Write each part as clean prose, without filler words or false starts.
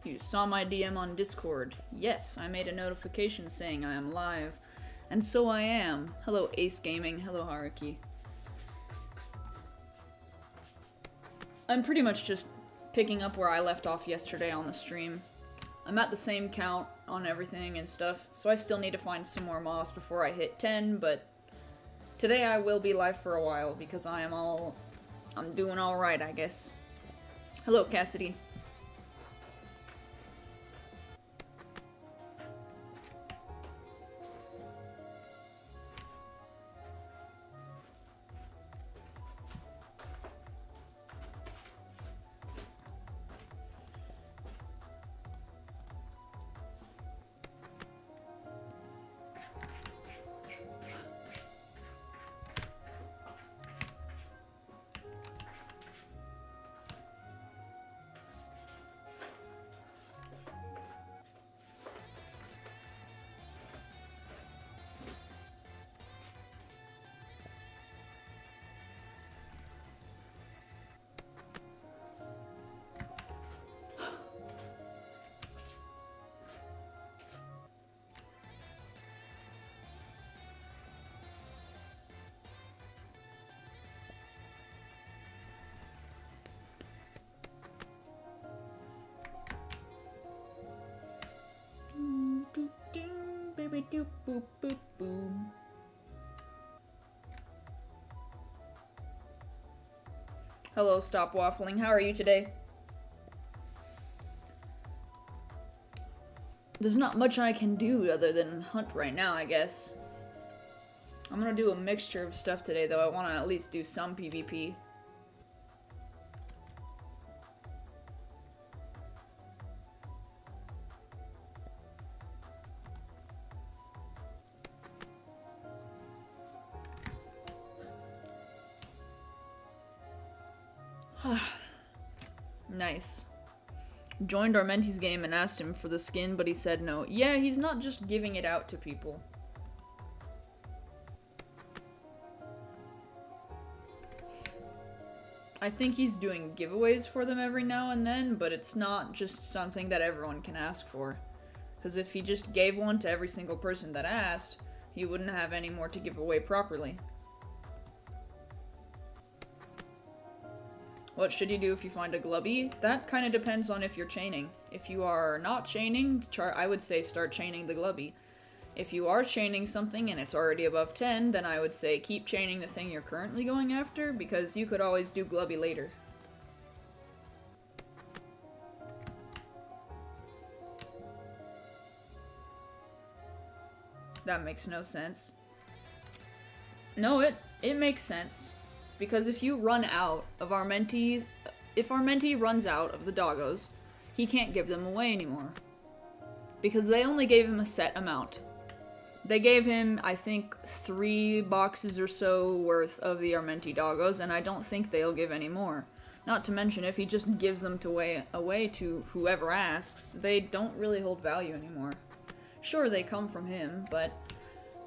You saw my DM on Discord. Yes, I made a notification saying I am live. And so I am. Hello Ace Gaming, hello Haruki. I'm pretty much just picking up where I left off yesterday on the stream. I'm at the same count on everything and stuff, so I still need to find some more moss before I hit 10, but today I will be live for a while because I'm doing alright, I guess. Hello, Cassidy. Hello, Stop Waffling. How are you today? There's not much I can do other than hunt right now, I guess. I'm gonna do a mixture of stuff today, though. I want to at least do some PvP. Nice. Joined Armenti's game and asked him for the skin, but he said no. Yeah, he's not just giving it out to people. I think he's doing giveaways for them every now and then, but it's not just something that everyone can ask for. Because if he just gave one to every single person that asked, he wouldn't have any more to give away properly. What should you do if you find a Globby? That kind of depends on if you're chaining. If you are not chaining, I would say start chaining the Globby. If you are chaining something and it's already above 10, then I would say keep chaining the thing you're currently going after, because you could always do Globby later. That makes no sense. No, it makes sense. Because if you run out of Armenti's, if Armenti runs out of the doggos, he can't give them away anymore. Because they only gave him a set amount. They gave him, I think, 3 boxes or so worth of the Armenti doggos, and I don't think they'll give any more. Not to mention, if he just gives them away to whoever asks, they don't really hold value anymore. Sure, they come from him, but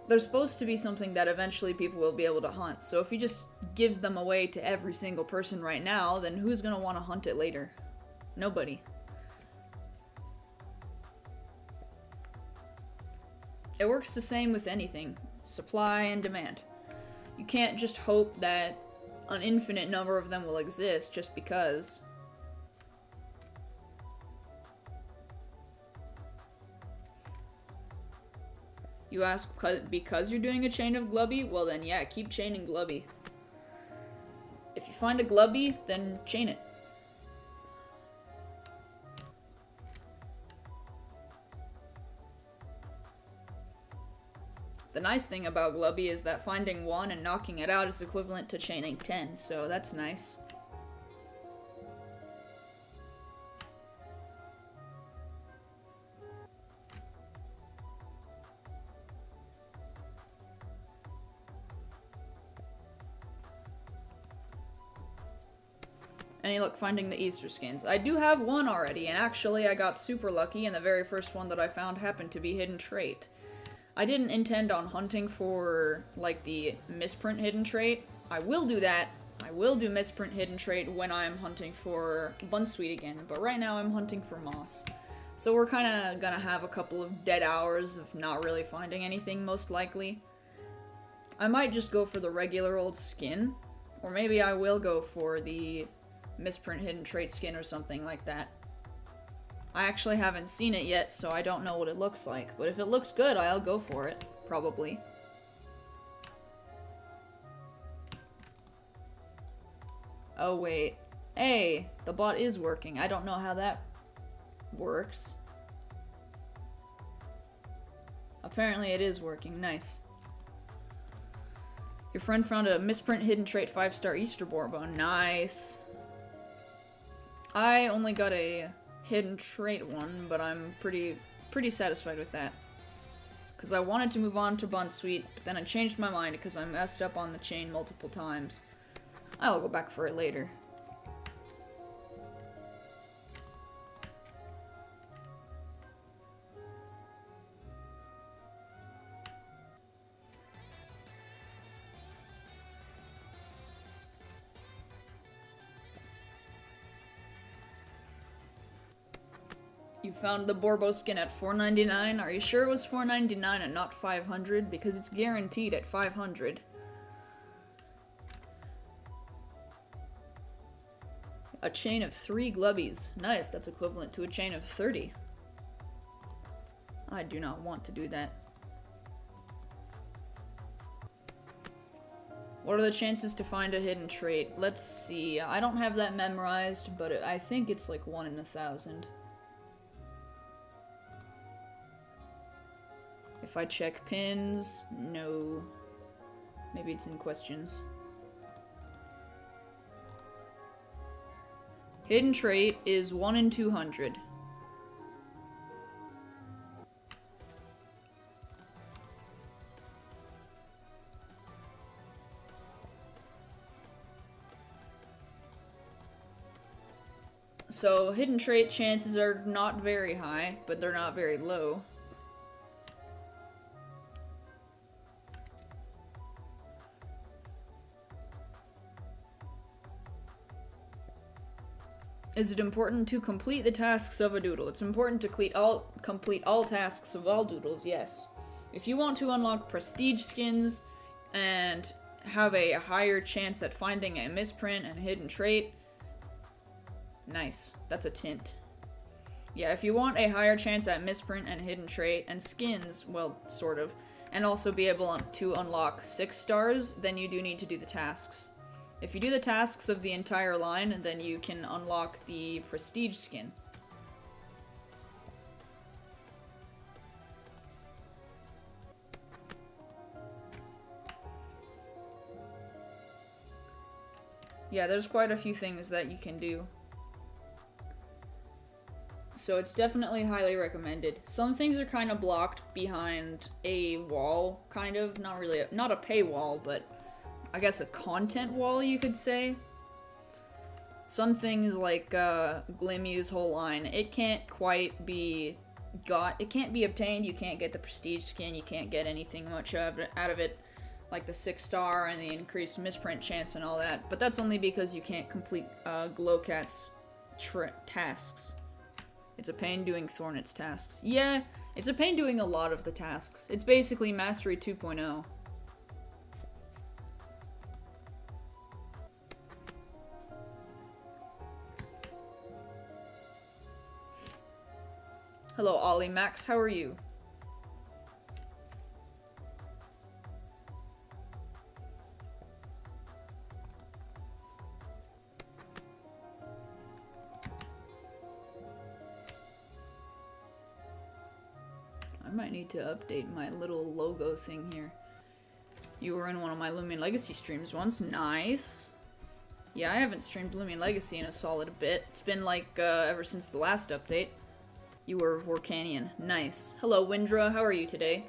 they're supposed to be something that eventually people will be able to hunt, so if he just gives them away to every single person right now, then who's gonna want to hunt it later? Nobody. It works the same with anything. Supply and demand. You can't just hope that an infinite number of them will exist just because. You ask because you're doing a chain of Globby? Well then yeah, keep chaining Globby. If you find a Globby, then chain it. The nice thing about Globby is that finding one and knocking it out is equivalent to chaining 10, so that's nice. Any luck finding the Easter skins? I do have one already, and actually I got super lucky, and the very first one that I found happened to be hidden trait. I didn't intend on hunting for, like, the misprint hidden trait. I will do that. I will do misprint hidden trait when I'm hunting for Bunsweet again, but right now I'm hunting for moss. So we're kind of gonna have a couple of dead hours of not really finding anything, most likely. I might just go for the regular old skin, or maybe I will go for the misprint hidden trait skin or something like that. I actually haven't seen it yet, so I don't know what it looks like, but if it looks good, I'll go for it, probably. Oh wait, hey, the bot is working. I don't know how that works. Apparently it is working, nice. Your friend found a misprint hidden trait 5-star Easter Bourbon, nice. I only got a hidden trait one, but I'm pretty satisfied with that. Because I wanted to move on to Bun Sweet, but then I changed my mind because I messed up on the chain multiple times. I'll go back for it later. You found the Borbo skin at $4.99? Are you sure it was $4.99 and not $500? Because it's guaranteed at $500. A chain of 3 Glubbies. Nice, that's equivalent to a chain of 30. I do not want to do that. What are the chances to find a hidden trait? Let's see. I don't have that memorized, but I think it's like 1 in 1,000. If I check pins, no. Maybe it's in questions. Hidden trait is 1 in 200. So hidden trait chances are not very high, but they're not very low. Is it important to complete the tasks of a doodle? It's important to complete all tasks of all doodles, yes. If you want to unlock prestige skins and have a higher chance at finding a misprint and hidden trait, nice, that's a tint. Yeah, if you want a higher chance at misprint and hidden trait and skins, well, sort of, and also be able to unlock 6 stars, then you do need to do the tasks. If you do the tasks of the entire line, then you can unlock the prestige skin. Yeah, there's quite a few things that you can do. So it's definitely highly recommended. Some things are kind of blocked behind a wall, kind of. Not really, not a paywall, but I guess a content wall, you could say. Some things like Glimmew's whole line, it can't quite be it can't be obtained, you can't get the prestige skin, you can't get anything much out of it, like the 6-star and the increased misprint chance and all that, but that's only because you can't complete Glowcat's tasks. It's a pain doing Thornet's tasks. Yeah, it's a pain doing a lot of the tasks. It's basically Mastery 2.0. Hello, Ollie Max, how are you? I might need to update my little logo thing here. You were in one of my Lumion Legacy streams once, nice. Yeah, I haven't streamed Lumion Legacy in a solid bit. It's been like, ever since the last update. You were Vorkanian. Nice. Hello, Windra. How are you today?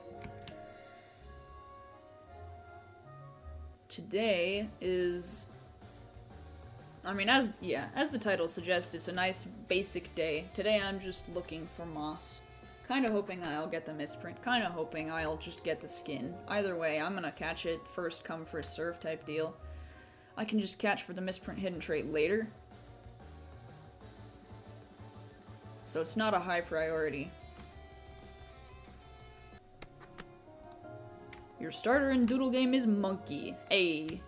Today is... I mean, as the title suggests, it's a nice basic day. Today I'm just looking for moss. Kinda hoping I'll get the misprint. Kinda hoping I'll just get the skin. Either way, I'm gonna catch it first come first serve type deal. I can just catch for the misprint hidden trait later. so it's not a high priority. Your starter in Doodle game is Monkey. Ayy.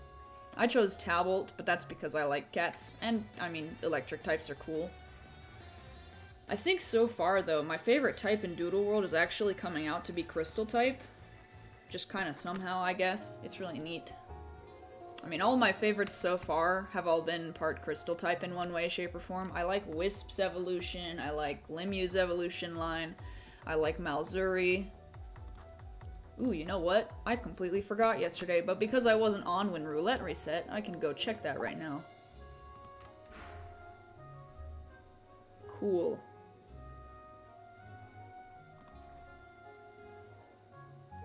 I chose Talbot, but that's because I like cats, and, I mean, electric types are cool. I think so far, though, my favorite type in Doodle World is actually coming out to be Crystal type. Just kinda somehow, I guess. It's really neat. I mean, all my favorites so far have all been part Crystal type in one way, shape, or form. I like Wisp's evolution, I like Limew's evolution line, I like Malzuri. Ooh, you know what? I completely forgot yesterday, but because I wasn't on when Roulette reset, I can go check that right now. Cool.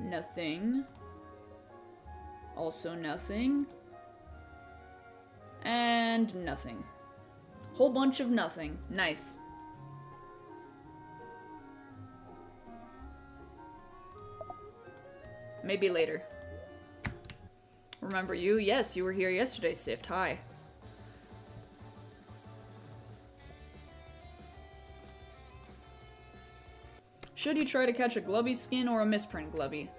Nothing. Also nothing. And nothing. Whole bunch of nothing. Nice. Maybe later. Remember you? Yes, you were here yesterday, Sift. Hi. Should you try to catch a Glubby skin or a misprint Glubby?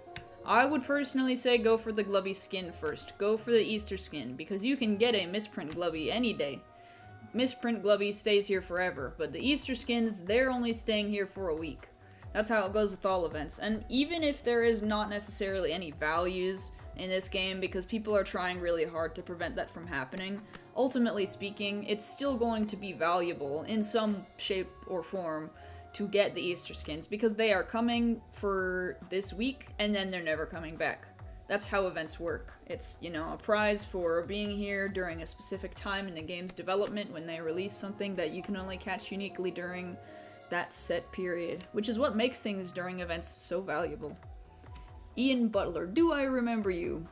I would personally say go for the Glubby skin first. Go for the Easter skin, because you can get a misprint Glubby any day. Misprint Glubby stays here forever, but the Easter skins, they're only staying here for a week. That's how it goes with all events, and even if there is not necessarily any values in this game, because people are trying really hard to prevent that from happening, ultimately speaking, it's still going to be valuable in some shape or form to get the Easter skins, because they are coming for this week, and then they're never coming back. That's how events work. It's, you know, a prize for being here during a specific time in the game's development when they release something that you can only catch uniquely during that set period, which is what makes things during events so valuable. Ian Butler, do I remember you?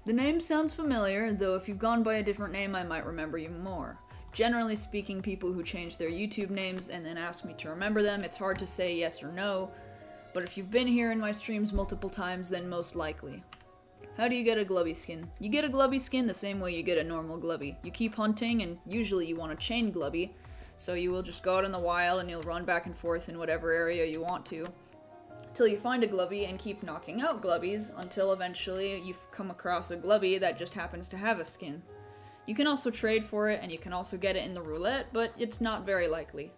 The name sounds familiar, though if you've gone by a different name I might remember you more. Generally speaking, people who change their YouTube names and then ask me to remember them, it's hard to say yes or no, but if you've been here in my streams multiple times, then most likely. How do you get a Glubby skin? You get a Glubby skin the same way you get a normal Glubby. You keep hunting, and usually you want a chain Glubby, so you will just go out in the wild and you'll run back and forth in whatever area you want to, till you find a Glubby and keep knocking out Glubbies until eventually you've come across a Glubby that just happens to have a skin. You can also trade for it, and you can also get it in the roulette, but it's not very likely.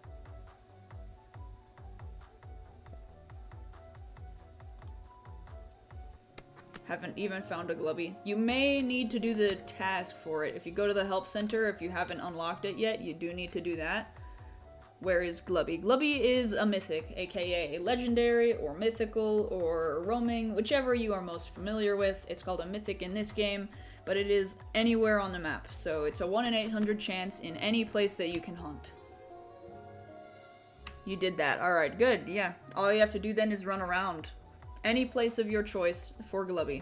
Haven't even found a Glubby. You may need to do the task for it. If you go to the help center, if you haven't unlocked it yet, you do need to do that. Where is Glubby? Glubby is a mythic, aka a legendary, or mythical, or roaming, whichever you are most familiar with. It's called a mythic in this game, but it is anywhere on the map, so it's a 1 in 800 chance in any place that you can hunt. You did that. Alright, good, yeah. All you have to do then is run around any place of your choice for Glubby.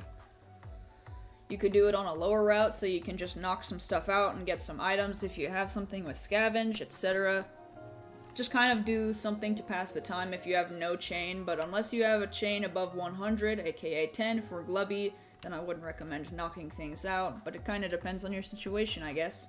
You could do it on a lower route, so you can just knock some stuff out and get some items if you have something with scavenge, etc. Just kind of do something to pass the time if you have no chain, but unless you have a chain above 100, aka 10 for Glubby, then I wouldn't recommend knocking things out, but it kind of depends on your situation, I guess.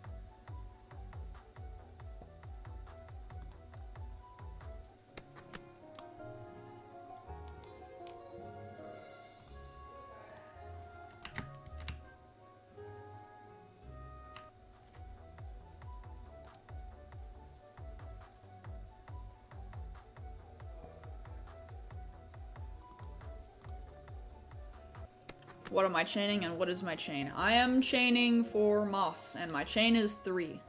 What am I chaining and what is my chain? I am chaining for Moss, and my chain is 3.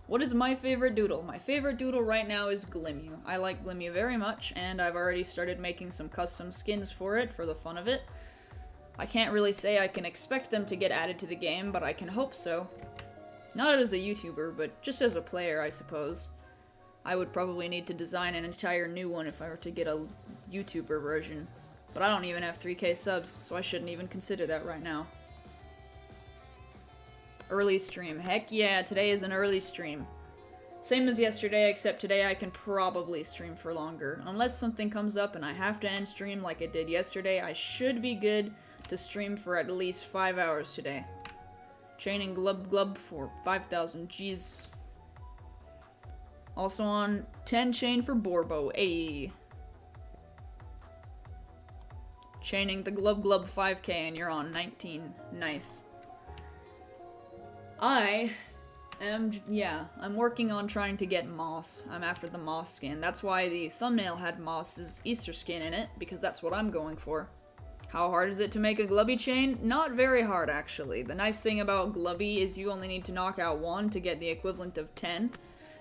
What is my favorite doodle? My favorite doodle right now is Glimmu. I like Glimmu very much, and I've already started making some custom skins for it, for the fun of it. I can't really say I can expect them to get added to the game, but I can hope so. Not as a YouTuber, but just as a player, I suppose. I would probably need to design an entire new one if I were to get a YouTuber version. But I don't even have 3K subs, so I shouldn't even consider that right now. Early stream. Heck yeah, today is an early stream. Same as yesterday, except today I can probably stream for longer. Unless something comes up and I have to end stream like it did yesterday, I should be good to stream for at least 5 hours today. Chaining Glub Glub for 5,000, jeez. Also on 10 chain for Borbo. Ayy. Chaining the Glub Glub 5k and you're on 19. Nice. I'm working on trying to get Moss. I'm after the Moss skin. That's why the thumbnail had Moss's Easter skin in it, because that's what I'm going for. How hard is it to make a Glubby chain? Not very hard, actually. The nice thing about Glubby is you only need to knock out 1 to get the equivalent of 10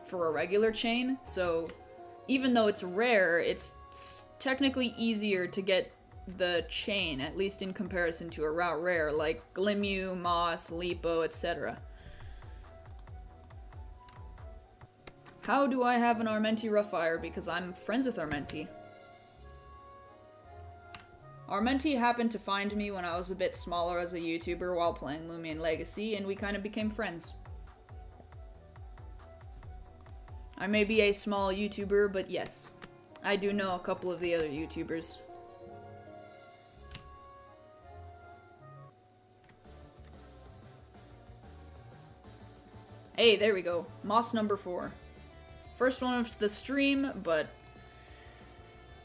for a regular chain, so even though it's rare, it's technically easier to get the chain, at least in comparison to a route rare like Glimmew, Moss, Lipo, etc. How do I have an Armenti Roughfire? Because I'm friends with Armenti. Armenti happened to find me when I was a bit smaller as a YouTuber while playing Lumion Legacy, and we kind of became friends. I may be a small YouTuber, but yes, I do know a couple of the other YouTubers. Hey, there we go. Moss number 4. First one of the stream, but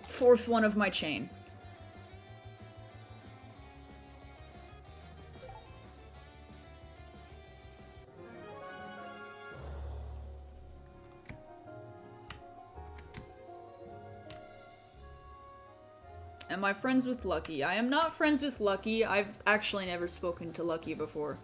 4th one of my chain. Am I friends with Lucky? I am not friends with Lucky. I've actually never spoken to Lucky before.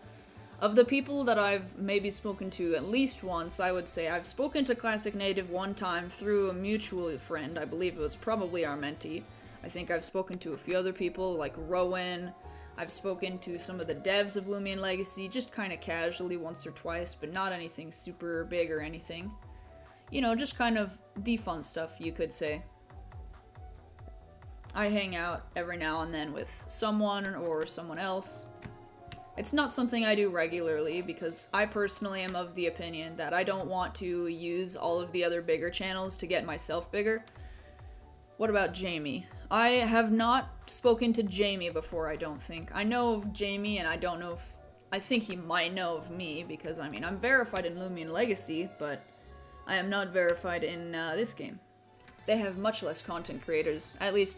Of the people that I've maybe spoken to at least once, I would say I've spoken to Classic Native one time through a mutual friend. I believe it was probably Armenti. I think I've spoken to a few other people, like Rowan. I've spoken to some of the devs of Lumion Legacy, just kind of casually once or twice, but not anything super big or anything. You know, just kind of the fun stuff, you could say. I hang out every now and then with someone or someone else. It's not something I do regularly because I personally am of the opinion that I don't want to use all of the other bigger channels to get myself bigger. What about Jamie? I have not spoken to Jamie before, I don't think. I know of Jamie and I don't know if... I think he might know of me because, I mean, I'm verified in Lumion Legacy, but I am not verified in this game. They have much less content creators. At least,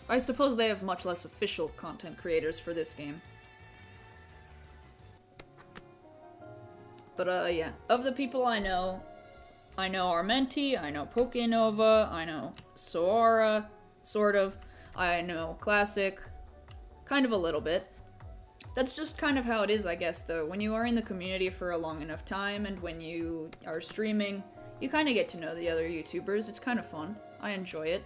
I suppose they have much less official content creators for this game. But, yeah. Of the people I know Armenti, I know Pokenova, I know Soara, sort of. I know Classic, kind of a little bit. That's just kind of how it is, I guess, though. When you are in the community for a long enough time, and when you are streaming, you kind of get to know the other YouTubers. It's kind of fun. I enjoy it.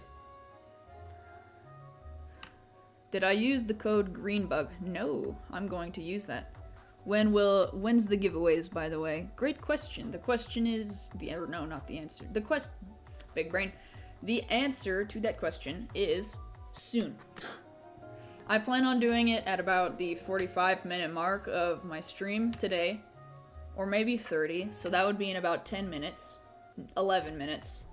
Did I use the code GREENBUG? No, I'm going to use that. When's the giveaways, by the way? Great question. The question is, no, not the answer. Big brain. The answer to that question is soon. I plan on doing it at about the 45-minute mark of my stream today, or maybe 30, so that would be in about 10 minutes, 11 minutes.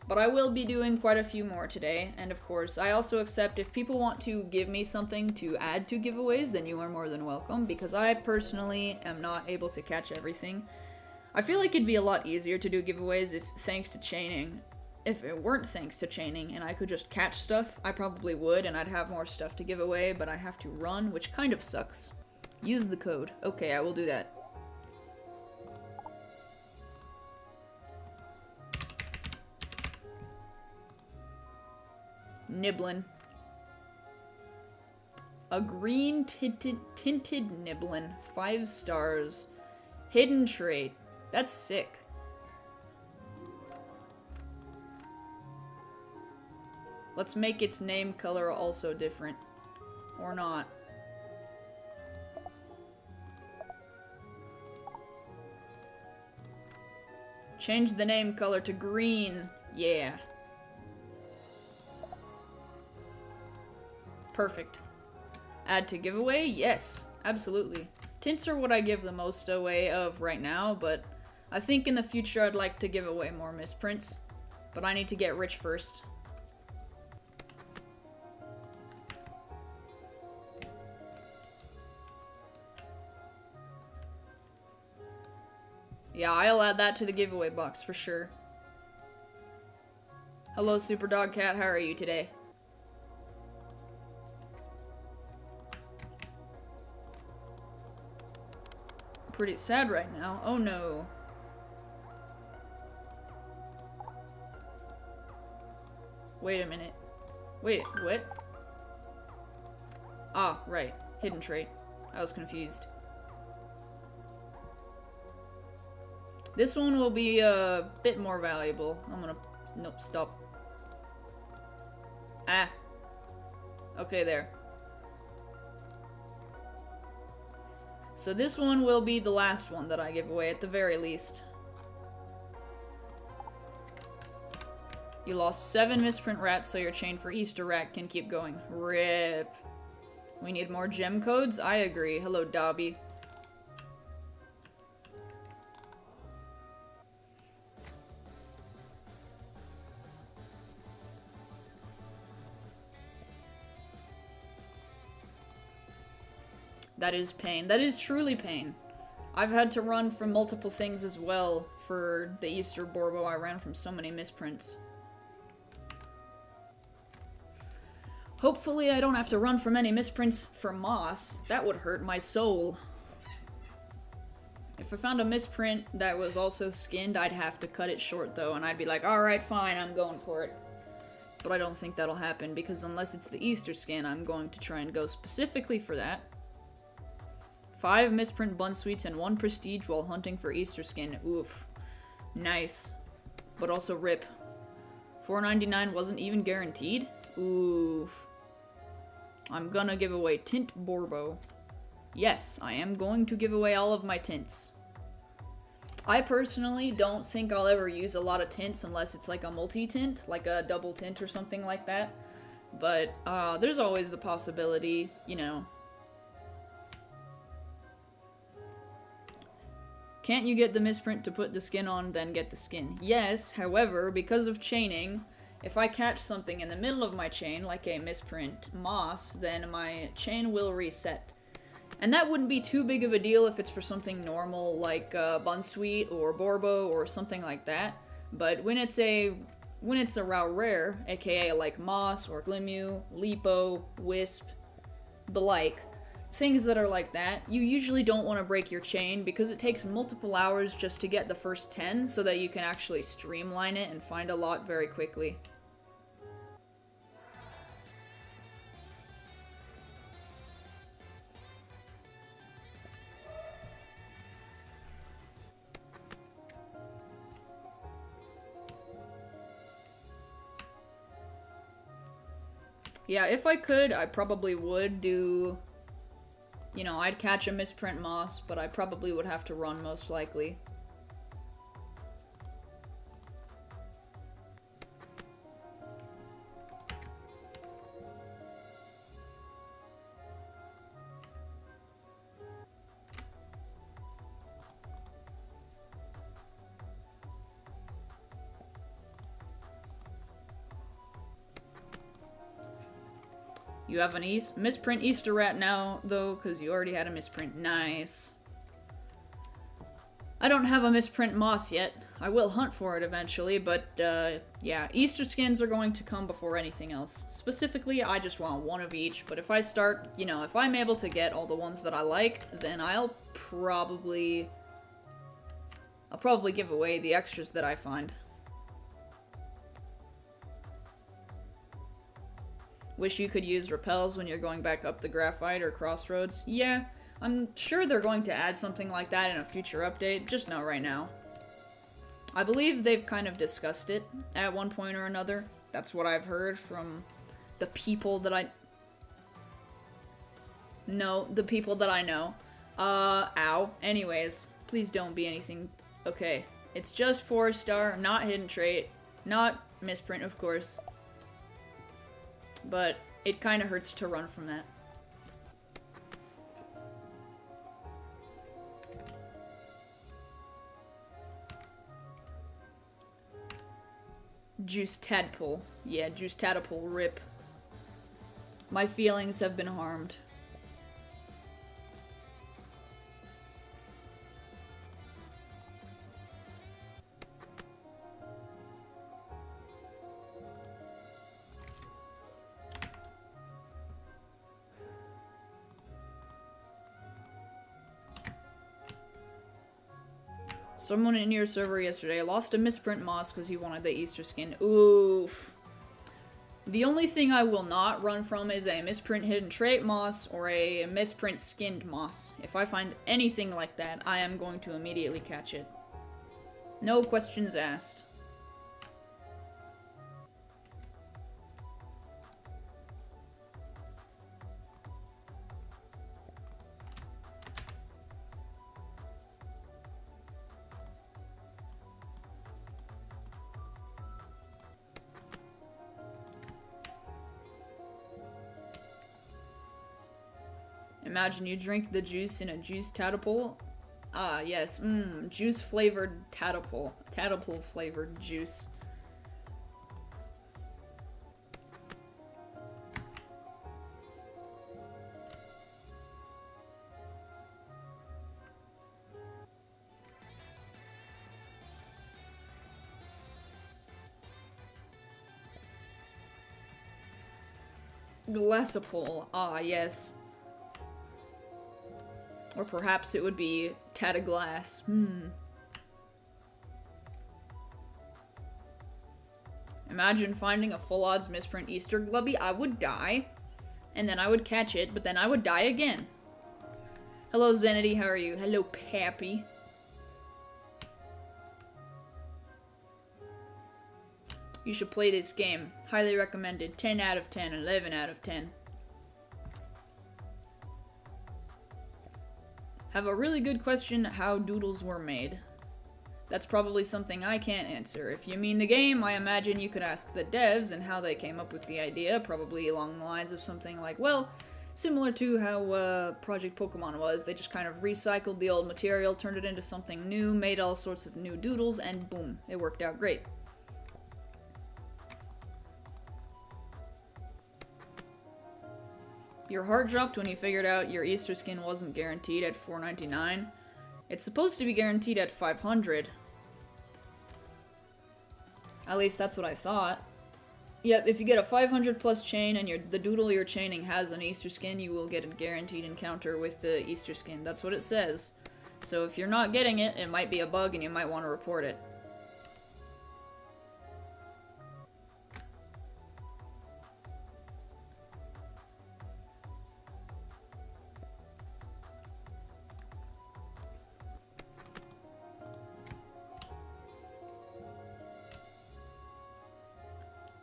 But I will be doing quite a few more today, and of course, I also accept if people want to give me something to add to giveaways, then you are more than welcome, because I personally am not able to catch everything. I feel like it'd be a lot easier to do giveaways if it weren't thanks to chaining, and I could just catch stuff. I probably would, and I'd have more stuff to give away, but I have to run, which kind of sucks. Use the code. Okay, I will do that. Niblin. A green tinted Niblin. 5 stars. Hidden trait. That's sick. Let's make its name color also different. Or not. Change the name color to green. Yeah. Perfect. Add to giveaway? Yes, absolutely. Tints are what I give the most away of right now, but I think in the future I'd like to give away more misprints. But I need to get rich first. Yeah, I'll add that to the giveaway box for sure. Hello, Super Dog Cat. How are you today? Pretty sad right now. Oh no. Wait a minute. Wait, what? Ah, right. Hidden trait. I was confused. This one will be a bit more valuable. I'm gonna... Nope, stop. Ah. Okay, there. So this one will be the last one that I give away, at the very least. You lost 7 misprint rats, so your chain for Easter rat can keep going. RIP. We need more gem codes? I agree. Hello, Dobby. That is pain. That is truly pain. I've had to run from multiple things as well for the Easter Borbo. I ran from so many misprints. Hopefully I don't have to run from any misprints for moss. That would hurt my soul. If I found a misprint that was also skinned, I'd have to cut it short though, and I'd be like, alright, fine, I'm going for it. But I don't think that'll happen, because unless it's the Easter skin, I'm going to try and go specifically for that. 5 misprint bun sweets and 1 prestige while hunting for Easter skin. Oof. Nice. But also RIP. $4.99 wasn't even guaranteed? Oof. I'm gonna give away Tint Borbo. Yes, I am going to give away all of my tints. I personally don't think I'll ever use a lot of tints unless it's like a multi-tint, like a double tint or something like that. But there's always the possibility, you know. Can't you get the misprint to put the skin on, then get the skin? Yes, however, because of chaining, if I catch something in the middle of my chain, like a misprint moss, then my chain will reset. And that wouldn't be too big of a deal if it's for something normal, like Bunsweet or Borbo or something like that. But when it's a rare, aka like Moss or Glimu, Lipo, Wisp, the like, things that are like that, you usually don't want to break your chain because it takes multiple hours just to get the first 10 so that you can actually streamline it and find a lot very quickly. Yeah, if I could, I probably would do... You know, I'd catch a misprint moss, but I probably would have to run most likely. You have an misprint Easter rat now, though, because you already had a misprint. Nice. I don't have a misprint moss yet. I will hunt for it eventually, but, yeah. Easter skins are going to come before anything else. Specifically, I just want 1 of each, but if I start, you know, if I'm able to get all the ones that I like, then I'll probably give away the extras that I find. Wish you could use repels when you're going back up the graphite or crossroads. Yeah, I'm sure they're going to add something like that in a future update, just not right now. I believe they've kind of discussed it at one point or another. That's what I've heard from the people that I... No, the people that I know. Ow. Anyways, please don't be anything... Okay, it's just 4-star, not hidden trait, not misprint, of course. But it kind of hurts to run from that. Juice Tadpole. Yeah, Juice Tadpole, RIP. My feelings have been harmed. Someone in your server yesterday lost a misprint moss because he wanted the Easter skin. Oof. The only thing I will not run from is a misprint hidden trait moss or a misprint skinned moss. If I find anything like that, I am going to immediately catch it. No questions asked. Imagine you drink the juice in a juice tadpole. Ah, yes. Juice flavored tadpole. Tadpole flavored juice. Glassapole. Ah, yes. Or perhaps it would be Tataglass. Imagine finding a full odds misprint Easter Globby. I would die. And then I would catch it, but then I would die again. Hello, Zenity. How are you? Hello, Pappy. You should play this game. Highly recommended. 10 out of 10. 11 out of 10. Have a really good question how doodles were made. That's probably something I can't answer. If you mean the game, I imagine you could ask the devs and how they came up with the idea, probably along the lines of something like, well, similar to how Project Pokemon was. They just kind of recycled the old material, turned it into something new, made all sorts of new doodles, and boom, it worked out great. Your heart dropped when you figured out your Easter skin wasn't guaranteed at $4.99. It's supposed to be guaranteed at $500. At least that's what I thought. Yep, if you get a 500 plus chain and the doodle you're chaining has an Easter skin, you will get a guaranteed encounter with the Easter skin. That's what it says. So if you're not getting it, it might be a bug and you might want to report it.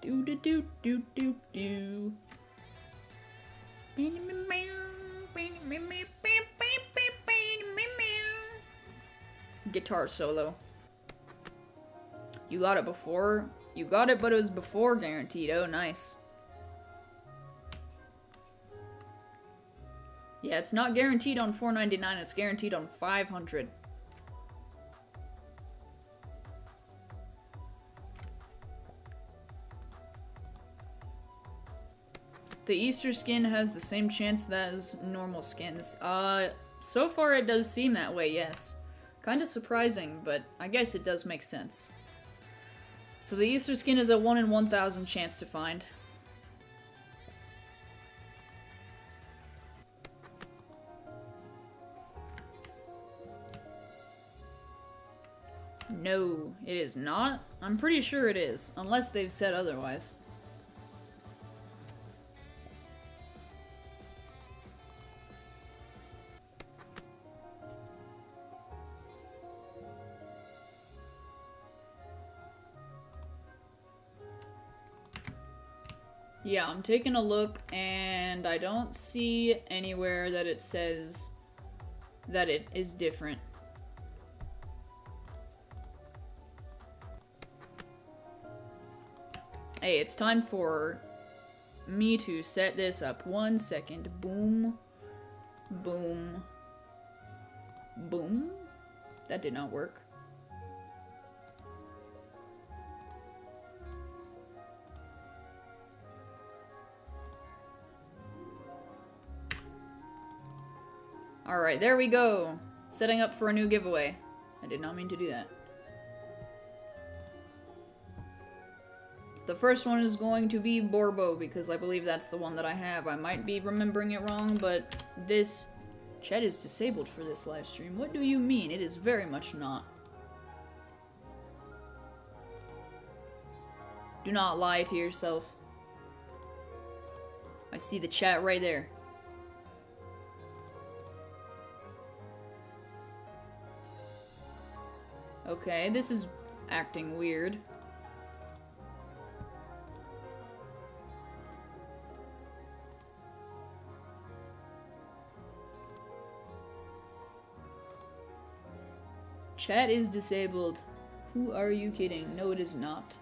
Do do do do do do. Guitar solo. You got it before? You got it, but it was before guaranteed. Oh, nice. Yeah, it's not guaranteed on $4.99. It's guaranteed on $500. The Easter skin has the same chance as normal skins. So far it does seem that way, yes. Kinda surprising, but I guess it does make sense. So the Easter skin is a 1 in 1,000 chance to find. No, it is not. I'm pretty sure it is, unless they've said otherwise. Yeah, I'm taking a look, and I don't see anywhere that it says that it is different. Hey, it's time for me to set this up. 1 second. Boom. Boom. Boom. That did not work. Alright, there we go. Setting up for a new giveaway. I did not mean to do that. The first one is going to be Borbo, because I believe that's the one that I have. I might be remembering it wrong, but this chat is disabled for this live stream. What do you mean? It is very much not. Do not lie to yourself. I see the chat right there. Okay, this is acting weird. Chat is disabled. Who are you kidding? No, it is not.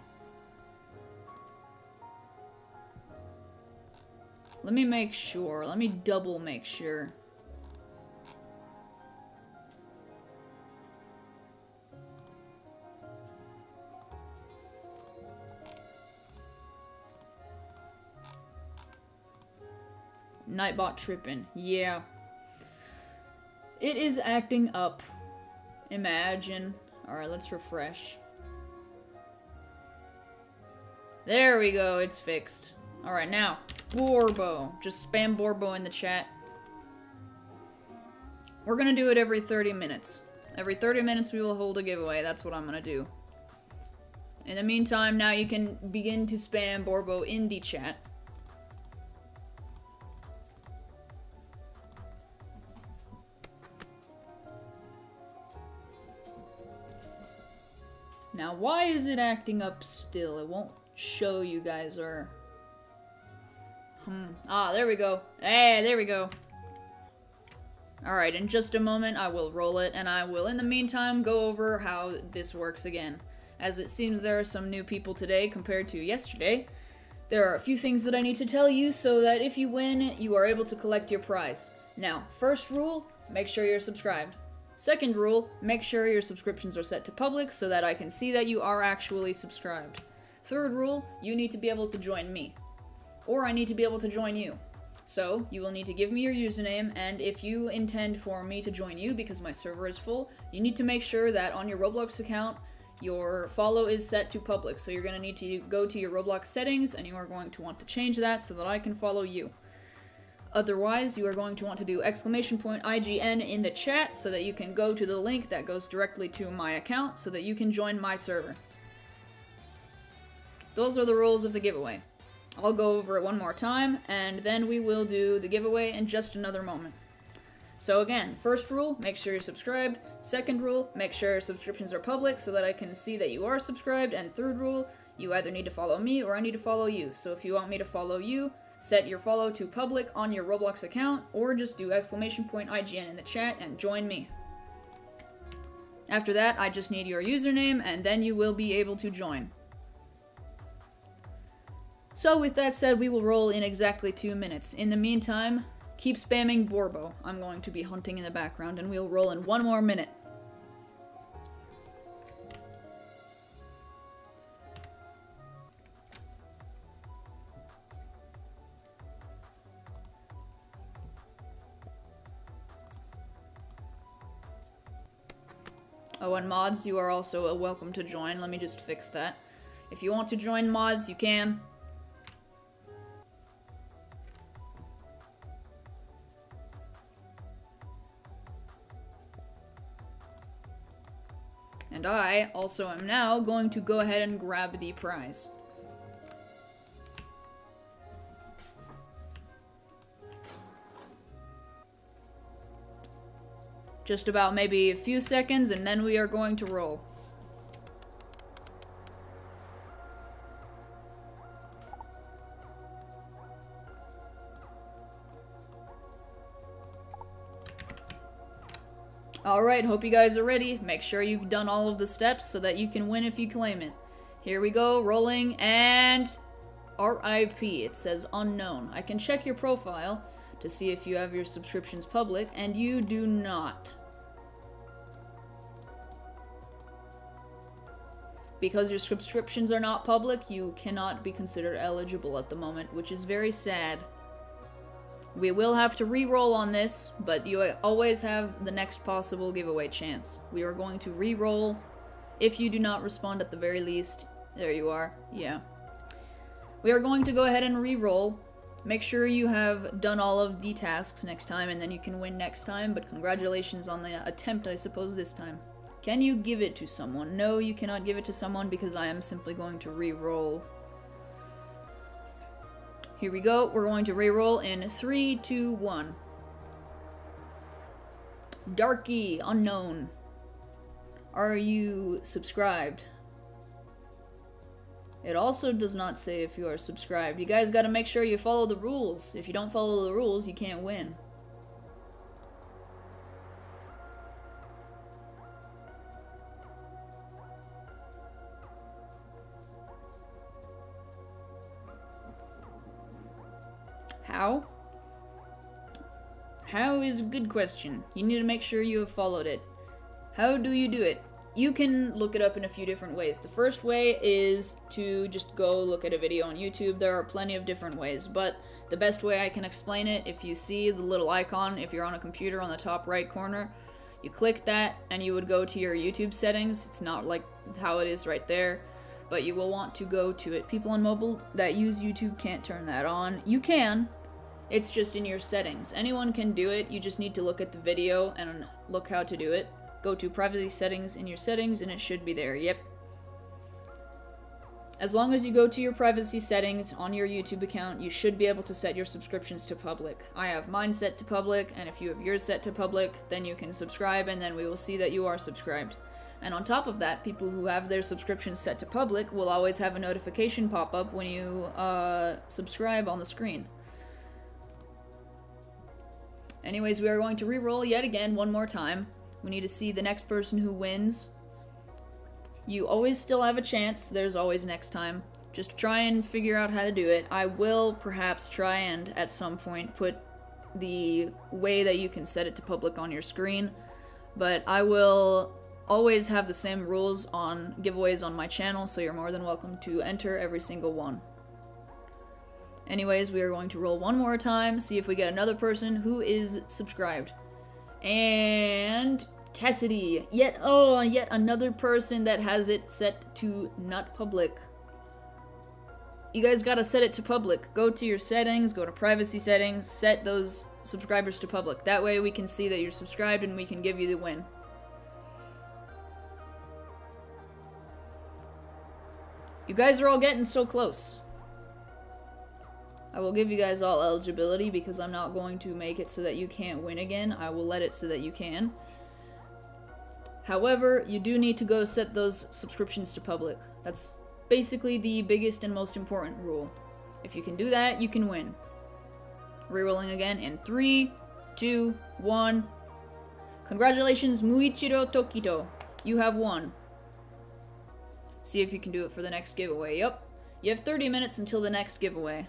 Let me make sure. Let me double make sure. Nightbot tripping. Yeah. It is acting up. Imagine. Alright, let's refresh. There we go, it's fixed. Alright, now, Borbo. Just spam Borbo in the chat. We're gonna do it every 30 minutes. Every 30 minutes we will hold a giveaway, that's what I'm gonna do. In the meantime, now you can begin to spam Borbo in the chat. Now, why is it acting up still? It won't show you guys, or... Ah, there we go. Hey, there we go. Alright, in just a moment, I will roll it, and I will, in the meantime, go over how this works again. As it seems there are some new people today compared to yesterday, there are a few things that I need to tell you so that if you win, you are able to collect your prize. Now, first rule, make sure you're subscribed. Second rule, make sure your subscriptions are set to public so that I can see that you are actually subscribed. Third rule, you need to be able to join me. Or I need to be able to join you. So, you will need to give me your username, and if you intend for me to join you because my server is full, you need to make sure that on your Roblox account, your follow is set to public. So you're going to need to go to your Roblox settings, and you are going to want to change that so that I can follow you. Otherwise, you are going to want to do !IGN in the chat so that you can go to the link that goes directly to my account so that you can join my server. Those are the rules of the giveaway. I'll go over it one more time, and then we will do the giveaway in just another moment. So again, first rule, make sure you're subscribed. Second rule, make sure your subscriptions are public so that I can see that you are subscribed. And third rule, you either need to follow me or I need to follow you. So if you want me to follow you, set your follow to public on your Roblox account, or just do !IGN in the chat and join me. After that, I just need your username, and then you will be able to join. So with that said, we will roll in exactly 2 minutes. In the meantime, keep spamming Borbo. I'm going to be hunting in the background, and we'll roll in 1 more minute. Oh, and mods, you are also welcome to join. Let me just fix that. If you want to join mods, you can. And I also am now going to go ahead and grab the prize. Just about maybe a few seconds, and then we are going to roll. Alright, hope you guys are ready. Make sure you've done all of the steps so that you can win if you claim it. Here we go, rolling, and... RIP, it says unknown. I can check your profile to see if you have your subscriptions public, and you do not. Because your subscriptions are not public, you cannot be considered eligible at the moment, which is very sad. We will have to re-roll on this, but you always have the next possible giveaway chance. We are going to re-roll if you do not respond at the very least. There you are. Yeah. We are going to go ahead and re-roll. Make sure you have done all of the tasks next time, and then you can win next time, but congratulations on the attempt, I suppose, this time. Can you give it to someone? No, you cannot give it to someone because I am simply going to re-roll Here we go. We're going to reroll in 3, 2, 1. Darky, unknown. Are you subscribed? It also does not say if you are subscribed. You guys gotta make sure you follow the rules. If you don't follow the rules, you can't win. How? How is a good question. You need to make sure you have followed it. How do you do it? You can look it up in a few different ways. The first way is to just go look at a video on YouTube. There are plenty of different ways, but the best way I can explain it, if you see the little icon, if you're on a computer on the top right corner, you click that and you would go to your YouTube settings. It's not like how it is right there, but you will want to go to it. People on mobile that use YouTube can't turn that on. You can. It's just in your settings. Anyone can do it. You just need to look at the video and look how to do it. Go to privacy settings in your settings and it should be there. Yep. As long as you go to your privacy settings on your YouTube account, you should be able to set your subscriptions to public. I have mine set to public, and if you have yours set to public, then you can subscribe and then we will see that you are subscribed. And on top of that, people who have their subscriptions set to public will always have a notification pop up when you subscribe on the screen. Anyways, we are going to re-roll yet again one more time. We need to see the next person who wins. You always still have a chance. There's always next time. Just try and figure out how to do it. I will perhaps try and, at some point, put the way that you can set it to public on your screen. But I will always have the same rules on giveaways on my channel, so you're more than welcome to enter every single one. Anyways, we are going to roll one more time, see if we get another person who is subscribed. And Cassidy, yet another person that has it set to not public. You guys gotta set it to public. Go to your settings, go to privacy settings, set those subscribers to public. That way we can see that you're subscribed and we can give you the win. You guys are all getting so close. I will give you guys all eligibility because I'm not going to make it so that you can't win again. I will let it so that you can. However, you do need to go set those subscriptions to public. That's basically the biggest and most important rule. If you can do that, you can win. Rerolling again in 3, 2, 1. Congratulations, Muichiro Tokito. You have won. See if you can do it for the next giveaway. Yep. You have 30 minutes until the next giveaway.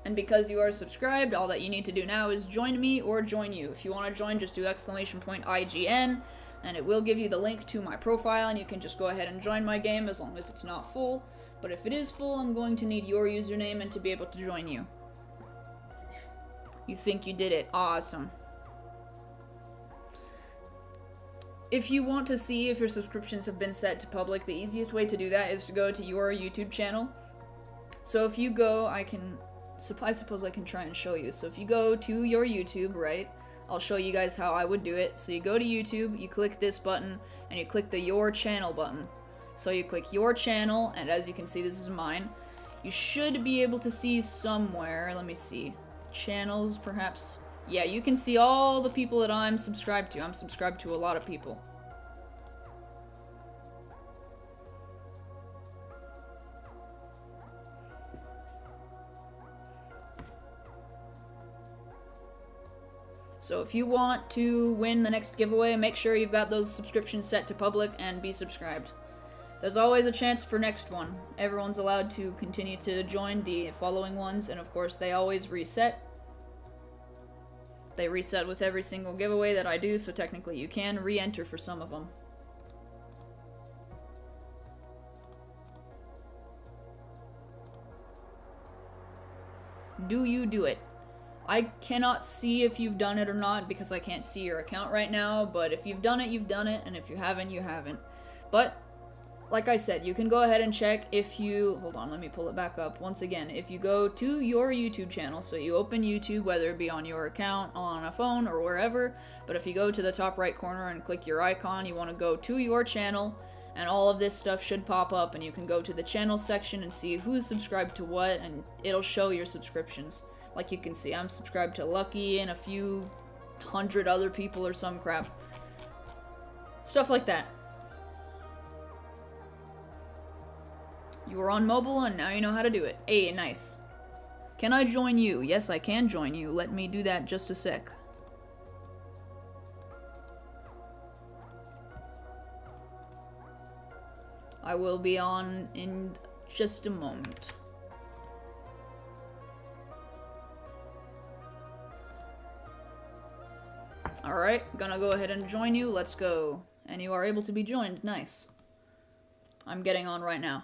And because you are subscribed, all that you need to do now is join me or join you. If you want to join, just do !IGN, and it will give you the link to my profile, and you can just go ahead and join my game as long as it's not full. But if it is full, I'm going to need your username and to be able to join you. You think you did it. Awesome. If you want to see if your subscriptions have been set to public, the easiest way to do that is to go to your YouTube channel. So if you go, I suppose I can try and show you. So if you go to your YouTube, right, I'll show you guys how I would do it. So you go to YouTube, you click this button, and you click the Your Channel button. So you click Your Channel, and as you can see, this is mine. You should be able to see somewhere, let me see, channels perhaps. Yeah, you can see all the people that I'm subscribed to. I'm subscribed to a lot of people. So if you want to win the next giveaway, make sure you've got those subscriptions set to public and be subscribed. There's always a chance for next one. Everyone's allowed to continue to join the following ones, and of course they always reset. They reset with every single giveaway that I do, so technically you can re-enter for some of them. Do you do it? I cannot see if you've done it or not because I can't see your account right now, but if you've done it, you've done it, and if you haven't, you haven't. But, like I said, you can go ahead and check if you... Hold on, let me pull it back up. Once again, if you go to your YouTube channel, so you open YouTube, whether it be on your account, on a phone, or wherever, but if you go to the top right corner and click your icon, you want to go to your channel, And all of this stuff should pop up, and you can go to the channel section and see who's subscribed to what, and it'll show your subscriptions. Like you can see, I'm subscribed to Lucky and a few hundred other people or some crap. Stuff like that. You are on mobile, and now you know how to do it. Hey, nice. Can I join you? Yes, I can join you. Let me do that just a sec. I will be on in just a moment. Alright, gonna go ahead and join you. Let's go. And you are able to be joined. Nice. I'm getting on right now.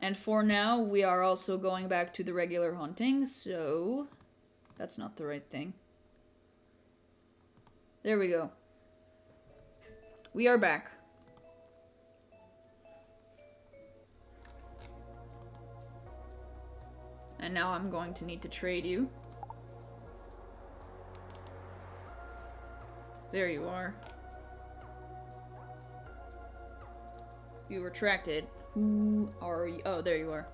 And for now, we are also going back to the regular hunting, so... That's not the right thing. There we go. We are back. And now I'm going to need to trade you. There you are. You retracted. Who are you? Oh, there you are.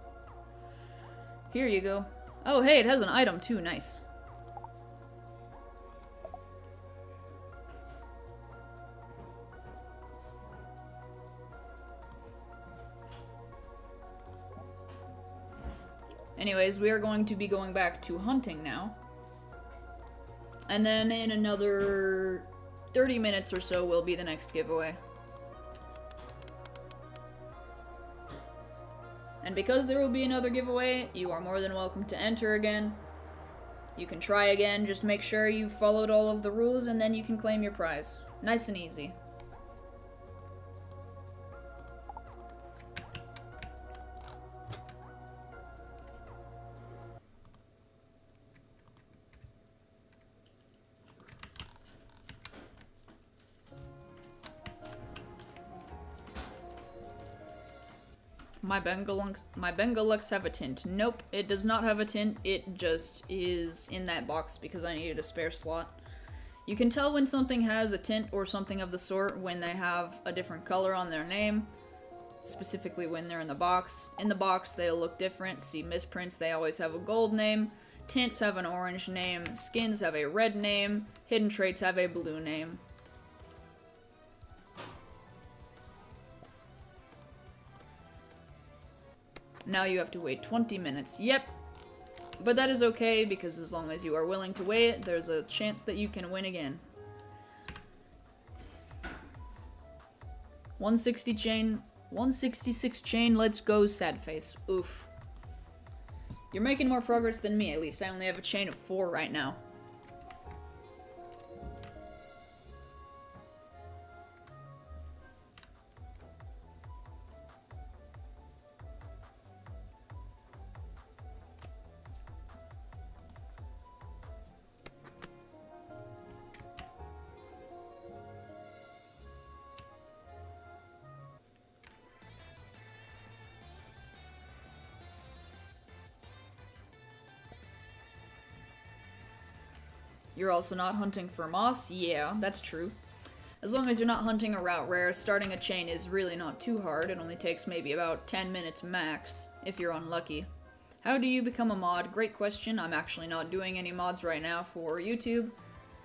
Here you go. Oh, hey, it has an item too. Nice. Anyways, we are going to be going back to hunting now. And then in another 30 minutes or so will be the next giveaway. And because there will be another giveaway, you are more than welcome to enter again. You can try again, just make sure you've followed all of the rules and then you can claim your prize. Nice and easy. My Bengalux have a tint. Nope, it does not have a tint. It just is in that box because I needed a spare slot. You can tell when something has a tint or something of the sort when they have a different color on their name. Specifically when they're in the box. In the box, they'll look different. See misprints, they always have a gold name. Tints have an orange name. Skins have a red name. Hidden traits have a blue name. Now you have to wait 20 minutes. Yep. But that is okay, because as long as you are willing to wait, there's a chance that you can win again. 160 chain. 166 chain. Let's go, sad face. Oof. You're making more progress than me, at least. I only have a chain of 4 right now. You're also not hunting for moss? Yeah, that's true. As long as you're not hunting a route rare, starting a chain is really not too hard. It only takes maybe about 10 minutes max, if you're unlucky. How do you become a mod? Great question. I'm actually not doing any mods right now for YouTube,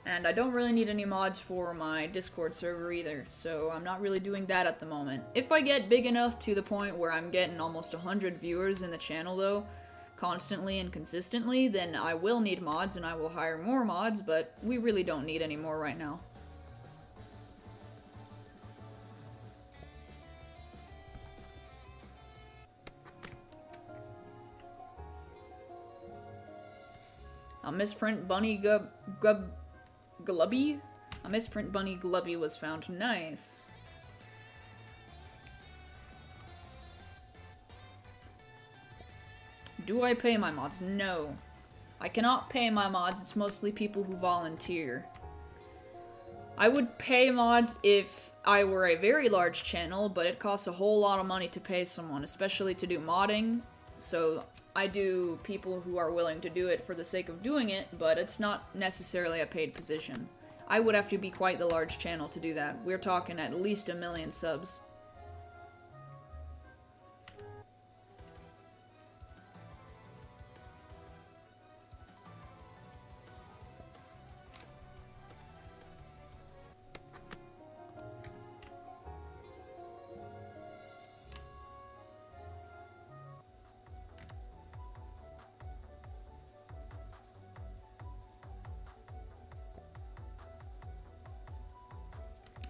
and I don't really need any mods for my Discord server either, so I'm not really doing that at the moment. If I get big enough to the point where I'm getting almost 100 viewers in the channel though, constantly and consistently, then I will need mods and I will hire more mods, but we really don't need any more right now. A misprint bunny glubby? A misprint bunny glubby was found. Nice. Do I pay my mods? No. I cannot pay my mods, it's mostly people who volunteer. I would pay mods if I were a very large channel, but it costs a whole lot of money to pay someone, especially to do modding. So I do people who are willing to do it for the sake of doing it, but it's not necessarily a paid position. I would have to be quite the large channel to do that. We're talking at least 1 million subs.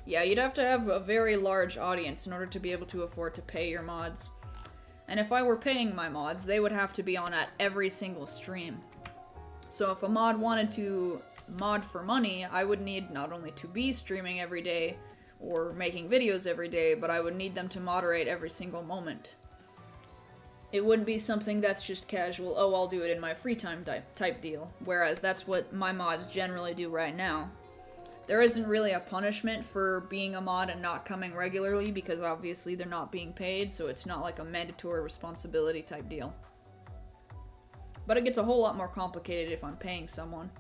Yeah, you'd have to have a very large audience in order to be able to afford to pay your mods. And if I were paying my mods, they would have to be on at every single stream. So if a mod wanted to mod for money, I would need not only to be streaming every day or making videos every day, but I would need them to moderate every single moment. It wouldn't be something that's just casual, oh, I'll do it in my free time type deal, whereas that's what my mods generally do right now. There isn't really a punishment for being a mod and not coming regularly, because obviously they're not being paid, so it's not like a mandatory responsibility type deal. But it gets a whole lot more complicated if I'm paying someone.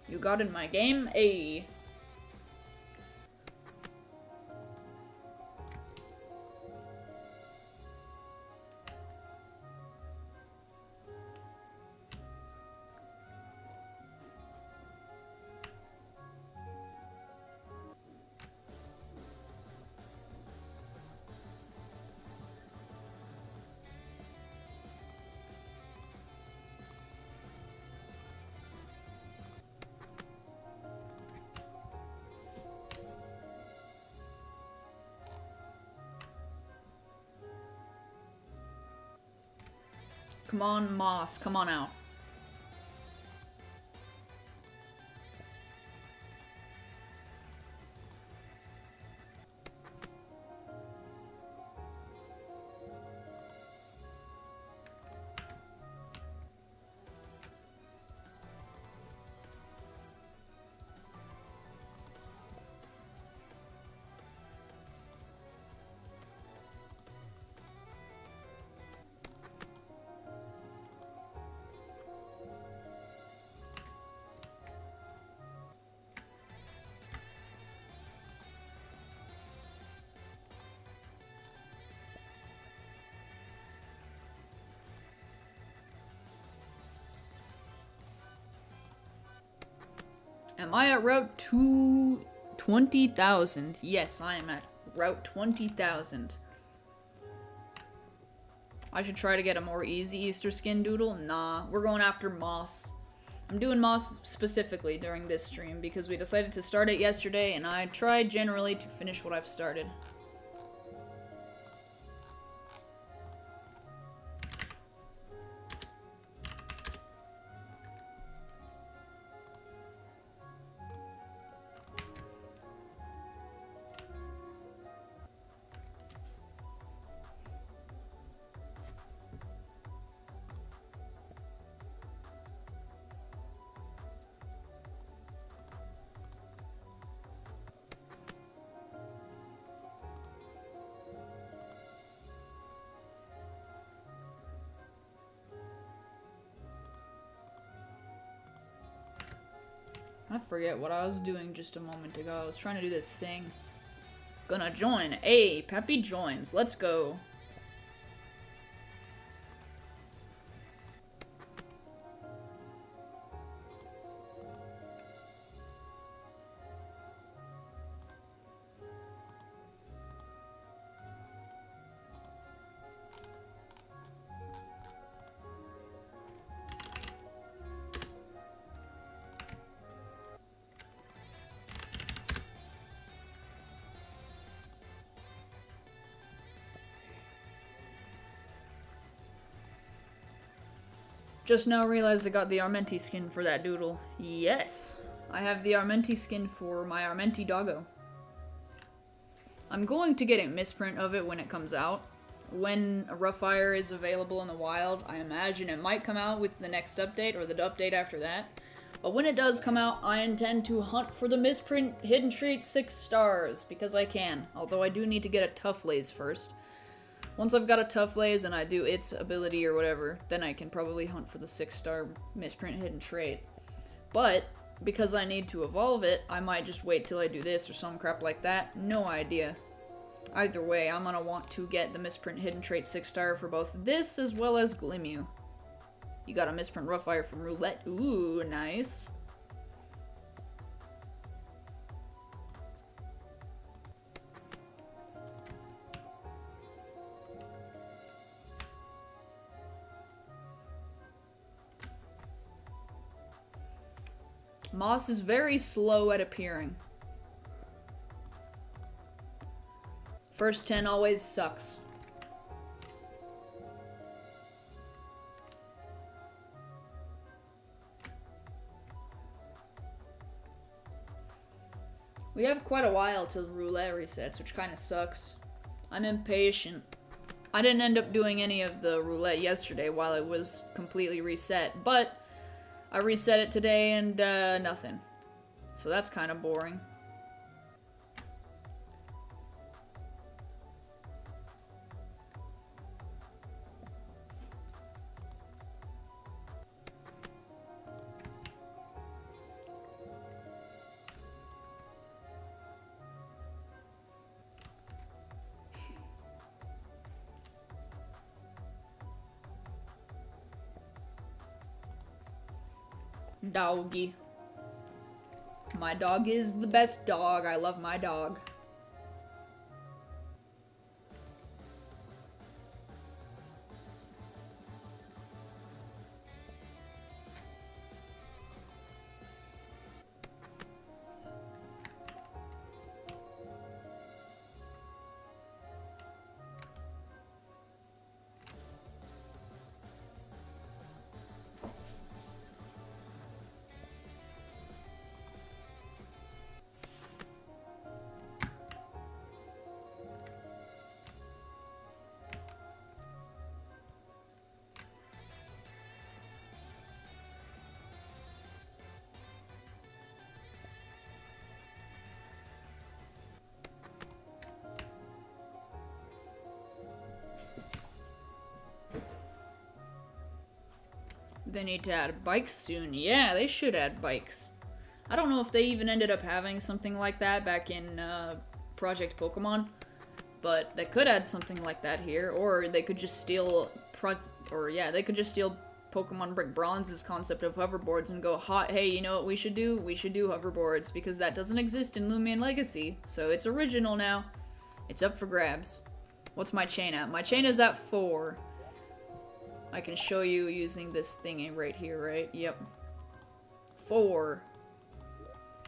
You got in my game? Ayy. Come on, Moss, come on out. Am I at Route 20,000? Yes, I am at Route 20,000. I should try to get a more easy Easter skin doodle? Nah, we're going after Moss. I'm doing Moss specifically during this stream because we decided to start it yesterday, and I tried generally to finish what I've started. I forget what I was doing just a moment ago. I was trying to do this thing. Gonna join. Hey, Peppy joins. Let's go. Just now realized I got the Armenti skin for that doodle. Yes! I have the Armenti skin for my Armenti doggo. I'm going to get a misprint of it when it comes out. When a rough fire is available in the wild, I imagine it might come out with the next update or the update after that. But when it does come out, I intend to hunt for the misprint hidden trait 6 stars, because I can. Although I do need to get a tough laze first. Once I've got a tough laze and I do its ability or whatever, then I can probably hunt for the 6-star misprint hidden trait. But, because I need to evolve it, I might just wait till I do this or some crap like that. No idea. Either way, I'm gonna want to get the misprint hidden trait 6-star for both this as well as Gloomy. You got a misprint Roughfire from Roulette. Ooh, nice. Moss is very slow at appearing. First 10 always sucks. We have quite a while till roulette resets, which kind of sucks. I'm impatient. I didn't end up doing any of the roulette yesterday while it was completely reset, but I reset it today and nothing. So that's kind of boring. Doggy. My dog is the best dog. I love my dog. They need to add bikes soon. Yeah, they should add bikes. I don't know if they even ended up having something like that back in Project Pokemon, but they could add something like that here, or they could just steal they could just steal Pokemon Brick Bronze's concept of hoverboards and go, hey, you know what we should do? We should do hoverboards, because that doesn't exist in Lumion Legacy, so it's original now. It's up for grabs. What's my chain at? My chain is at 4. I can show you using this thingy right here, right? Yep. 4.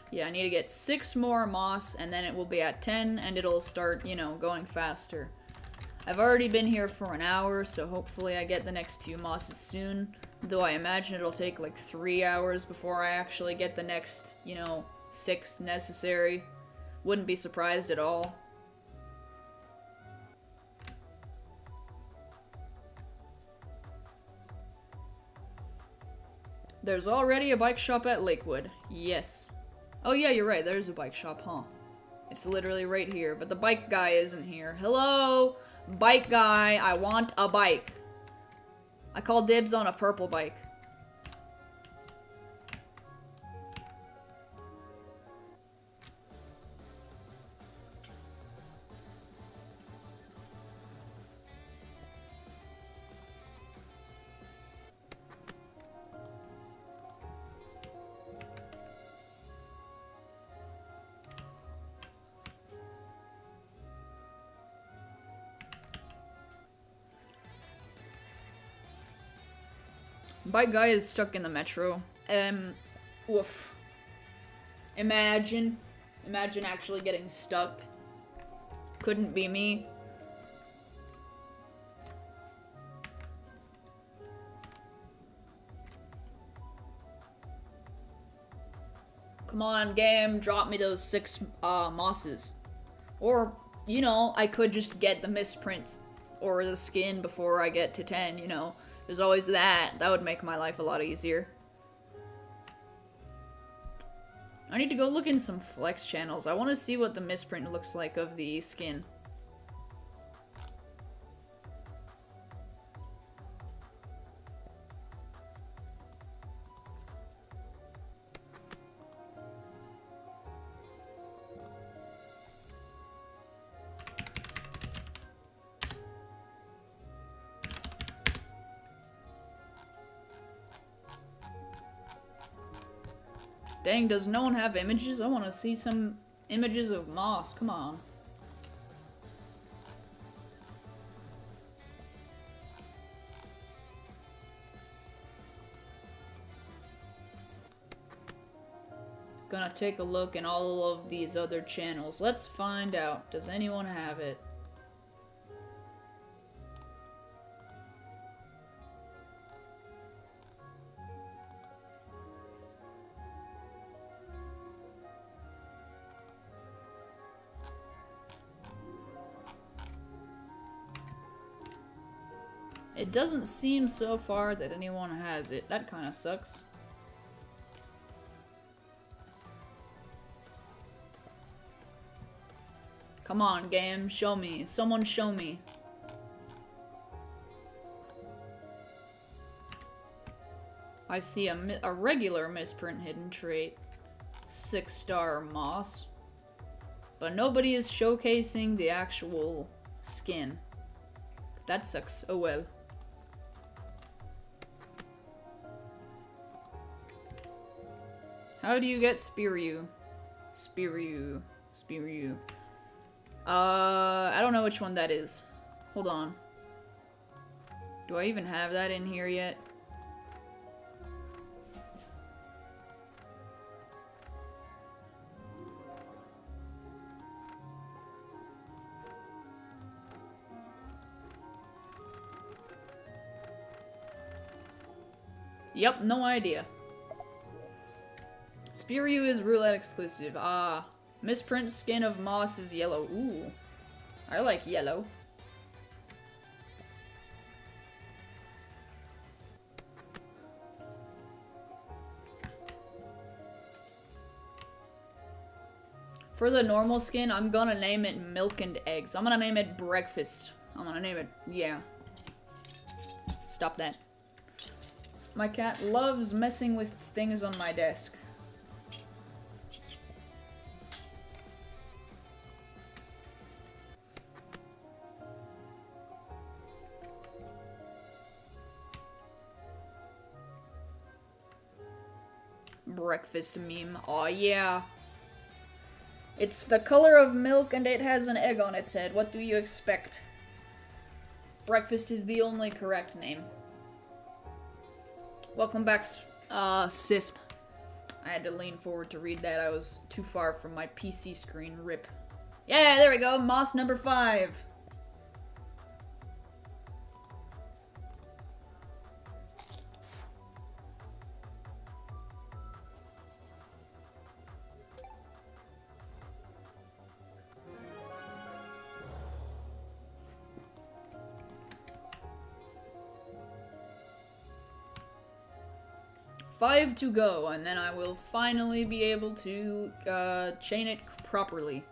Yeah, I need to get 6 more moss, and then it will be at 10, and it'll start, you know, going faster. I've already been here for an hour, so hopefully I get the next 2 mosses soon. Though I imagine it'll take like 3 hours before I actually get the next, you know, 6th necessary. Wouldn't be surprised at all. There's already a bike shop at Lakewood. Yes. Oh yeah, you're right, there's a bike shop, huh? It's literally right here, but the bike guy isn't here. Hello? Bike guy, I want a bike. I call dibs on a purple bike. Bike guy is stuck in the metro. Woof. Imagine actually getting stuck. Couldn't be me. Come on, game, drop me those 6 mosses. Or, you know, I could just get the misprint or the skin before I get to 10, you know. There's always that. That would make my life a lot easier. I need to go look in some flex channels. I want to see what the misprint looks like of the skin. Dang, does no one have images? I want to see some images of moss. Come on. Gonna take a look in all of these other channels. Let's find out. Does anyone have it? It doesn't seem so far that anyone has it. That kind of sucks. Come on, game. Show me. Someone show me. I see a regular misprint hidden trait. 6-star moss. But nobody is showcasing the actual skin. That sucks. Oh well. How do you get Spearew? Spearew. Spearew. I don't know which one that is. Hold on. Do I even have that in here yet? Yep, no idea. Spearew is roulette exclusive. Ah. Misprint skin of moss is yellow. Ooh. I like yellow. For the normal skin, I'm gonna name it Milk and Eggs. I'm gonna name it Breakfast. I'm gonna name it, yeah. Stop that. My cat loves messing with things on my desk. Breakfast meme. Aw, yeah. It's the color of milk and it has an egg on its head. What do you expect? Breakfast is the only correct name. Welcome back, Sift. I had to lean forward to read that. I was too far from my PC screen. Rip. Yeah, there we go. Moss number 5. Five to go, and then I will finally be able to chain it properly.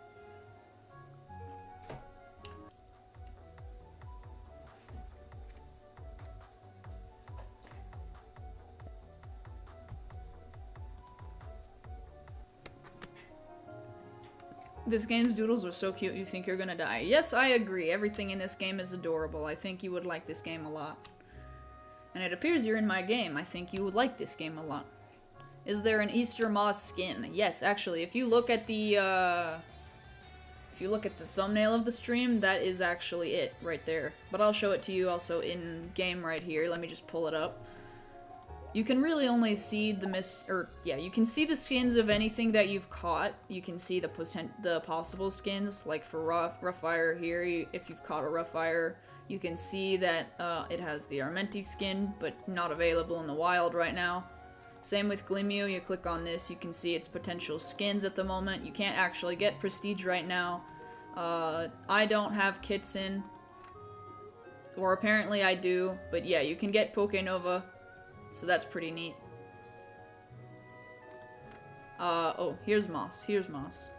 This game's doodles are so cute you think you're gonna die. Yes, I agree. Everything in this game is adorable. I think you would like this game a lot. And it appears you're in my game. I think you would like this game a lot. Is there an Easter moss skin? Yes, actually, if you look at the thumbnail of the stream, that is actually it right there. But I'll show it to you also in game right here. Let me just pull it up. You can really only see you can see the skins of anything that you've caught. You can see the possible skins, like for Roughfire here. If you've caught a Roughfire, you can see that it has the Armenti skin, but not available in the wild right now. Same with Glimeo, you click on this, you can see its potential skins at the moment. You can't actually get Prestige right now. I don't have kits in. Or apparently I do, but yeah, you can get Pokénova, so that's pretty neat. Oh, here's Moss, here's Moss.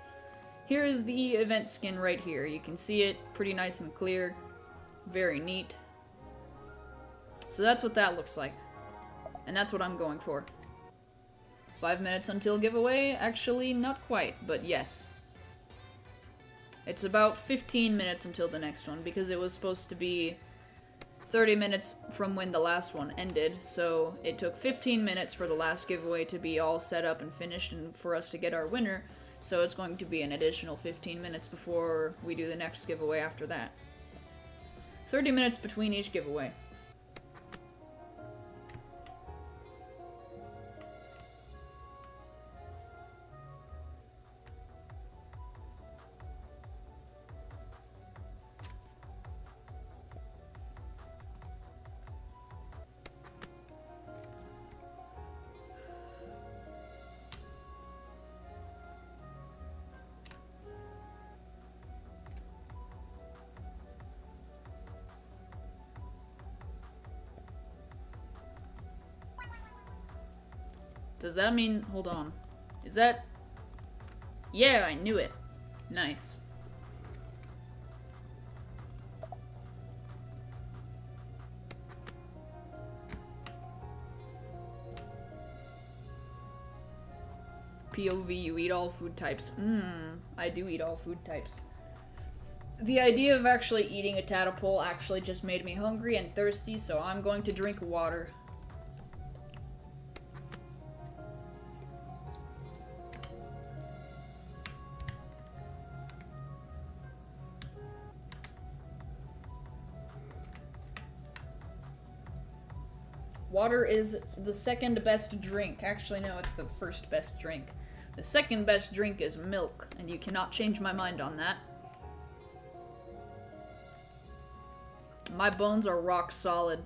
Here is the event skin right here. You can see it, pretty nice and clear. Very neat. So that's what that looks like. And that's what I'm going for. 5 minutes until giveaway? Actually, not quite, but yes. It's about 15 minutes until the next one, because it was supposed to be 30 minutes from when the last one ended, so it took 15 minutes for the last giveaway to be all set up and finished and for us to get our winner, so it's going to be an additional 15 minutes before we do the next giveaway after that. 30 minutes between each giveaway. Does that mean... hold on. Is that... yeah, I knew it. Nice. POV, you eat all food types. I do eat all food types. The idea of actually eating a tadpole actually just made me hungry and thirsty, so I'm going to drink water. Water is the second best drink. Actually, no, it's the first best drink. The second best drink is milk, and you cannot change my mind on that. My bones are rock solid.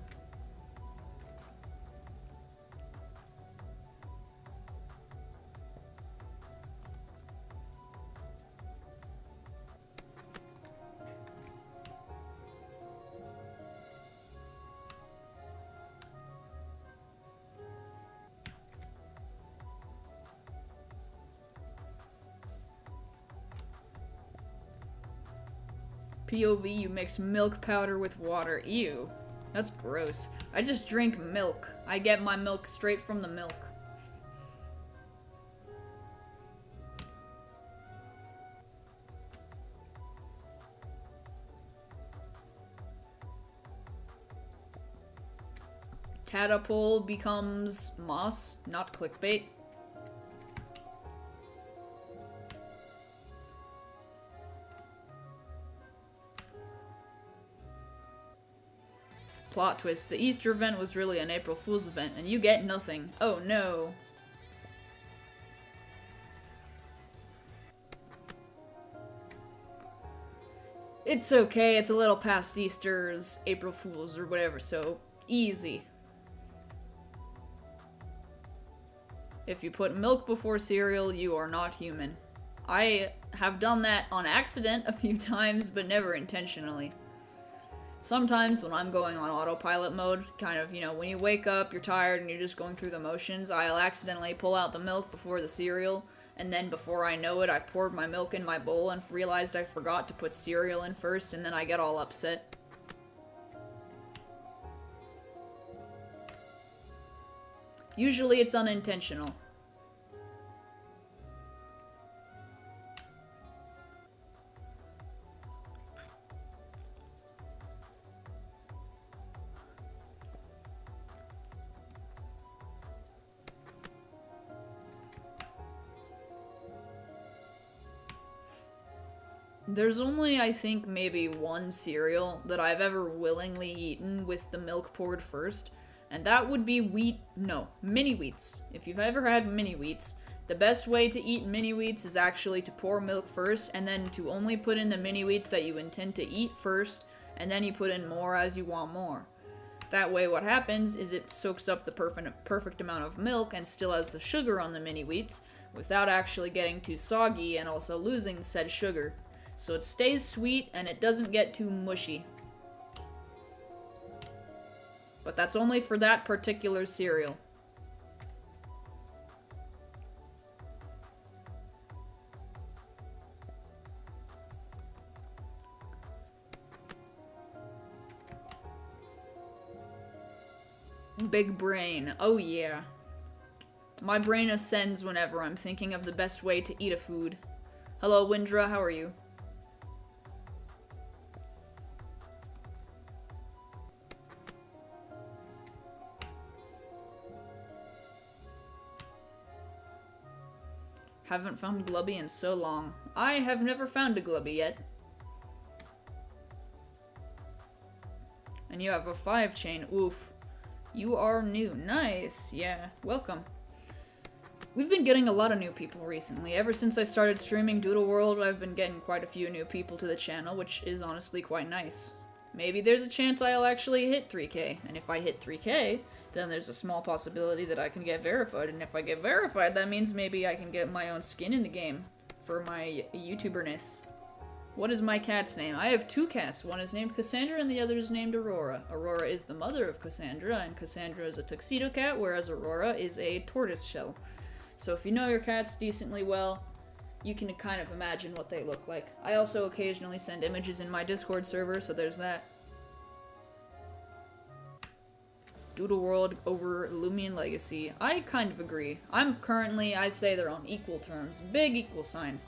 POV, you mix milk powder with water. Ew. That's gross. I just drink milk. I get my milk straight from the milk. Tadpole becomes moss, not clickbait. Plot twist. The Easter event was really an April Fool's event, and you get nothing. Oh no. It's okay, it's a little past Easter's April Fool's or whatever, so easy. If you put milk before cereal, you are not human. I have done that on accident a few times, but never intentionally. Sometimes when I'm going on autopilot mode, kind of, you know, when you wake up, you're tired, and you're just going through the motions, I'll accidentally pull out the milk before the cereal, and then before I know it, I've poured my milk in my bowl and realized I forgot to put cereal in first, and then I get all upset. Usually it's unintentional. There's only, I think, maybe one cereal that I've ever willingly eaten with the milk poured first, and that would be mini wheats. If you've ever had mini wheats, the best way to eat mini wheats is actually to pour milk first, and then to only put in the mini wheats that you intend to eat first, and then you put in more as you want more. That way what happens is it soaks up the perfect amount of milk and still has the sugar on the mini wheats without actually getting too soggy and also losing said sugar. So it stays sweet and it doesn't get too mushy. But that's only for that particular cereal. Big brain. Oh yeah. My brain ascends whenever I'm thinking of the best way to eat a food. Hello, Windra, how are you? Haven't found Glubby in so long. I have never found a Glubby yet. And you have a 5-chain. Oof. You are new. Nice. Yeah. Welcome. We've been getting a lot of new people recently. Ever since I started streaming Doodle World, I've been getting quite a few new people to the channel, which is honestly quite nice. Maybe there's a chance I'll actually hit 3K, and if I hit 3K, then there's a small possibility that I can get verified, and if I get verified, that means maybe I can get my own skin in the game for my YouTuberness. What is my cat's name? I have 2 cats. One is named Cassandra and the other is named Aurora. Aurora is the mother of Cassandra, and Cassandra is a tuxedo cat, whereas Aurora is a tortoise shell. So if you know your cats decently well, you can kind of imagine what they look like. I also occasionally send images in my Discord server, so there's that. Doodle World over Lumion Legacy. I kind of agree. I say they're on equal terms. Big equal sign.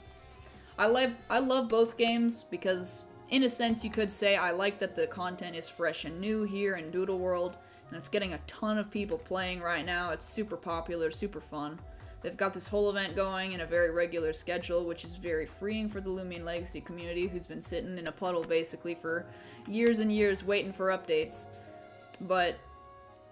I love both games because, in a sense, you could say I like that the content is fresh and new here in Doodle World, and it's getting a ton of people playing right now. It's super popular, super fun. They've got this whole event going in a very regular schedule, which is very freeing for the Lumion Legacy community, who's been sitting in a puddle basically for years and years waiting for updates. But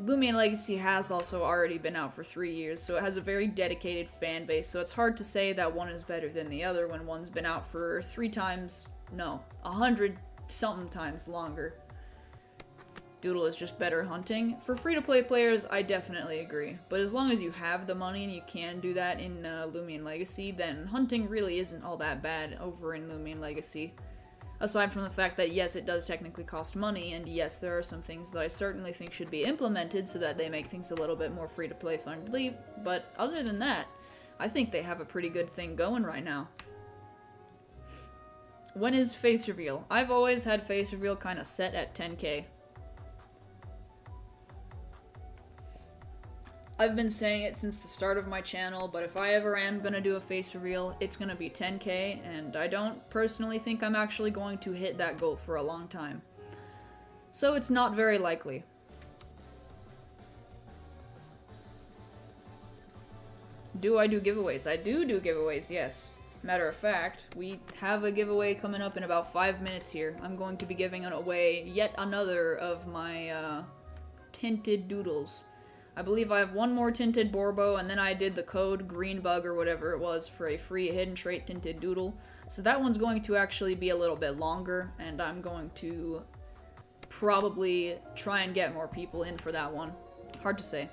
Lumion Legacy has also already been out for 3 years, so it has a very dedicated fan base, so it's hard to say that one is better than the other when one's been out for 100-something times longer. Doodle is just better hunting. For free-to-play players, I definitely agree, but as long as you have the money and you can do that in Lumion Legacy, then hunting really isn't all that bad over in Lumion Legacy. Aside from the fact that, yes, it does technically cost money, and yes, there are some things that I certainly think should be implemented so that they make things a little bit more free-to-play friendly, but other than that, I think they have a pretty good thing going right now. When is face reveal? I've always had face reveal kind of set at 10K. I've been saying it since the start of my channel, but if I ever am gonna do a face reveal, it's gonna be 10K, and I don't personally think I'm actually going to hit that goal for a long time. So it's not very likely. Do I do giveaways? I do giveaways, yes. Matter of fact, we have a giveaway coming up in about 5 minutes here. I'm going to be giving away yet another of my tinted doodles. I believe I have one more tinted Borbo, and then I did the code Greenbug or whatever it was for a free hidden trait tinted doodle. So that one's going to actually be a little bit longer, and I'm going to probably try and get more people in for that one. Hard to say.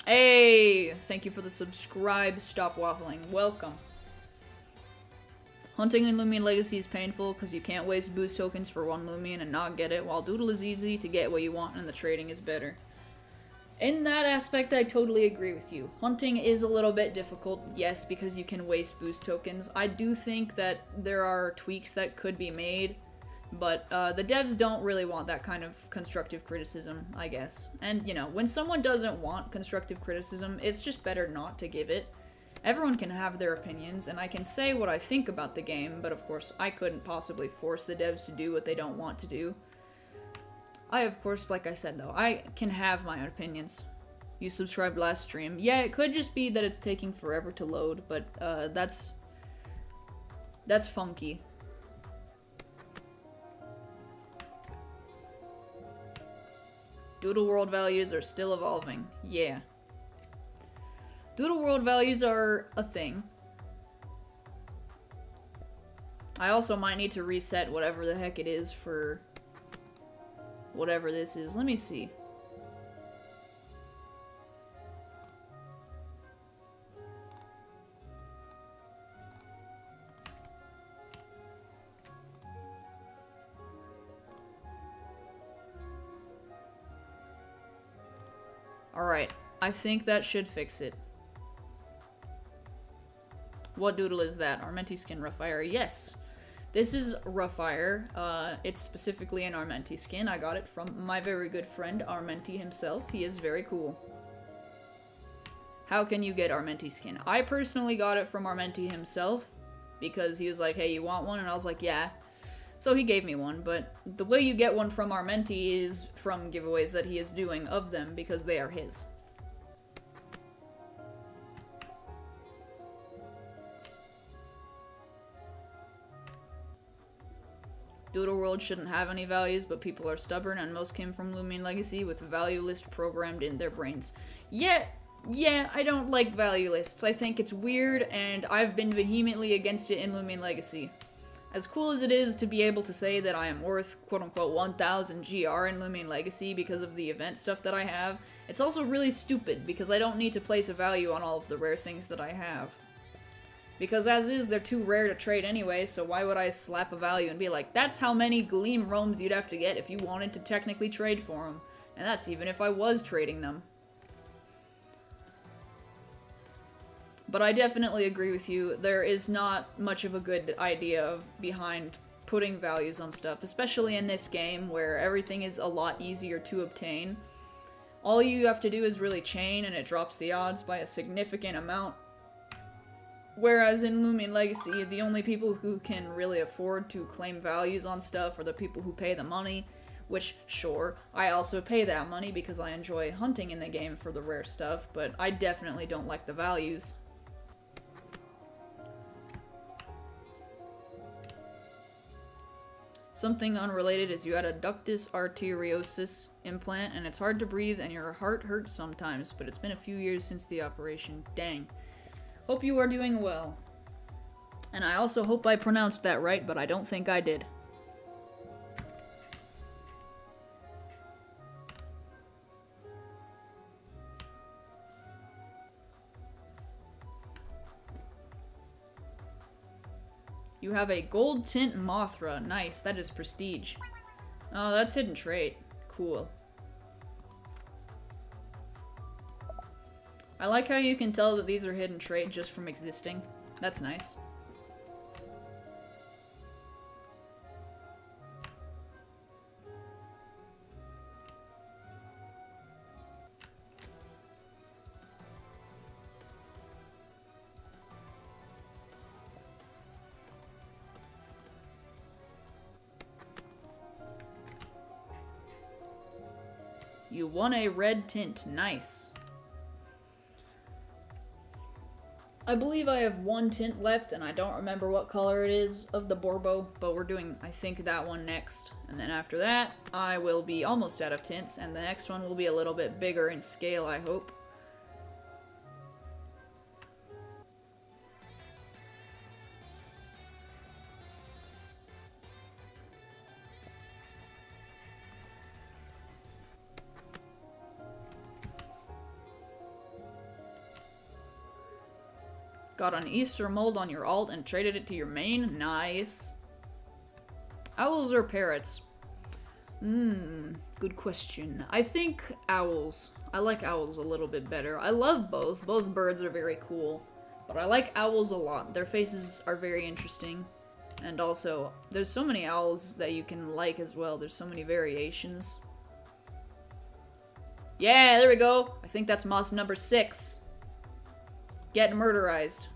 Hey! Thank you for the subscribe, stop waffling. Welcome. Hunting in Lumion Legacy is painful because you can't waste boost tokens for 1 Lumion and not get it, while Doodle is easy to get what you want and the trading is better. In that aspect, I totally agree with you. Hunting is a little bit difficult, yes, because you can waste boost tokens. I do think that there are tweaks that could be made, but the devs don't really want that kind of constructive criticism, I guess. And, you know, when someone doesn't want constructive criticism, it's just better not to give it. Everyone can have their opinions, and I can say what I think about the game, but of course, I couldn't possibly force the devs to do what they don't want to do. I, of course, like I said though, I can have my own opinions. You subscribed last stream. Yeah, it could just be that it's taking forever to load, but that's funky. Doodle World values are still evolving. Yeah. Doodle World values are a thing. I also might need to reset whatever the heck it is for whatever this is. Let me see. Alright, I think that should fix it. What doodle is that? Armenti skin Rough-Fire. Yes! This is Rough-Fire. It's specifically an Armenti skin. I got it from my very good friend, Armenti himself. He is very cool. How can you get Armenti skin? I personally got it from Armenti himself, because he was like, hey, you want one? And I was like, yeah. So he gave me one, but the way you get one from Armenti is from giveaways that he is doing of them, because they are his. Doodle World shouldn't have any values, but people are stubborn, and most came from Lumion Legacy with value list programmed in their brains. Yeah, I don't like value lists. I think it's weird, and I've been vehemently against it in Lumion Legacy. As cool as it is to be able to say that I am worth, quote-unquote, 1000 GR in Lumion Legacy because of the event stuff that I have, it's also really stupid because I don't need to place a value on all of the rare things that I have. Because as is, they're too rare to trade anyway, so why would I slap a value and be like, that's how many Gleam Roams you'd have to get if you wanted to technically trade for them. And that's even if I was trading them. But I definitely agree with you, there is not much of a good idea behind putting values on stuff, especially in this game where everything is a lot easier to obtain. All you have to do is really chain and it drops the odds by a significant amount. Whereas in Lumion Legacy, the only people who can really afford to claim values on stuff are the people who pay the money, which, sure, I also pay that money because I enjoy hunting in the game for the rare stuff, but I definitely don't like the values. Something unrelated is you had a ductus arteriosus implant, and it's hard to breathe and your heart hurts sometimes, but it's been a few years since the operation. Dang. Hope you are doing well. And I also hope I pronounced that right, but I don't think I did. You have a gold tint Mothra. Nice, that is prestige. Oh, that's hidden trait. Cool. I like how you can tell that these are hidden trait just from existing. That's nice. You won a red tint. Nice. I believe I have one tint left, and I don't remember what color it is of the Borbo, but we're doing, I think, that one next. And then after that, I will be almost out of tints, and the next one will be a little bit bigger in scale, I hope. Got an Easter mold on your alt and traded it to your main? Nice. Owls or parrots? Good question. I think owls. I like owls a little bit better. I love both. Both birds are very cool. But I like owls a lot. Their faces are very interesting. And also, there's so many owls that you can like as well. There's so many variations. Yeah, there we go. I think that's moss number 6. Get murderized.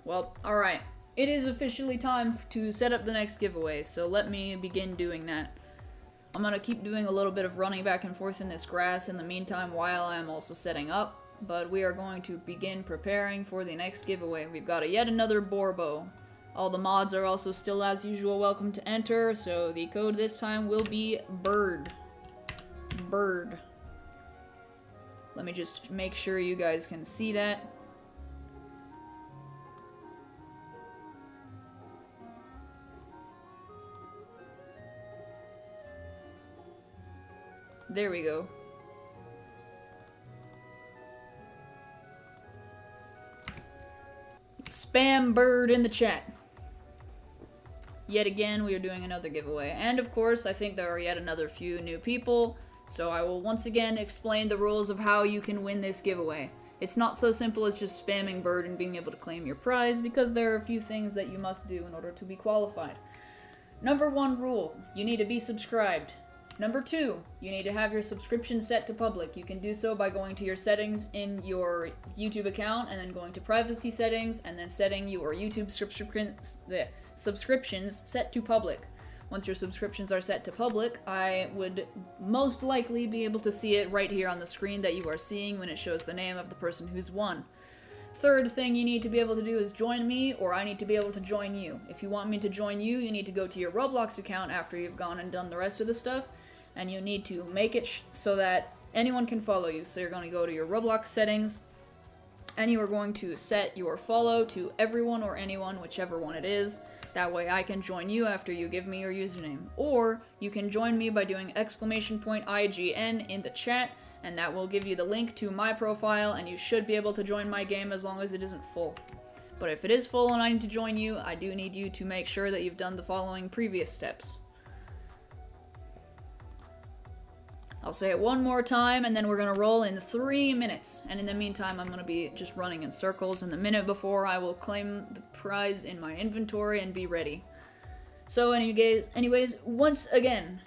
Well, alright. It is officially time to set up the next giveaway, so let me begin doing that. I'm gonna keep doing a little bit of running back and forth in this grass in the meantime while I'm also setting up. but we are going to begin preparing for the next giveaway. We've got yet another Borbo. All the mods are also still, as usual, welcome to enter, so the code this time will be BIRD. BIRD. Let me just make sure you guys can see that. There we go. Spam BIRD in the chat. Yet again, we are doing another giveaway. And of course, I think there are yet another few new people, so I will once again explain the rules of how you can win this giveaway. It's not so simple as just spamming BIRD and being able to claim your prize, because there are a few things that you must do in order to be qualified. Number 1 rule, you need to be subscribed. Number 2, you need to have your subscription set to public. You can do so by going to your settings in your YouTube account and then going to privacy settings and then setting your YouTube subscriptions set to public. Once your subscriptions are set to public, I would most likely be able to see it right here on the screen that you are seeing when it shows the name of the person who's won. Third thing you need to be able to do is join me, or I need to be able to join you. If you want me to join you, you need to go to your Roblox account after you've gone and done the rest of the stuff, and you need to make it so that anyone can follow you. So you're going to go to your Roblox settings, and you are going to set your follow to everyone or anyone, whichever one it is. That way I can join you after you give me your username. Or you can join me by doing !IGN in the chat, and that will give you the link to my profile, and you should be able to join my game as long as it isn't full. But if it is full and I need to join you, I do need you to make sure that you've done the following previous steps. I'll say it one more time, and then we're going to roll in 3 minutes. And in the meantime, I'm going to be just running in circles, and the minute before I will claim the prize in my inventory and be ready. So anyways, once again,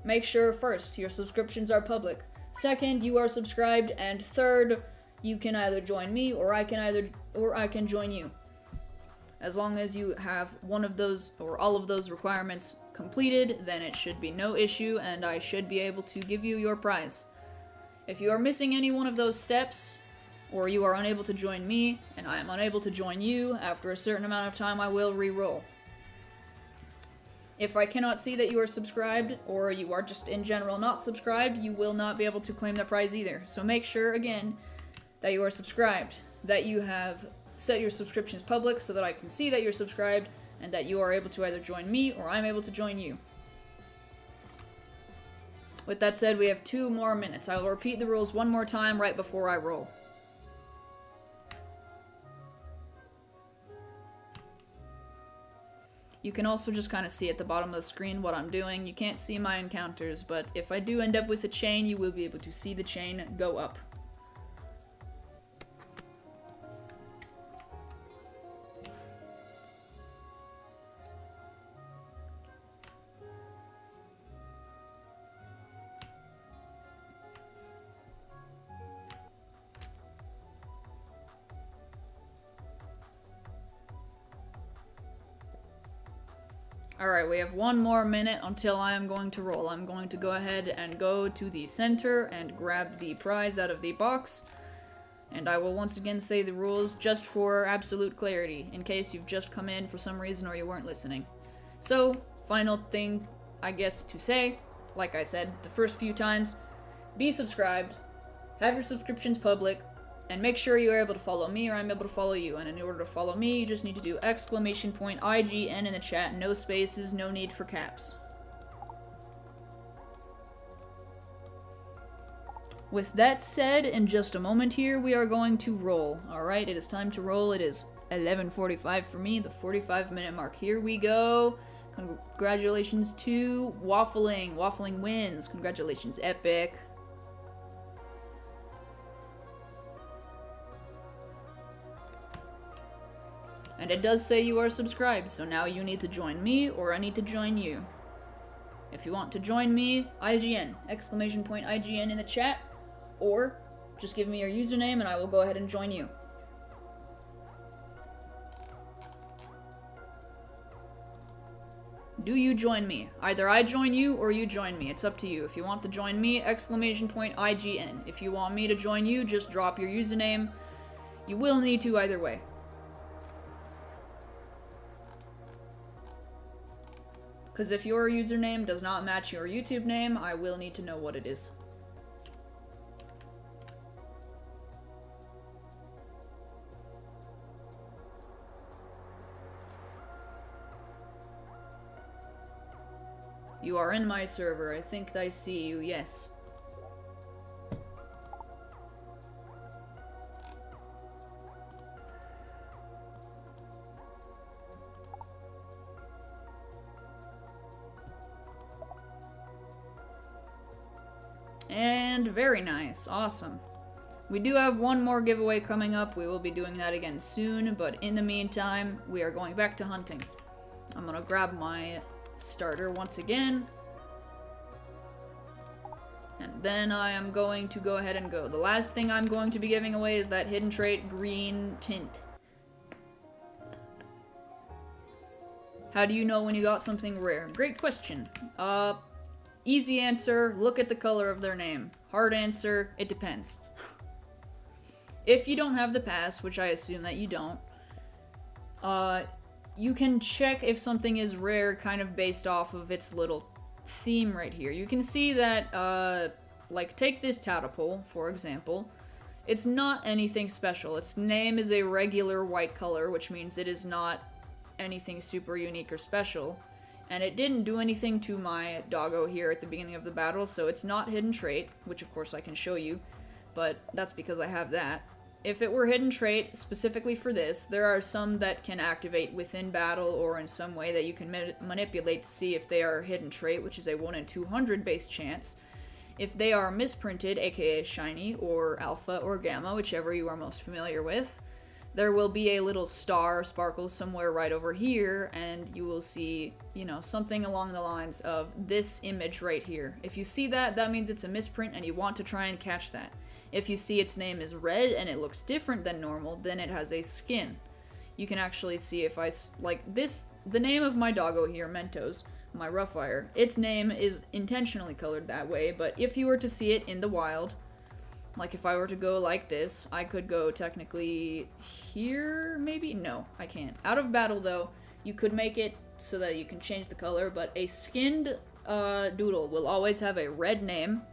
make sure first, your subscriptions are public. Second, you are subscribed, and third, you can either join me or I can join you. As long as you have one of those or all of those requirements completed, then it should be no issue and I should be able to give you your prize. If you are missing any one of those steps, or you are unable to join me and I am unable to join you, after a certain amount of time I will re-roll. If I cannot see that you are subscribed, or you are just in general not subscribed, you will not be able to claim the prize either. So make sure, again, that you are subscribed, that you have set your subscriptions public so that I can see that you're subscribed, and that you are able to either join me or I'm able to join you. With that said, we have 2 more minutes. I will repeat the rules one more time right before I roll. You can also just kind of see at the bottom of the screen what I'm doing. You can't see my encounters, but if I do end up with a chain, you will be able to see the chain go up. Alright, we have 1 more minute until I am going to roll. I'm going to go ahead and go to the center and grab the prize out of the box. And I will once again say the rules just for absolute clarity, in case you've just come in for some reason or you weren't listening. So, final thing, I guess, to say, like I said the first few times, be subscribed, have your subscriptions public, and make sure you are able to follow me or I'm able to follow you. And in order to follow me, you just need to do !IGN in the chat. No spaces, no need for caps. With that said, in just a moment here, we are going to roll. Alright, it is time to roll. It is 11:45 for me, the 45-minute mark. Here we go. Congratulations to Waffling. Waffling wins. Congratulations, Epic. And it does say you are subscribed, so now you need to join me, or I need to join you. If you want to join me, IGN, !IGN in the chat, or just give me your username and I will go ahead and join you. Do you join me? Either I join you or you join me. It's up to you. If you want to join me, !IGN. If you want me to join you, just drop your username. You will need to either way. Because if your username does not match your YouTube name, I will need to know what it is. You are in my server. I think I see you. Yes. And very nice. Awesome. We do have one more giveaway coming up. We will be doing that again soon, but in the meantime, we are going back to hunting. I'm gonna grab my starter once again. And then I am going to go ahead and go. The last thing I'm going to be giving away is that hidden trait green tint. How do you know when you got something rare? Great question. Easy answer, look at the color of their name. Hard answer, it depends. If you don't have the pass, which I assume that you don't, you can check if something is rare kind of based off of its little theme right here. You can see that, like, take this tadpole, for example. It's not anything special. Its name is a regular white color, which means it is not anything super unique or special. And it didn't do anything to my doggo here at the beginning of the battle, so it's not hidden trait, which of course I can show you, but that's because I have that. If it were hidden trait specifically for this, there are some that can activate within battle or in some way that you can manipulate to see if they are hidden trait, which is a 1 in 200 base chance. If they are misprinted, aka shiny, or alpha, or gamma, whichever you are most familiar with, there will be a little star sparkle somewhere right over here, and you will see, you know, something along the lines of this image right here. If you see that, that means it's a misprint and you want to try and catch that. If you see its name is red and it looks different than normal, then it has a skin. You can actually see if like this, the name of my doggo here, Mentos, my Roughfire, its name is intentionally colored that way, but if you were to see it in the wild, like if I were to go like this, I could go technically here, maybe? No, I can't. Out of battle though, you could make it so that you can change the color, but a skinned doodle will always have a red name.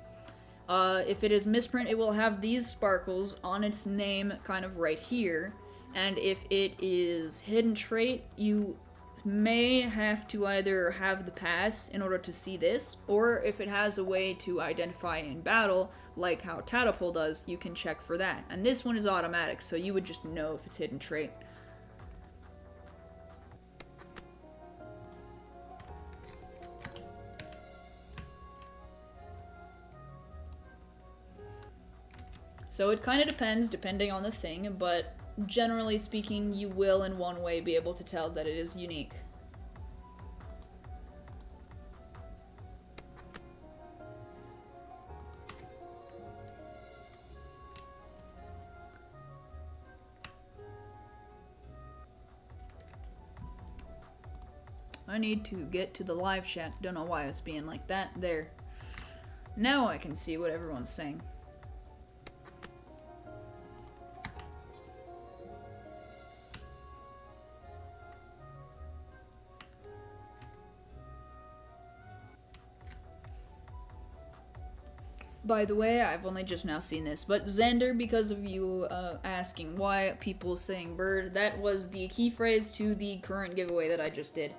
If it is misprint, it will have these sparkles on its name kind of right here, and if it is hidden trait, you may have to either have the pass in order to see this, or if it has a way to identify in battle, like how Tadpole does, you can check for that. And this one is automatic, so you would just know if it's hidden trait. So it kind of depends, depending on the thing, but generally speaking, you will in one way be able to tell that it is unique. I need to get to the live chat. Don't know why it's being like that. There. Now I can see what everyone's saying. By the way, I've only just now seen this, but Xander, because of you asking why people saying bird, that was the key phrase to the current giveaway that I just did.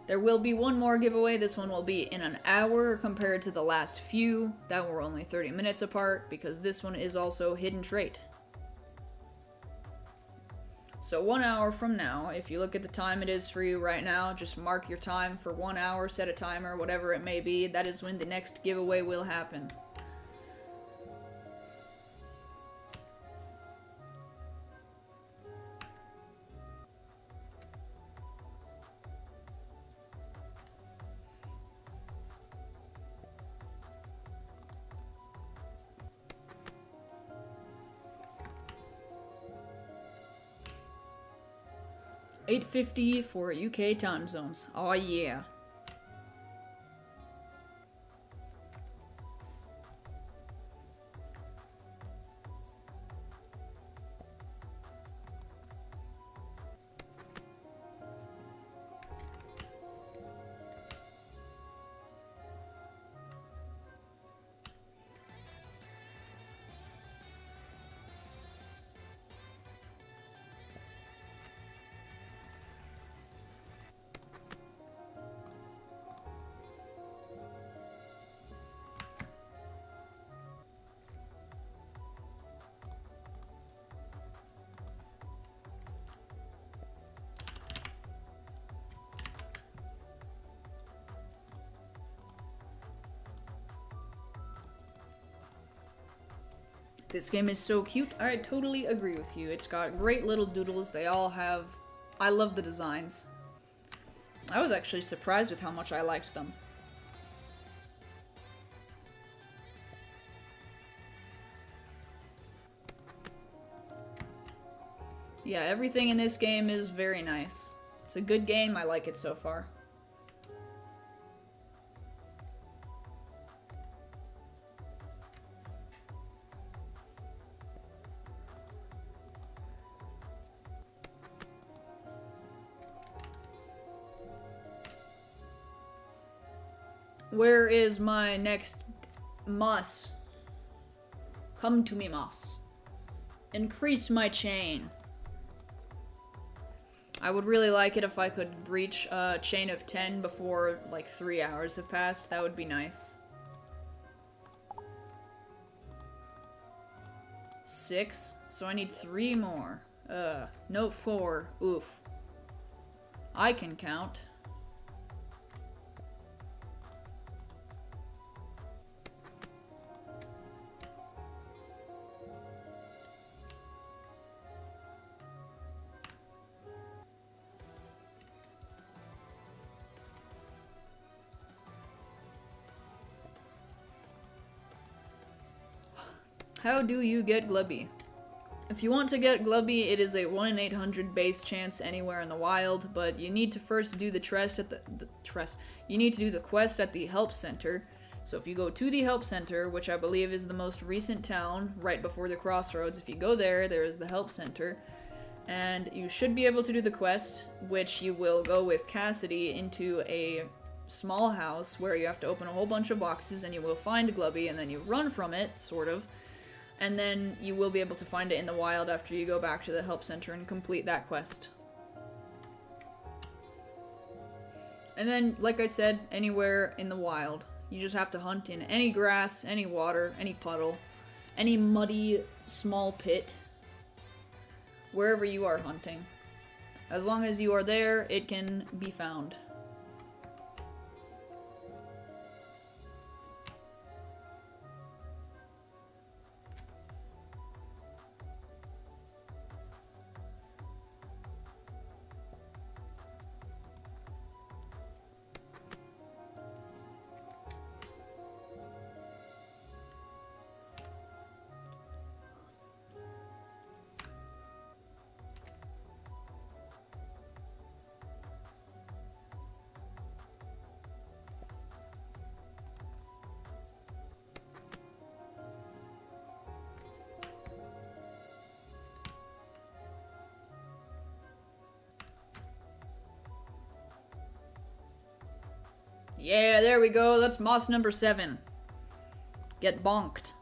There will be one more giveaway. This one will be in an hour compared to the last few that were only 30 minutes apart, because this one is also hidden trait. So 1 hour from now, if you look at the time it is for you right now, just mark your time for 1 hour, set a timer, whatever it may be. That is when the next giveaway will happen. $8:50 for UK time zones. Oh yeah. This game is so cute. I totally agree with you. It's got great little doodles. They all have... I love the designs. I was actually surprised with how much I liked them. Yeah, everything in this game is very nice. It's a good game. I like it so far. Where is my next moss? Come to me, moss. Increase my chain. I would really like it if I could reach a chain of 10 before, like, 3 hours have passed. That would be nice. 6? So I need 3 more. No 4. Oof. I can count. How do you get Globby? If you want to get Globby, it is a 1 in 800 base chance anywhere in the wild, but you need to first do the quest at you need to do the quest at the help center. So if you go to the help center, which I believe is the most recent town right before the crossroads, if you go there, there is the help center, and you should be able to do the quest, which you will go with Cassidy into a small house where you have to open a whole bunch of boxes and you will find Globby, and then you run from it, sort of. And then you will be able to find it in the wild after you go back to the help center and complete that quest. And then, like I said, anywhere in the wild. You just have to hunt in any grass, any water, any puddle, any muddy, small pit. Wherever you are hunting. As long as you are there, it can be found. Yeah, there we go. That's moss number 7. Get bonked.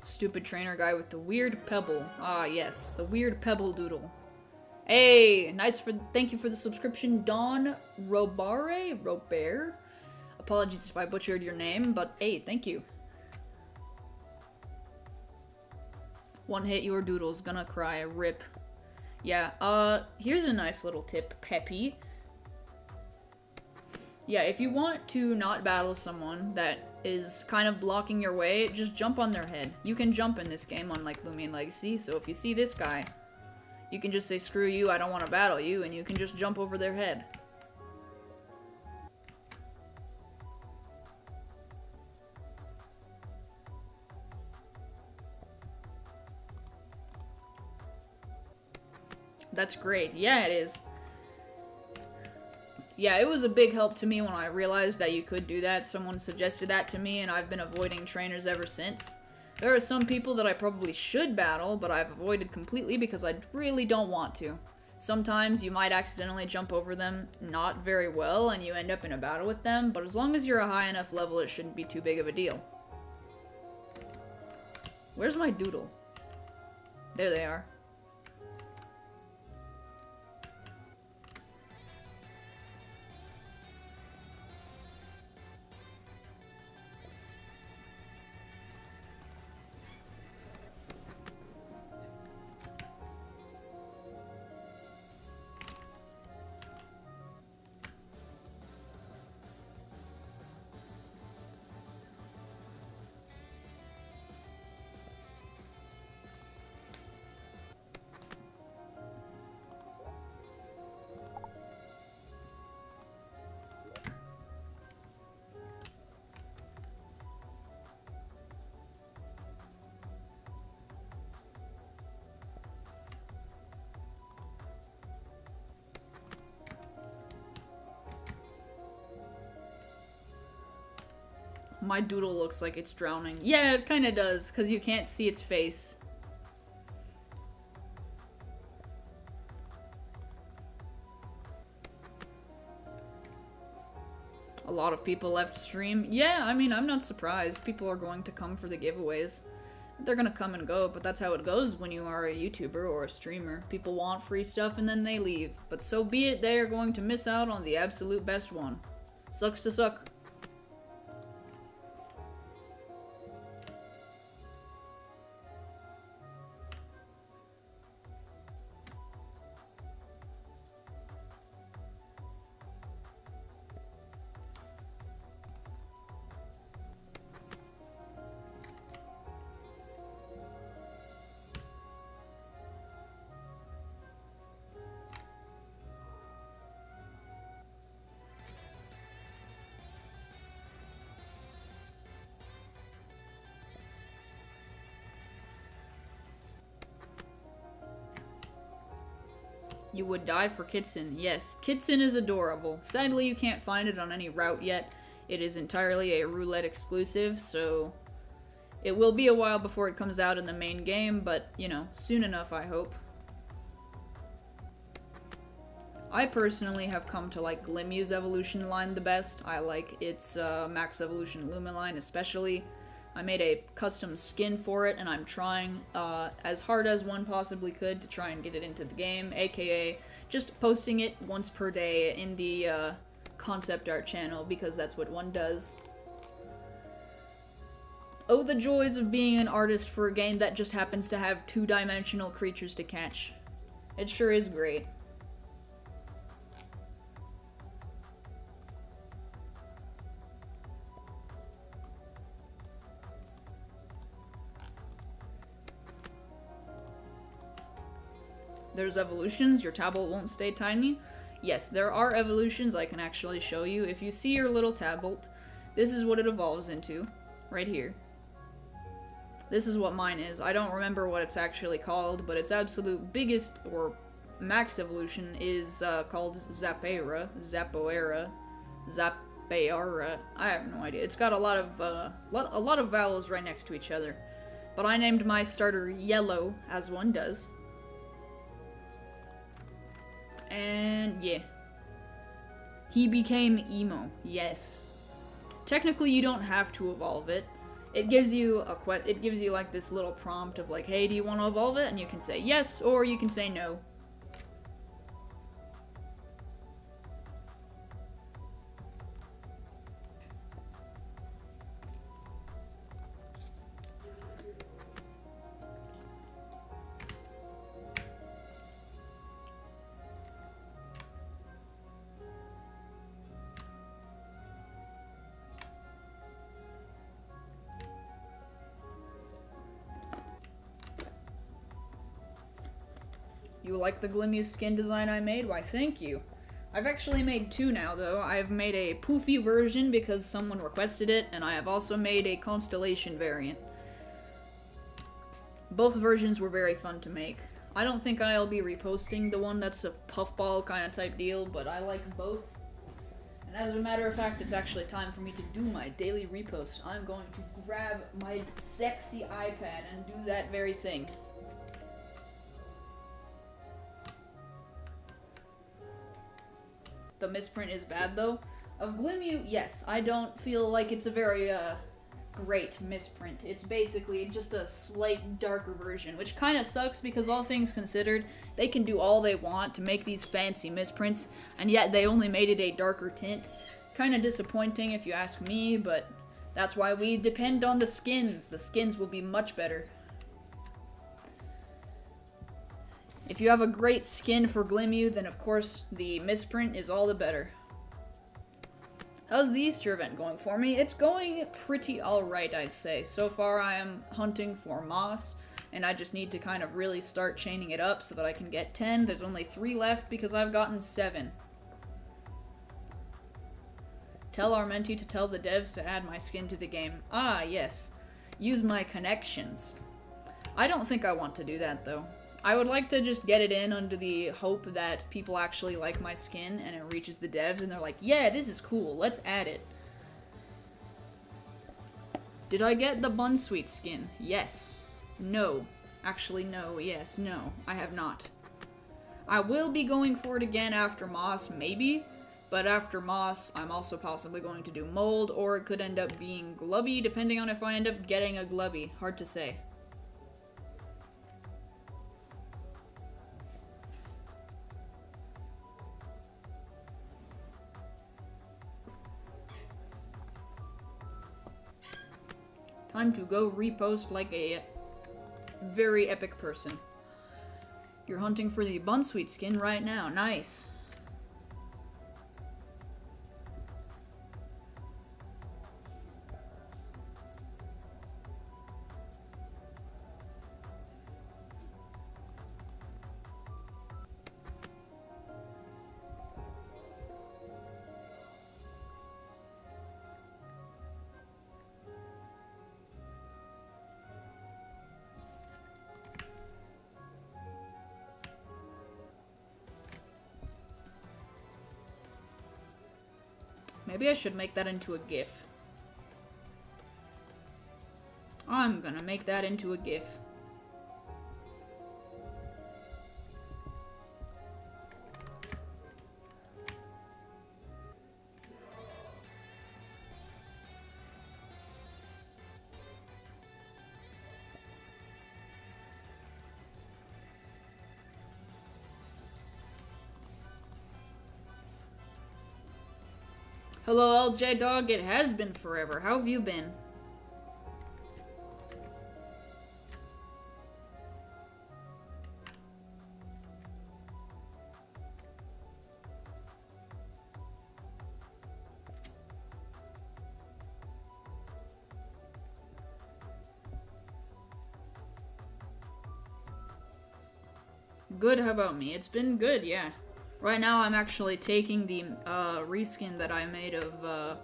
Stupid trainer guy with the weird pebble. Ah, yes, the weird pebble doodle. Hey, thank you for the subscription, Don Robert. Apologies if I butchered your name, but hey, thank you. One hit your doodle's gonna cry, rip. Yeah, here's a nice little tip, Peppy. Yeah, if you want to not battle someone that is kind of blocking your way, just jump on their head. You can jump in this game, unlike Lumion Legacy, so if you see this guy, you can just say, screw you, I don't want to battle you, and you can just jump over their head. That's great. Yeah, it is. Yeah, it was a big help to me when I realized that you could do that. Someone suggested that to me, and I've been avoiding trainers ever since. There are some people that I probably should battle, but I've avoided completely because I really don't want to. Sometimes you might accidentally jump over them not very well, and you end up in a battle with them, but as long as you're a high enough level, it shouldn't be too big of a deal. Where's my doodle? There they are. My doodle looks like it's drowning. Yeah, it kinda does, because you can't see its face. A lot of people left stream. Yeah, I mean, I'm not surprised. People are going to come for the giveaways. They're gonna come and go, but that's how it goes when you are a YouTuber or a streamer. People want free stuff and then they leave. But so be it, they are going to miss out on the absolute best one. Sucks to suck. You would die for Kitson. Yes, Kitson is adorable. Sadly, you can't find it on any route yet. It is entirely a roulette exclusive, so it will be a while before it comes out in the main game, but, you know, soon enough, I hope. I personally have come to like Glimmew's evolution line the best. I like its Max Evolution Luma line especially. I made a custom skin for it, and I'm trying as hard as one possibly could to try and get it into the game, aka just posting it once per day in the concept art channel, because that's what one does. Oh, the joys of being an artist for a game that just happens to have two-dimensional creatures to catch. It sure is great. There's evolutions, your tablet won't stay tiny. Yes, there are evolutions I can actually show you. If you see your little tablet, this is what it evolves into, right here. This is what mine is. I don't remember what it's actually called, but its absolute biggest, or max evolution is called Zapeira, Zapoera, Zapeara. I have no idea. It's got a lot of vowels right next to each other. But I named my starter Yellow, as one does. And yeah, he became emo. Yes, technically you don't have to evolve it. It gives you like this little prompt of like, hey, do you want to evolve it? And you can say yes, or you can say no. You like the Glimmew skin design I made? Why, thank you. I've actually made two now, though. I've made a poofy version because someone requested it, and I have also made a Constellation variant. Both versions were very fun to make. I don't think I'll be reposting the one that's a puffball kind of type deal, but I like both. And as a matter of fact, it's actually time for me to do my daily repost. I'm going to grab my sexy iPad and do that very thing. The misprint is bad, though. Of Glimmew, yes, I don't feel like it's a very, great misprint. It's basically just a slight darker version, which kind of sucks because all things considered, they can do all they want to make these fancy misprints, and yet they only made it a darker tint. Kind of disappointing if you ask me, but that's why we depend on the skins. The skins will be much better. If you have a great skin for Glimmew, then of course the misprint is all the better. How's the Easter event going for me? It's going pretty alright, I'd say. So far I am hunting for moss, and I just need to kind of really start chaining it up so that I can get 10. There's only 3 left because I've gotten 7. Tell Armenti to tell the devs to add my skin to the game. Ah, yes. Use my connections. I don't think I want to do that, though. I would like to just get it in under the hope that people actually like my skin and it reaches the devs and they're like, yeah, this is cool, let's add it. Did I get the Bunsweet skin? Yes. No. Actually, no. Yes. No. I have not. I will be going for it again after Moss, maybe. But after Moss, I'm also possibly going to do Mold, or it could end up being Glubby, depending on if I end up getting a Glubby. Hard to say. Time to go repost like a very epic person. You're hunting for the Bunsweet skin right now. Nice. Maybe I should make that into a GIF. I'm gonna make that into a GIF. Hello, LJ Dog. It has been forever. How have you been? Good, how about me? It's been good, yeah. Right now I'm actually taking the reskin that I made of,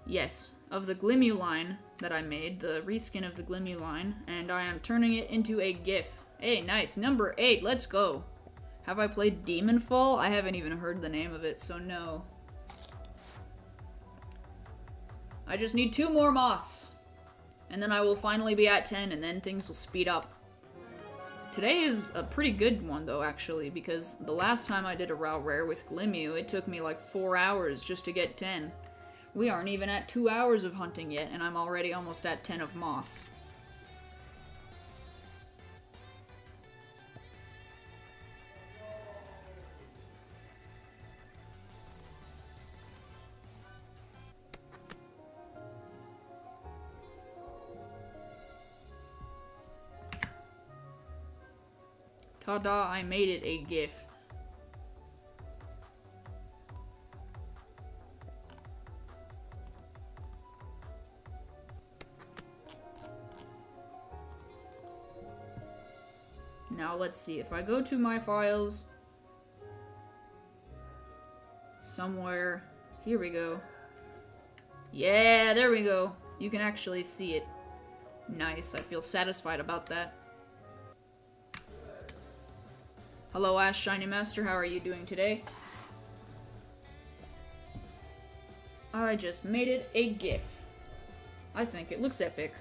yes, of the Glimuline that I made, the reskin of the Glimuline, and I am turning it into a GIF. Hey, nice. Number 8, let's go. Have I played Demonfall? I haven't even heard the name of it, so no. I just need 2 more moss. And then I will finally be at 10, and then things will speed up. Today is a pretty good one, though, actually, because the last time I did a Rare with Glimu, it took me like 4 hours just to get 10. We aren't even at 2 hours of hunting yet, and I'm already almost at 10 of moss. Ta-da, I made it a GIF. Now let's see, if I go to my files, somewhere, here we go. Yeah, there we go. You can actually see it. Nice, I feel satisfied about that. Hello, Ash Shiny Master, how are you doing today? I just made it a GIF. I think it looks epic.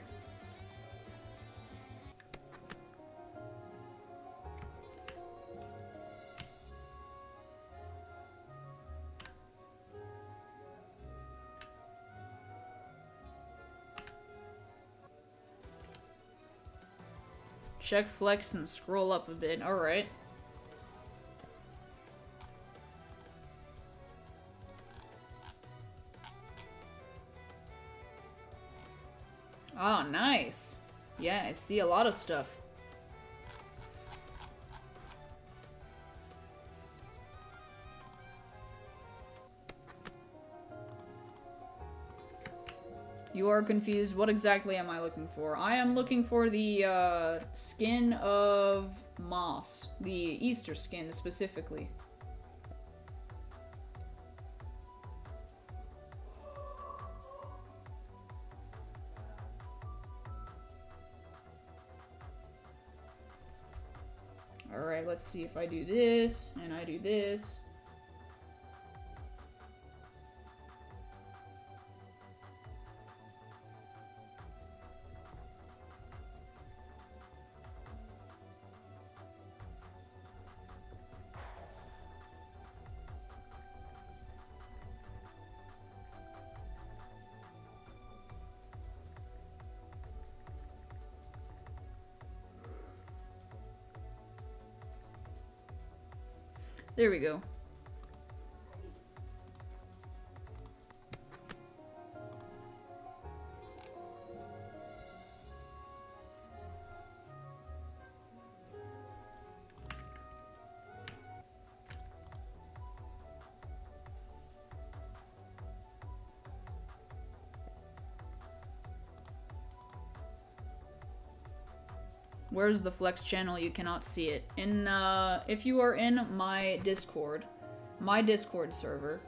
Check flex and scroll up a bit, alright. Oh, nice. Yeah, I see a lot of stuff. You are confused. What exactly am I looking for? I am looking for the skin of Moss. The Easter skin, specifically. Alright, let's see if I do this, and I do this. There we go. Where's the flex channel? You cannot see it. If you are in my Discord server,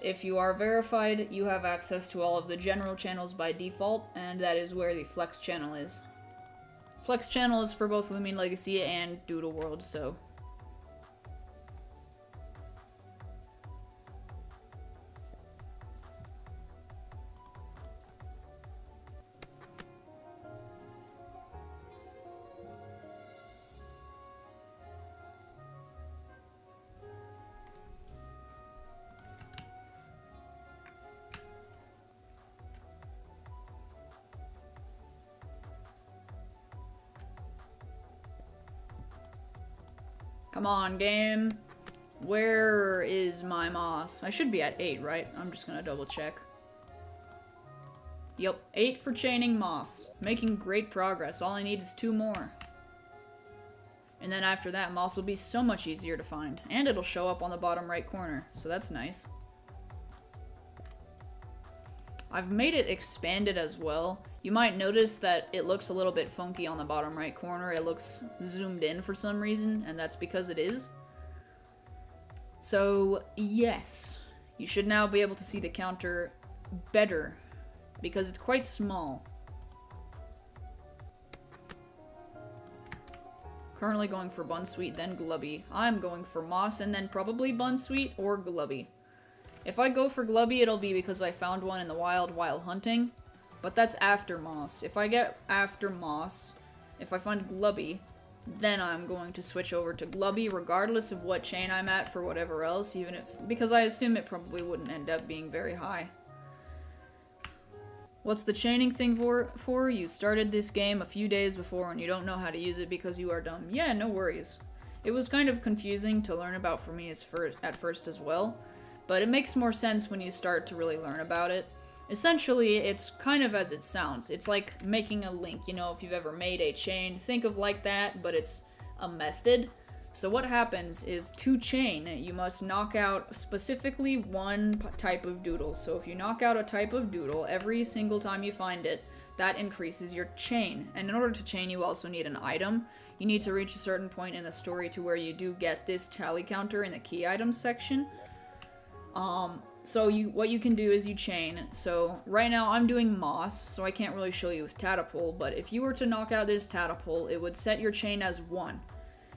if you are verified, you have access to all of the general channels by default, and that is where the flex channel is. Flex channel is for both Lumine Legacy and Doodle World, so... Come on, game. Where is my moss? I should be at 8, right? I'm just gonna double check. Yep, 8 for chaining moss. Making great progress. All I need is 2 more. And then after that, moss will be so much easier to find. And it'll show up on the bottom right corner, so that's nice. I've made it expanded as well. You might notice that it looks a little bit funky on the bottom right corner. It looks zoomed in for some reason, and that's because it is. So, yes. You should now be able to see the counter better, because it's quite small. Currently going for Bunsweet, then Glubby. I'm going for Moss, and then probably Bunsweet or Glubby. If I go for Glubby, it'll be because I found one in the wild while hunting. But that's after Moss. If I get after Moss, if I find Glubby, then I'm going to switch over to Glubby regardless of what chain I'm at for whatever else, even if, because I assume it probably wouldn't end up being very high. What's the chaining thing for? You started this game a few days before and you don't know how to use it because you are dumb. Yeah, no worries. It was kind of confusing to learn about for me at first as well, but it makes more sense when you start to really learn about it. Essentially, it's kind of as it sounds. It's like making a link. You know, if you've ever made a chain, think of like that, but it's a method. So what happens is, to chain, you must knock out specifically one type of doodle. So if you knock out a type of doodle every single time you find it, that increases your chain. And in order to chain, you also need an item. You need to reach a certain point in the story to where you do get this tally counter in the key items section. So what you can do is you chain. So right now I'm doing Moss, so I can't really show you with Tadpole, but if you were to knock out this Tadpole, it would set your chain as 1.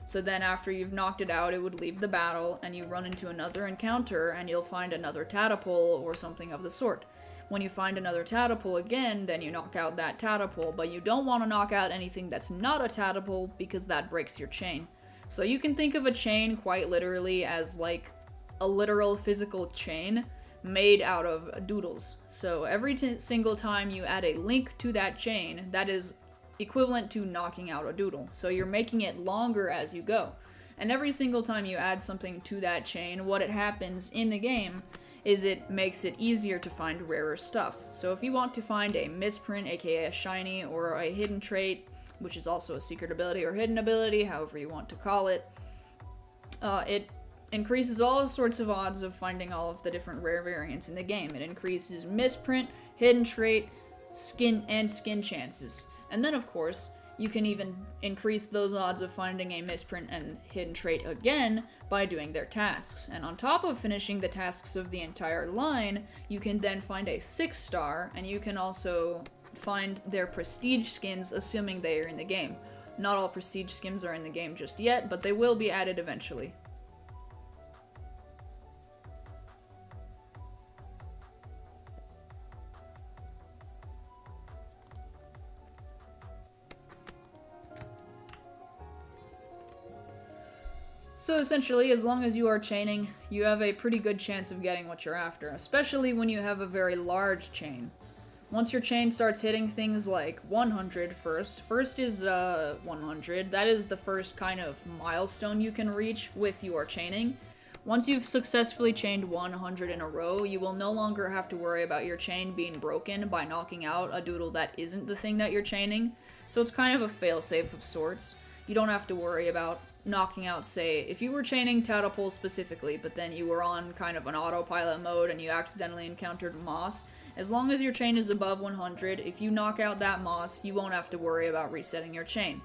So then after you've knocked it out, it would leave the battle, and you run into another encounter, and you'll find another Tadpole or something of the sort. When you find another Tadpole again, then you knock out that Tadpole, but you don't want to knock out anything that's not a Tadpole, because that breaks your chain. So you can think of a chain quite literally as like a literal physical chain made out of doodles. So every single time you add a link to that chain, that is equivalent to knocking out a doodle. So you're making it longer as you go. And every single time you add something to that chain, what it happens in the game is it makes it easier to find rarer stuff. So if you want to find a misprint, aka a shiny, or a hidden trait, which is also a secret ability or hidden ability, however you want to call it, it increases all sorts of odds of finding all of the different rare variants in the game. It increases misprint, hidden trait, skin chances. And then, of course, you can even increase those odds of finding a misprint and hidden trait again by doing their tasks. And on top of finishing the tasks of the entire line, you can then find a 6-star, and you can also find their prestige skins, assuming they are in the game. Not all prestige skins are in the game just yet, but they will be added eventually. So essentially, as long as you are chaining, you have a pretty good chance of getting what you're after, especially when you have a very large chain. Once your chain starts hitting things like 100 first. First is 100. That is the first kind of milestone you can reach with your chaining. Once you've successfully chained 100 in a row, you will no longer have to worry about your chain being broken by knocking out a doodle that isn't the thing that you're chaining. So it's kind of a failsafe of sorts. You don't have to worry about knocking out, say, if you were chaining tadpole specifically, but then you were on kind of an autopilot mode and you accidentally encountered moss. As long as your chain is above 100, if you knock out that moss, you won't have to worry about resetting your chain.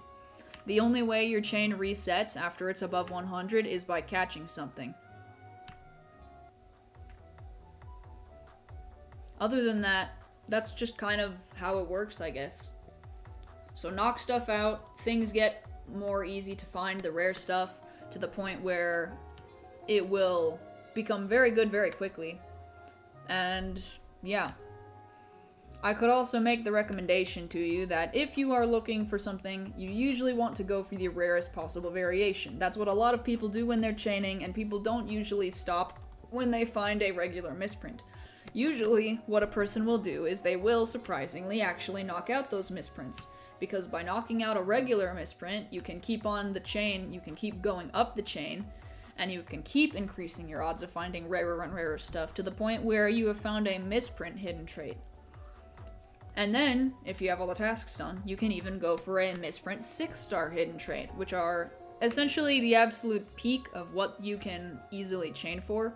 The only way your chain resets after it's above 100 is by catching something. Other than that, that's just kind of how it works, I guess. So knock stuff out, things get more easy to find, the rare stuff, to the point where it will become very good very quickly. And yeah. I could also make the recommendation to you that if you are looking for something, you usually want to go for the rarest possible variation. That's what a lot of people do when they're chaining, and people don't usually stop when they find a regular misprint. Usually, what a person will do is they will, surprisingly, actually knock out those misprints. Because by knocking out a regular misprint, you can keep on the chain, you can keep going up the chain, and you can keep increasing your odds of finding rarer and rarer stuff to the point where you have found a misprint hidden trait. And then, if you have all the tasks done, you can even go for a misprint 6-star hidden trait, which are essentially the absolute peak of what you can easily chain for.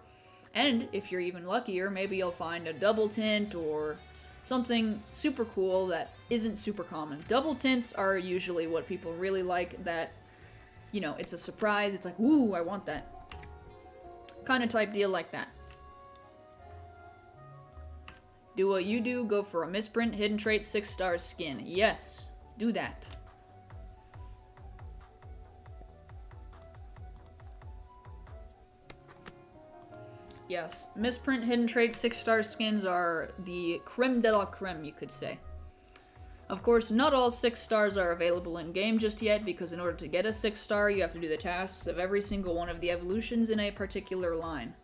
And if you're even luckier, maybe you'll find a double tint or something super cool that isn't super common. Double tints are usually what people really like, that, you know, it's a surprise, it's like, woo, I want that. Kind of type deal like that. Do what you do, go for a misprint, hidden trait, 6-star skin. Yes, do that. Yes, misprint, hidden trait, 6-star skins are the creme de la creme, you could say. Of course, not all 6 stars are available in-game just yet, because in order to get a 6-star, you have to do the tasks of every single one of the evolutions in a particular line.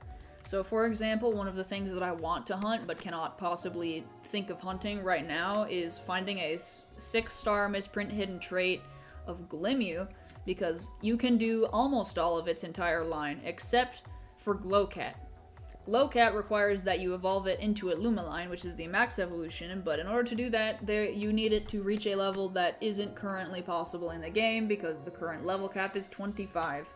So, for example, one of the things that I want to hunt, but cannot possibly think of hunting right now, is finding a 6-star misprint hidden trait of Gloomy, because you can do almost all of its entire line, except for Glowcat. Glowcat requires that you evolve it into a Lumaline, which is the max evolution, but in order to do that, you need it to reach a level that isn't currently possible in the game, because the current level cap is 25.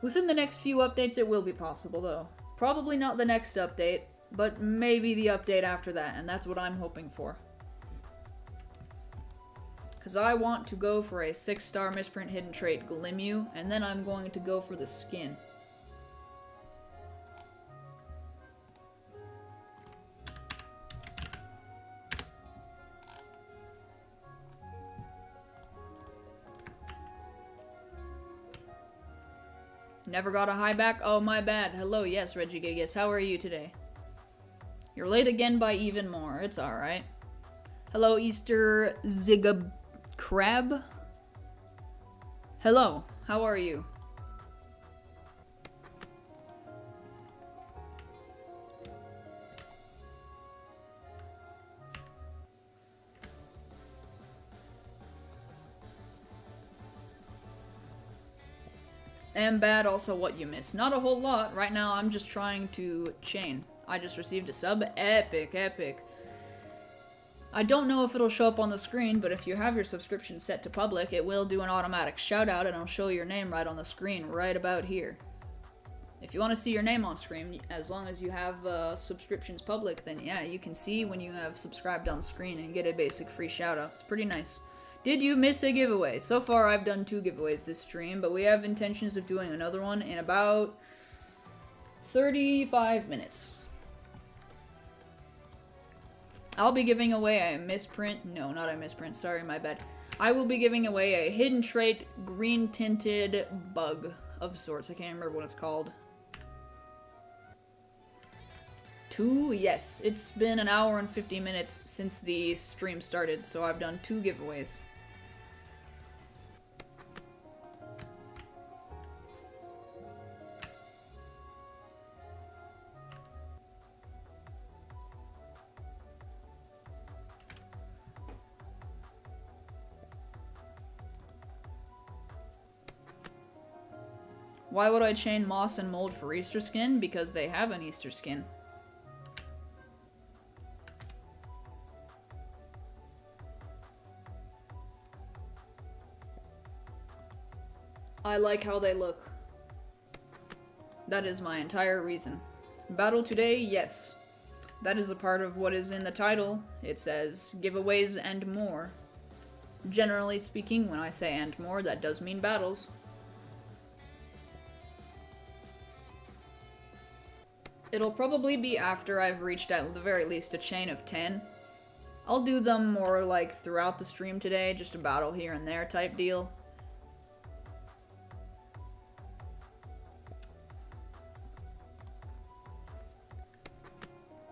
Within the next few updates it will be possible, though. Probably not the next update, but maybe the update after that, and that's what I'm hoping for. Because I want to go for a 6-star misprint hidden trait Gloomy, and then I'm going to go for the skin. Never got a high back? Oh, my bad. Hello, yes, Regigigas. How are you today? You're late again by even more. It's alright. Hello, Easter Zigab Crab. Hello, how are you? And bad, also what you missed. Not a whole lot. Right now, I'm just trying to chain. I just received a sub. Epic, epic. I don't know if it'll show up on the screen, but if you have your subscription set to public, it will do an automatic shout out and it'll show your name right on the screen, right about here. If you want to see your name on screen, as long as you have subscriptions public, then yeah, you can see when you have subscribed on screen and get a basic free shout out. It's pretty nice. Did you miss a giveaway? So far, I've done 2 giveaways this stream, but we have intentions of doing another one in about 35 minutes. I'll be giving away a misprint. No, not a misprint. Sorry, my bad. I will be giving away a hidden trait green tinted bug of sorts. I can't remember what it's called. 2? Yes. It's been an hour and 50 minutes since the stream started, so I've done 2 giveaways. Why would I chain Moss and Mold for Easter skin? Because they have an Easter skin. I like how they look. That is my entire reason. Battle today? Yes. That is a part of what is in the title. It says, giveaways and more. Generally speaking, when I say and more, that does mean battles. It'll probably be after I've reached at the very least a chain of 10. I'll do them more like throughout the stream today, just a battle here and there type deal.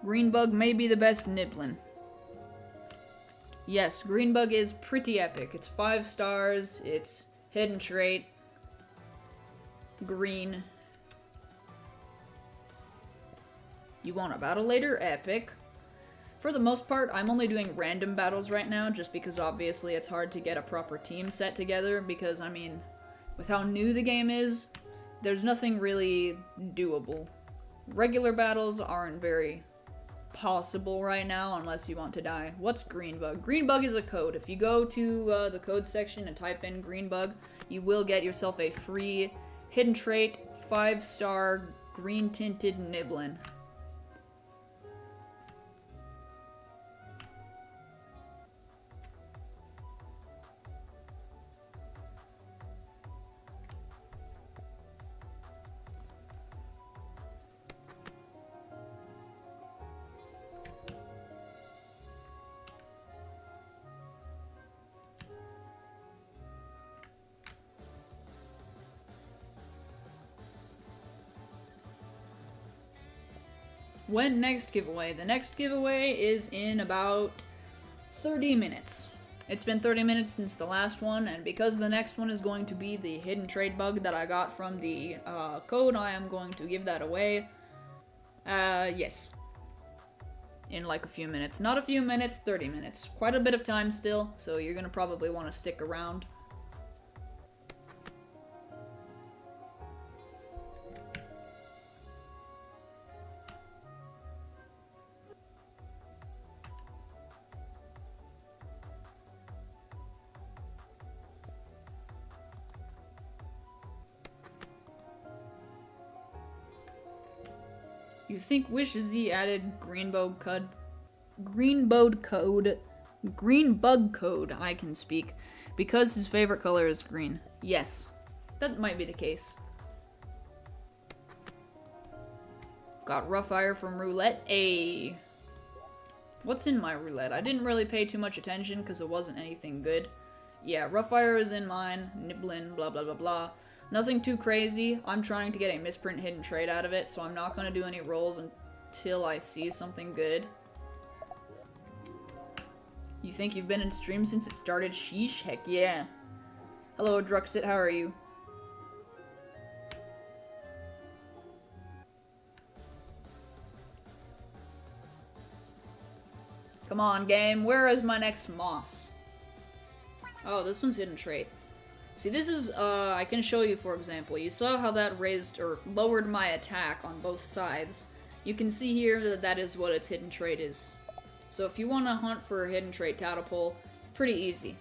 Greenbug may be the best Niblin. Yes, Greenbug is pretty epic. It's 5 stars, it's hidden trait, green. You want a battle later? Epic. For the most part, I'm only doing random battles right now, just because obviously it's hard to get a proper team set together, because, I mean, with how new the game is, there's nothing really doable. Regular battles aren't very possible right now, unless you want to die. What's Greenbug? Greenbug is a code. If you go to the code section and type in Greenbug, you will get yourself a free hidden trait, 5-star, green-tinted Niblin. When next giveaway? The next giveaway is in about 30 minutes. It's been 30 minutes since the last one, and because the next one is going to be the hidden trade bug that I got from the code, I am going to give that away. Yes. In like a few minutes. Not a few minutes, 30 minutes. Quite a bit of time still, so you're gonna probably want to stick around. You think Wish Z added Greenbug code, I can speak, because his favorite color is green. Yes, that might be the case. Got Rough Fire from Roulette. What's in my roulette? I didn't really pay too much attention because it wasn't anything good. Yeah, Rough Fire is in mine, Niblin, blah blah blah blah. Nothing too crazy. I'm trying to get a misprint hidden trait out of it, so I'm not going to do any rolls until I see something good. You think you've been in stream since it started? Sheesh, heck yeah. Hello, Druxit, how are you? Come on, game. Where is my next moss? Oh, this one's hidden trait. See, this is, I can show you, for example. You saw how that raised, or lowered my attack on both sides. You can see here that that is what its hidden trait is. So if you want to hunt for a hidden trait tadpole, pretty easy.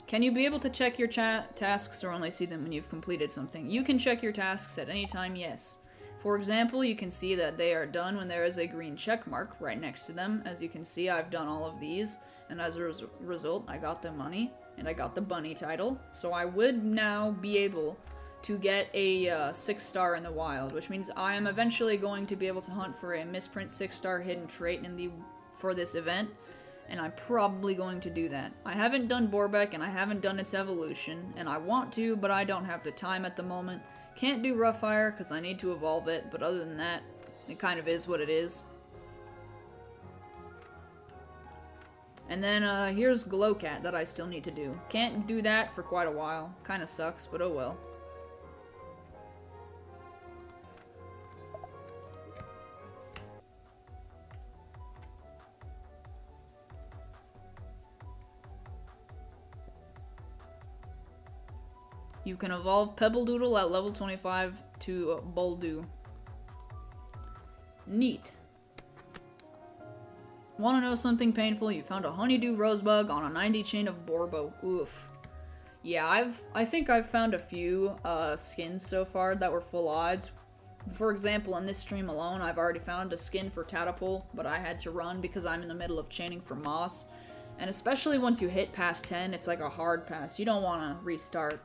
Can you be able to check your tasks or only see them when you've completed something? You can check your tasks at any time, yes. For example, you can see that they are done when there is a green check mark right next to them. As you can see, I've done all of these, and as a result, I got the money. And I got the bunny title, so I would now be able to get a 6-star in the wild, which means I am eventually going to be able to hunt for a misprint 6-star hidden trait for this event, and I'm probably going to do that. I haven't done Borbeck, and I haven't done its evolution, and I want to, but I don't have the time at the moment. Can't do Rough Fire, because I need to evolve it, but other than that, it kind of is what it is. And then, here's Glowcat that I still need to do. Can't do that for quite a while. Kinda sucks, but oh well. You can evolve Pebble Doodle at level 25 to Boldu. Neat. Want to know something painful? You found a honeydew rosebug on a 90 chain of Borbo. Oof. Yeah, I think I've found a few skins so far that were full odds. For example, in this stream alone, I've already found a skin for Tadpole, but I had to run because I'm in the middle of chaining for Moss. And especially once you hit past 10, it's like a hard pass. You don't want to restart.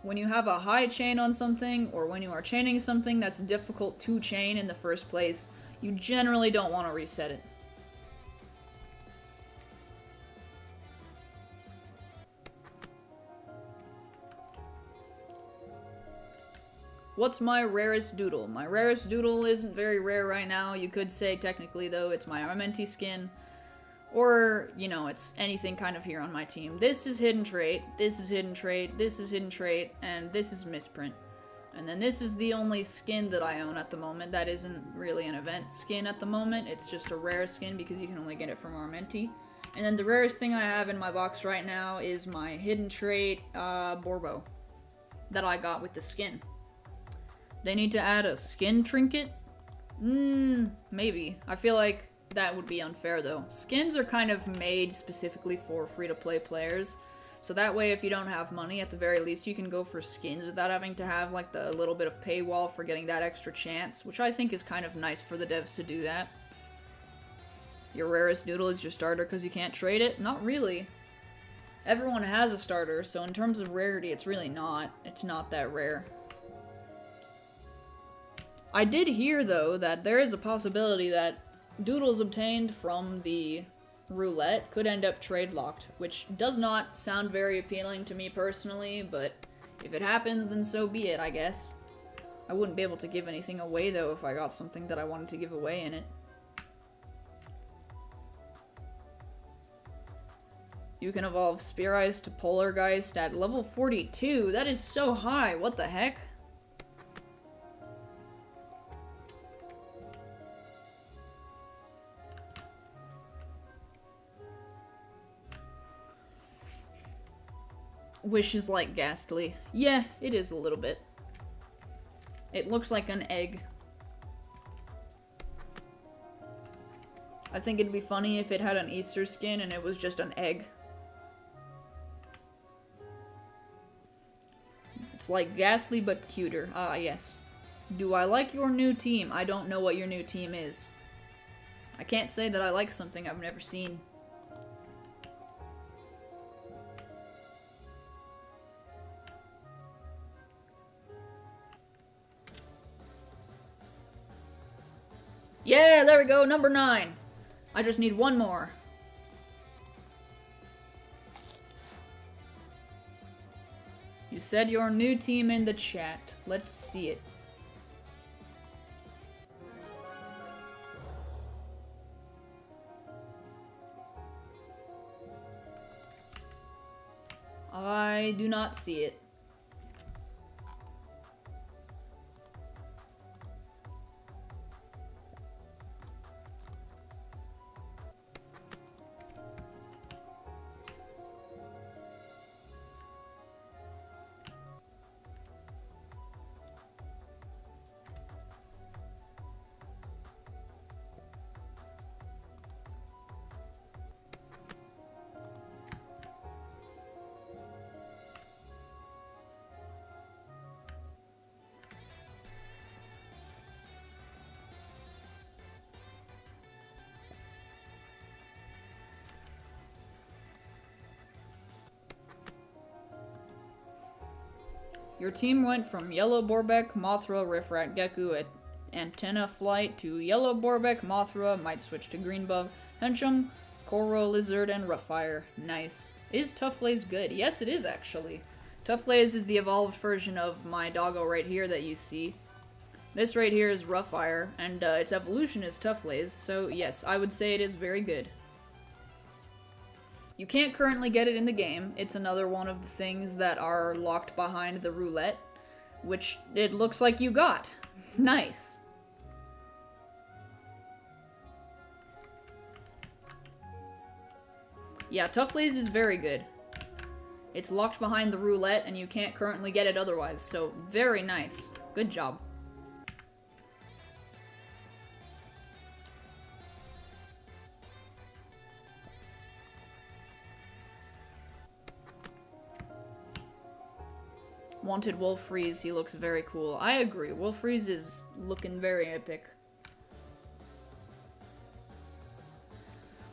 When you have a high chain on something, or when you are chaining something that's difficult to chain in the first place, you generally don't want to reset it. What's my rarest doodle? My rarest doodle isn't very rare right now. You could say, technically, though, it's my Armenti skin. Or, you know, it's anything kind of here on my team. This is hidden trait, this is hidden trait, this is hidden trait, and this is misprint. And then this is the only skin that I own at the moment. That isn't really an event skin at the moment. It's just a rare skin because you can only get it from Armenti. And then the rarest thing I have in my box right now is my hidden trait Borbo that I got with the skin. They need to add a skin trinket? Maybe. I feel like that would be unfair though. Skins are kind of made specifically for free-to-play players. So that way if you don't have money, at the very least you can go for skins without having to have like the little bit of paywall for getting that extra chance, which I think is kind of nice for the devs to do that. Your rarest doodle is your starter because you can't trade it? Not really. Everyone has a starter, so in terms of rarity, it's really not. It's not that rare. I did hear, though, that there is a possibility that doodles obtained from the roulette could end up trade-locked, which does not sound very appealing to me personally, but if it happens, then so be it, I guess. I wouldn't be able to give anything away, though, if I got something that I wanted to give away in it. You can evolve Spear Ice to Polargeist at level 42. That is so high. What the heck? Wish is like Ghastly. Yeah, it is a little bit. It looks like an egg. I think it'd be funny if it had an Easter skin and it was just an egg. It's like Ghastly but cuter. Ah, yes. Do I like your new team? I don't know what your new team is. I can't say that I like something I've never seen. Yeah, there we go, number 9. I just need one more. You said your new team in the chat. Let's see it. I do not see it. Your team went from Yellow Borbeck, Mothra, Riffrat, Geku at Antenna Flight to Yellow Borbeck, Mothra, might switch to Greenbug, Henchum, Koro, Lizard, and Roughfire. Nice. Is Toughleys good? Yes, it is actually. Toughleys is the evolved version of my doggo right here that you see. This right here is Roughfire, and its evolution is Toughleys, so yes, I would say it is very good. You can't currently get it in the game. It's another one of the things that are locked behind the roulette, which it looks like you got. Nice. Yeah, Tough Lays is very good. It's locked behind the roulette, and you can't currently get it otherwise, so very nice. Good job. Wanted Wolfreeze, he looks very cool. I agree, Wolfreeze is looking very epic.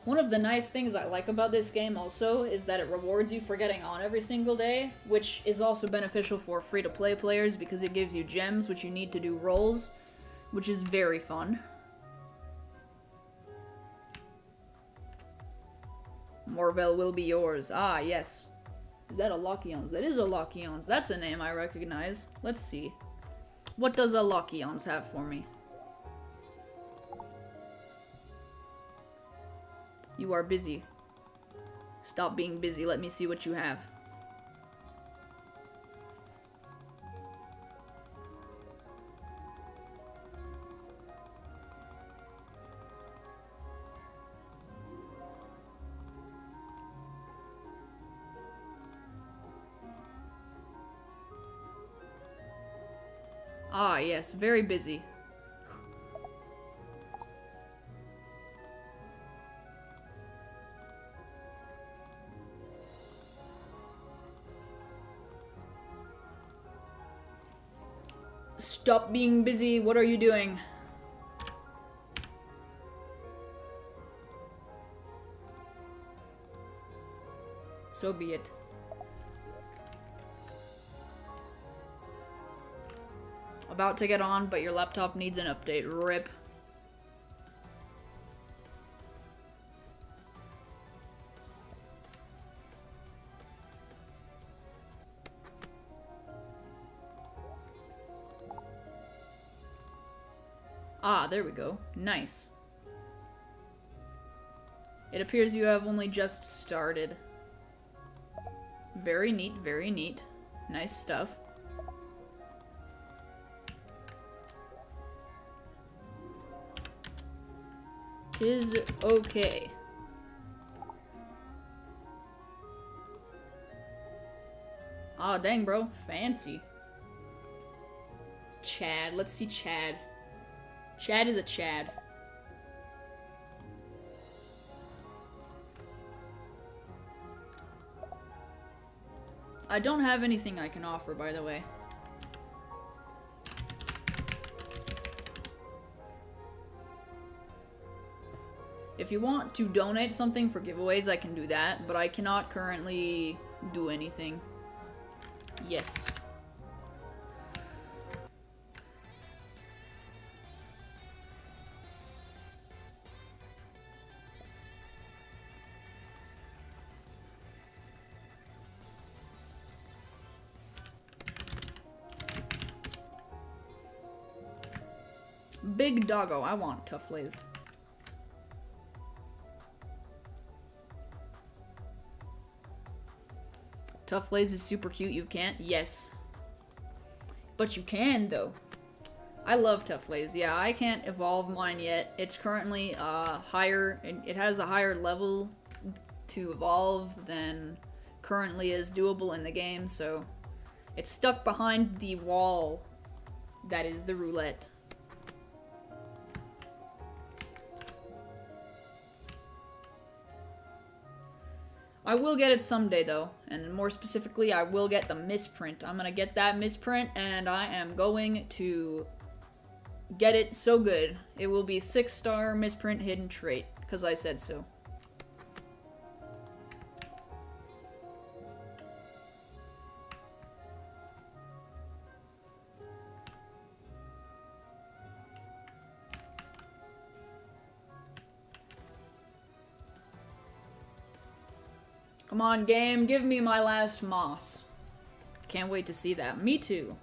One of the nice things I like about this game also is that it rewards you for getting on every single day, which is also beneficial for free-to-play players because it gives you gems which you need to do rolls, which is very fun. Morvel will be yours. Ah, yes. Is that a Lockyons? That is a Lockyons. That's a name I recognize. Let's see. What does a Lockyons have for me? You are busy. Stop being busy. Let me see what you have. Ah, yes. Very busy. Stop being busy. What are you doing? So be it. About to get on, but your laptop needs an update. RIP. Ah, there we go. Nice. It appears you have only just started. Very neat, very neat. Nice stuff. Tis okay. Ah, dang, bro. Fancy. Chad. Let's see Chad. Chad is a Chad. I don't have anything I can offer, by the way. If you want to donate something for giveaways, I can do that, but I cannot currently do anything. Yes. Big doggo, I want Tough Lays. Tough Lays is super cute, you can't? Yes. But you can, though. I love Tough Lays. Yeah, I can't evolve mine yet. It's currently higher, it has a higher level to evolve than currently is doable in the game, so it's stuck behind the wall that is the roulette. I will get it someday, though, and more specifically, I will get the misprint. I'm gonna get that misprint, and I am going to get it so good. It will be 6-star misprint hidden trait, because I said so. Come on, game, give me my last moss. Can't wait to see that. Me too.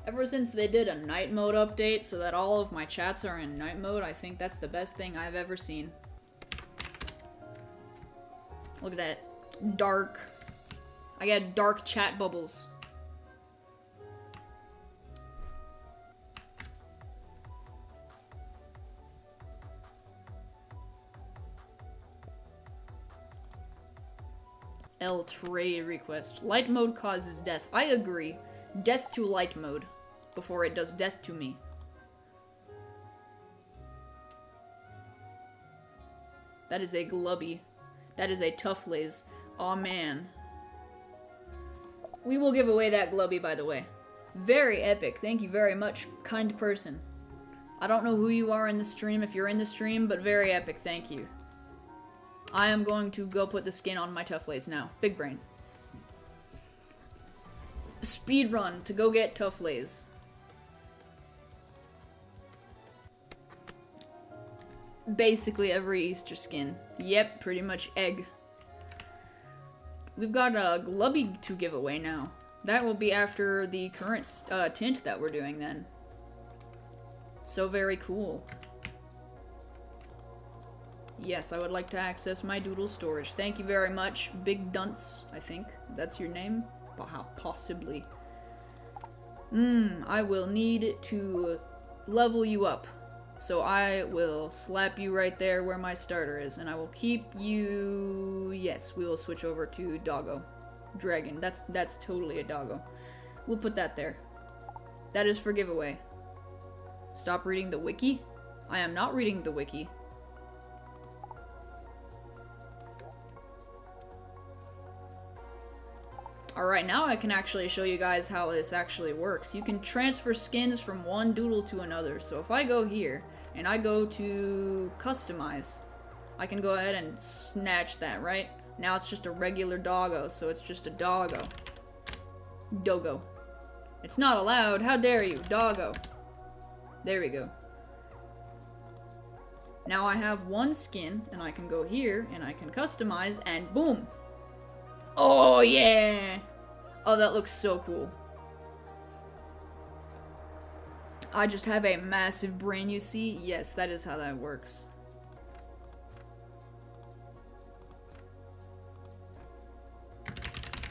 Ever since they did a night mode update so that all of my chats are in night mode, I think that's the best thing I've ever seen. Look at that. Dark. I got dark chat bubbles. L trade request. Light mode causes death. I agree. Death to light mode before it does death to me. That is a Globby. That is a Tufflaze. Aw man. We will give away that Globby, by the way. Very epic. Thank you very much, kind person. I don't know who you are in the stream, if you're in the stream, but very epic. Thank you. I am going to go put the skin on my Tufflaze now. Big brain. Speed run to go get Tufflaze. Basically every Easter skin. Yep, pretty much egg. We've got a Globby to give away now. That will be after the current tint that we're doing then. So very cool. Yes, I would like to access my Doodle storage. Thank you very much, Big Dunce, I think. That's your name? Possibly. I will need to level you up. So I will slap you right there where my starter is, and I will keep you... Yes, we will switch over to Doggo. Dragon. That's totally a Doggo. We'll put that there. That is for giveaway. Stop reading the wiki? I am not reading the wiki. Alright, now I can actually show you guys how this actually works. You can transfer skins from one doodle to another. So if I go here, and I go to customize, I can go ahead and snatch that, right? Now it's just a regular Doggo, so it's just a Doggo. Dogo. It's not allowed, how dare you, Doggo. There we go. Now I have one skin, and I can go here, and I can customize, and boom! Oh, yeah! Oh, that looks so cool. I just have a massive brain, you see? Yes, that is how that works.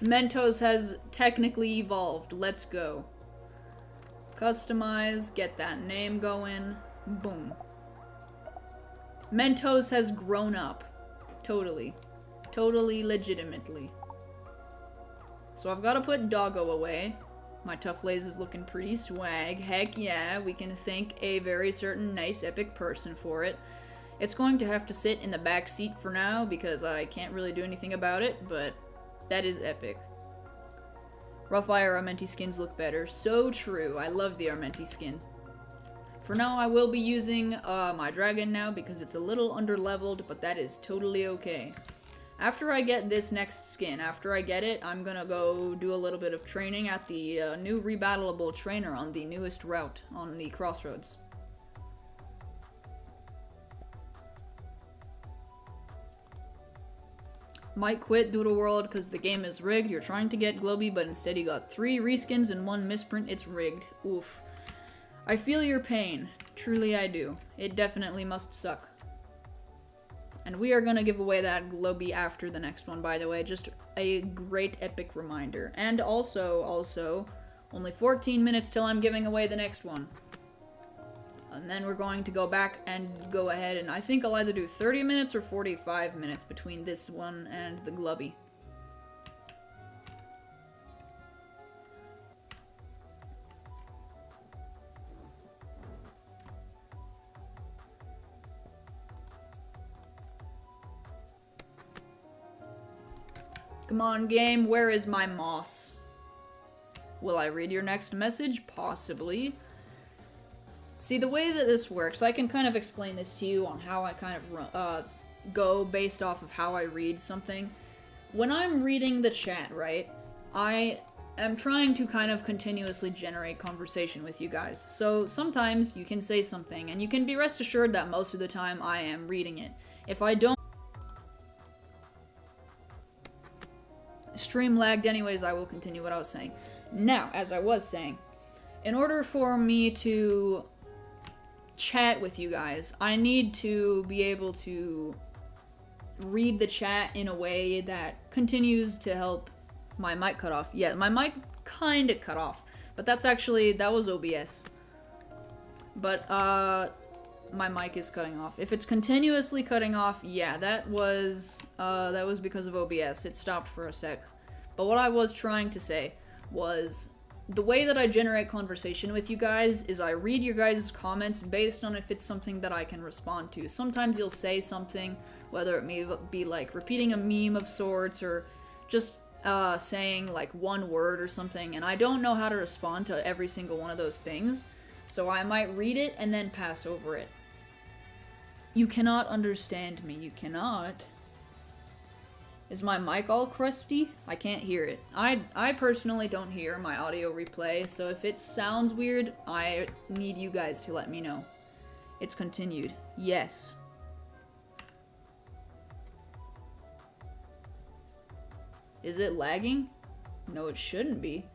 Mentos has technically evolved. Let's go. Customize, get that name going. Boom. Mentos has grown up. Totally. Totally legitimately. So I've got to put Doggo away. My Tufflaze is looking pretty swag. Heck yeah, we can thank a very certain nice epic person for it. It's going to have to sit in the back seat for now because I can't really do anything about it, but that is epic. Rough Fire Armenti skins look better. So true. I love the Armenti skin. For now, I will be using my dragon now because it's a little underleveled, but that is totally okay. After I get this next skin, after I get it, I'm gonna go do a little bit of training at the new rebattleable trainer on the newest route on the Crossroads. Might quit Doodle World because the game is rigged. You're trying to get Globby, but instead you got 3 reskins and 1 misprint. It's rigged. Oof. I feel your pain. Truly I do. It definitely must suck. And we are gonna give away that Globby after the next one, by the way. Just a great epic reminder. And also, only 14 minutes till I'm giving away the next one. And then we're going to go back and go ahead, and I think I'll either do 30 minutes or 45 minutes between this one and the Globby. Come on, game, where is my moss? Will I read your next message? Possibly. See, the way that this works, I can kind of explain this to you on how I kind of go based off of how I read something. When I'm reading the chat, right, I am trying to kind of continuously generate conversation with you guys. So sometimes you can say something, and you can be rest assured that most of the time I am reading it. If I don't... Stream lagged anyways, I will continue what I was saying. Now, as I was saying, in order for me to chat with you guys, I need to be able to read the chat in a way that continues to help my mic cut off. Yeah, my mic kind of cut off, but that was OBS. But, my mic is cutting off. If it's continuously cutting off, yeah, that was because of OBS. It stopped for a sec. But what I was trying to say was, the way that I generate conversation with you guys is I read your guys' comments based on if it's something that I can respond to. Sometimes you'll say something, whether it may be like repeating a meme of sorts or just saying like one word or something, and I don't know how to respond to every single one of those things, so I might read it and then pass over it. You cannot understand me, you cannot. Is my mic all crusty? I can't hear it. I personally don't hear my audio replay, so if it sounds weird, I need you guys to let me know. It's continued. Yes. Is it lagging? No, it shouldn't be.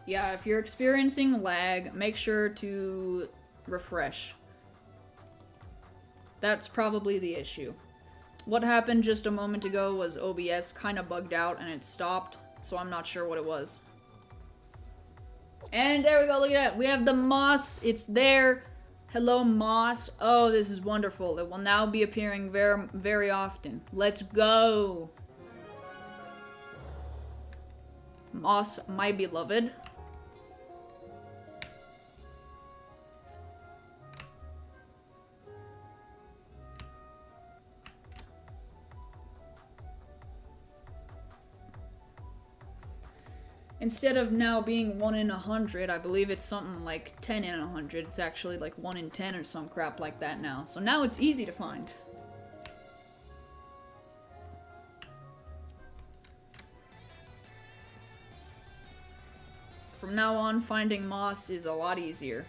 Yeah, if you're experiencing lag, make sure to refresh. That's probably the issue. What happened just a moment ago was OBS kind of bugged out and it stopped, so I'm not sure what it was. And there we go, look at that. We have the moss. It's there. Hello, moss. Oh, this is wonderful. It will now be appearing very, very often. Let's go. Moss, my beloved. Instead of now being 1 in 100, I believe it's something like 10 in 100. It's actually like 1 in 10 or some crap like that now. So now it's easy to find. From now on, finding moss is a lot easier.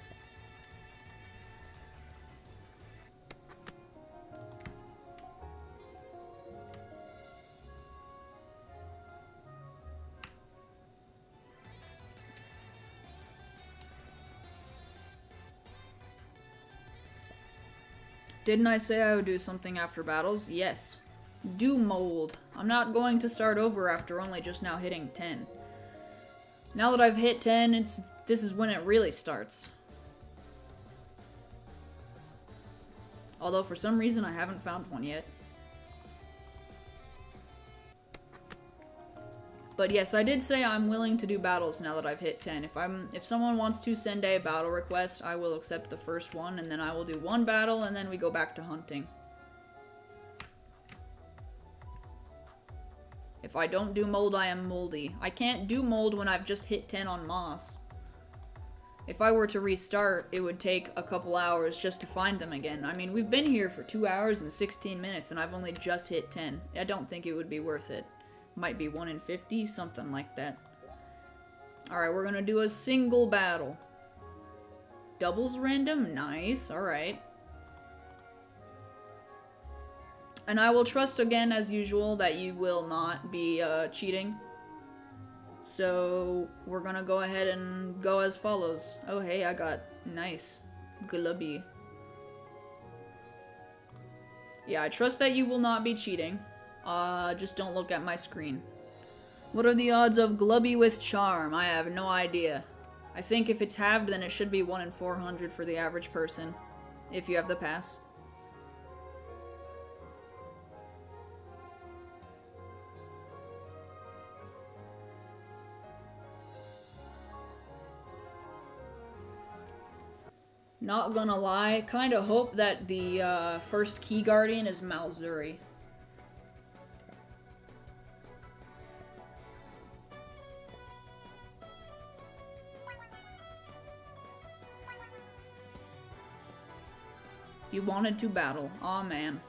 Didn't I say I would do something after battles? Yes. Do mold. I'm not going to start over after only just now hitting 10. Now that I've hit 10, this is when it really starts. Although for some reason I haven't found one yet. But yes, I did say I'm willing to do battles now that I've hit 10. If someone wants to send a battle request, I will accept the first one, and then I will do one battle, and then we go back to hunting. If I don't do mold, I am moldy. I can't do mold when I've just hit 10 on moss. If I were to restart, it would take a couple hours just to find them again. I mean, we've been here for 2 hours and 16 minutes, and I've only just hit 10. I don't think it would be worth it. Might be 1 in 50, something like that. Alright, we're gonna do a single battle. Doubles random? Nice, alright. And I will trust again, as usual, that you will not be cheating. So, we're gonna go ahead and go as follows. Oh, hey, I got nice. Globby. Yeah, I trust that you will not be cheating. Just don't look at my screen. What are the odds of Globby with charm? I have no idea. I think if it's halved, then it should be 1 in 400 for the average person. If you have the pass. Not gonna lie, kinda hope that the first key guardian is Malzuri. You wanted to battle. Aw, man.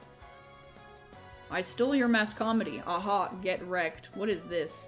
I stole your mass comedy. Aha, get wrecked. What is this?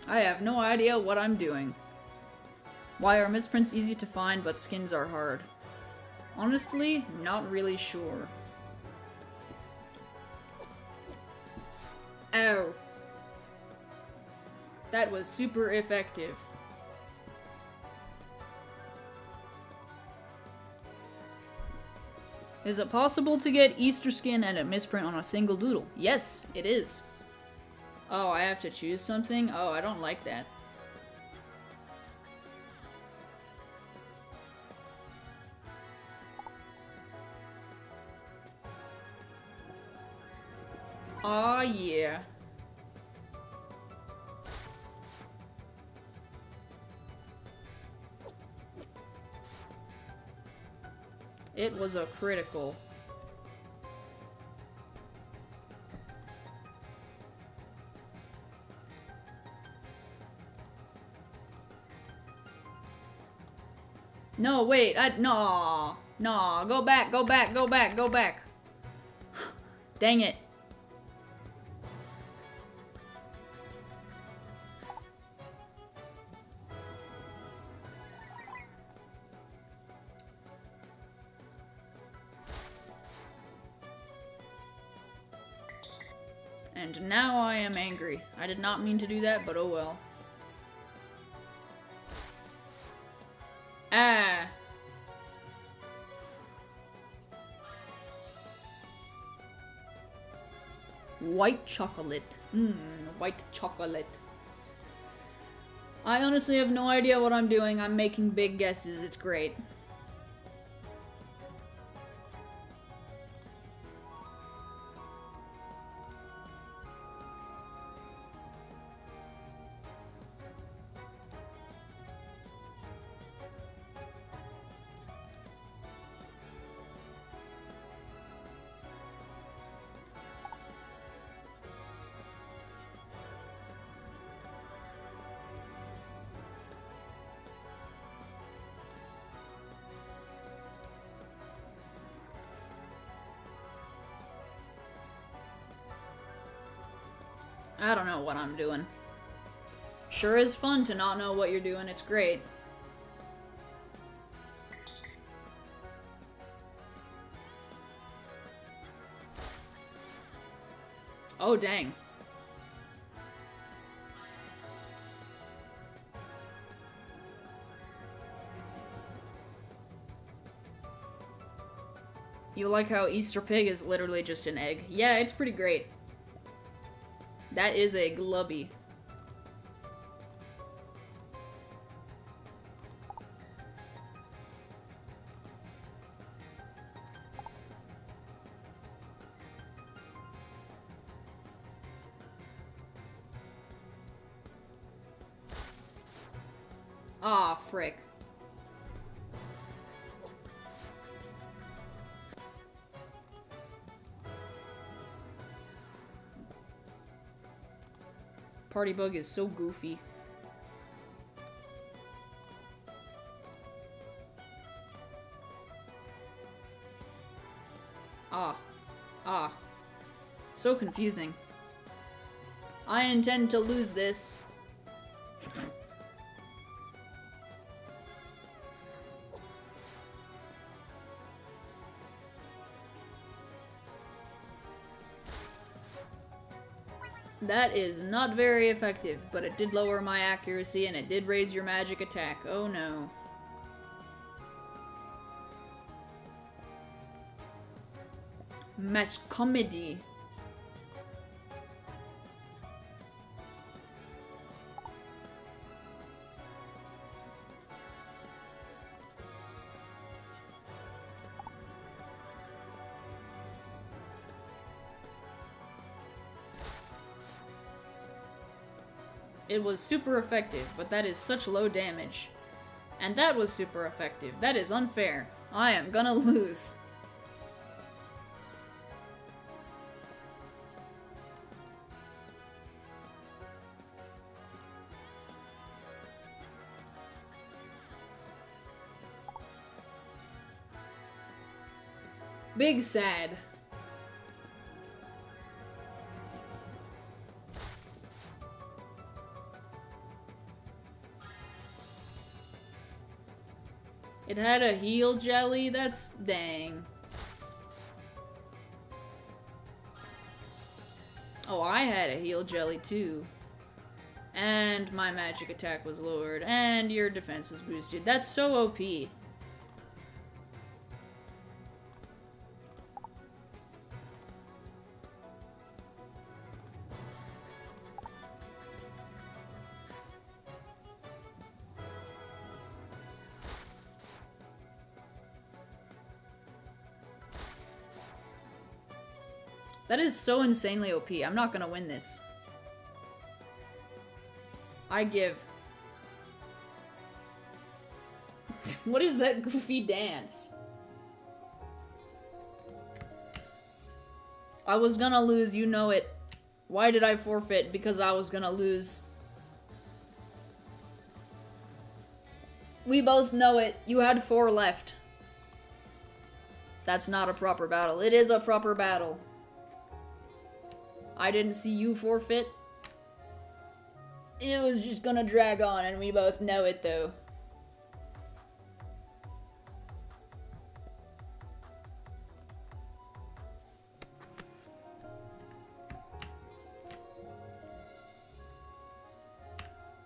I have no idea what I'm doing. Why are misprints easy to find but skins are hard? Honestly, not really sure. Ow. That was super effective. Is it possible to get Easter skin and a misprint on a single doodle? Yes, it is. Oh, I have to choose something? Oh, I don't like that. Aw, yeah. It was a critical. No, wait, no, go back, go back, go back, go back. Dang it. And now I am angry. I did not mean to do that, but oh well. Ah. White chocolate. White chocolate. I honestly have no idea what I'm doing. I'm making big guesses. It's great. I don't know what I'm doing. Sure is fun to not know what you're doing. It's great. Oh, dang. You like how Easter Pig is literally just an egg? Yeah, it's pretty great. That is a Globby. Aw, frick. Party Bug is so goofy. Ah. So confusing. I intend to lose this. That is not very effective, but it did lower my accuracy and it did raise your magic attack. Oh no. Mesh comedy. It was super effective, but that is such low damage. And that was super effective. That is unfair. I am gonna lose. Big sad. It had a heal jelly? That's dang. Oh, I had a heal jelly too. And my magic attack was lowered. And your defense was boosted. That's so OP. That is so insanely OP. I'm not gonna win this. I give... What is that goofy dance? I was gonna lose, you know it. Why did I forfeit? Because I was gonna lose. We both know it. You had 4 left. That's not a proper battle. It is a proper battle. I didn't see you forfeit. It was just gonna drag on, and we both know it, though.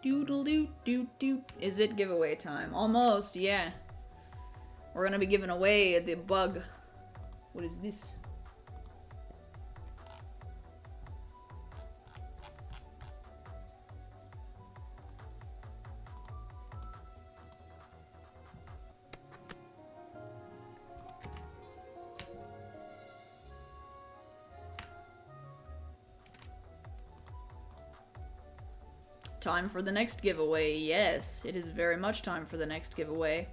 Doodle-doo-doo-doo. Is it giveaway time? Almost, yeah. We're gonna be giving away the bug. What is this? Time for the next giveaway. Yes, it is very much time for the next giveaway.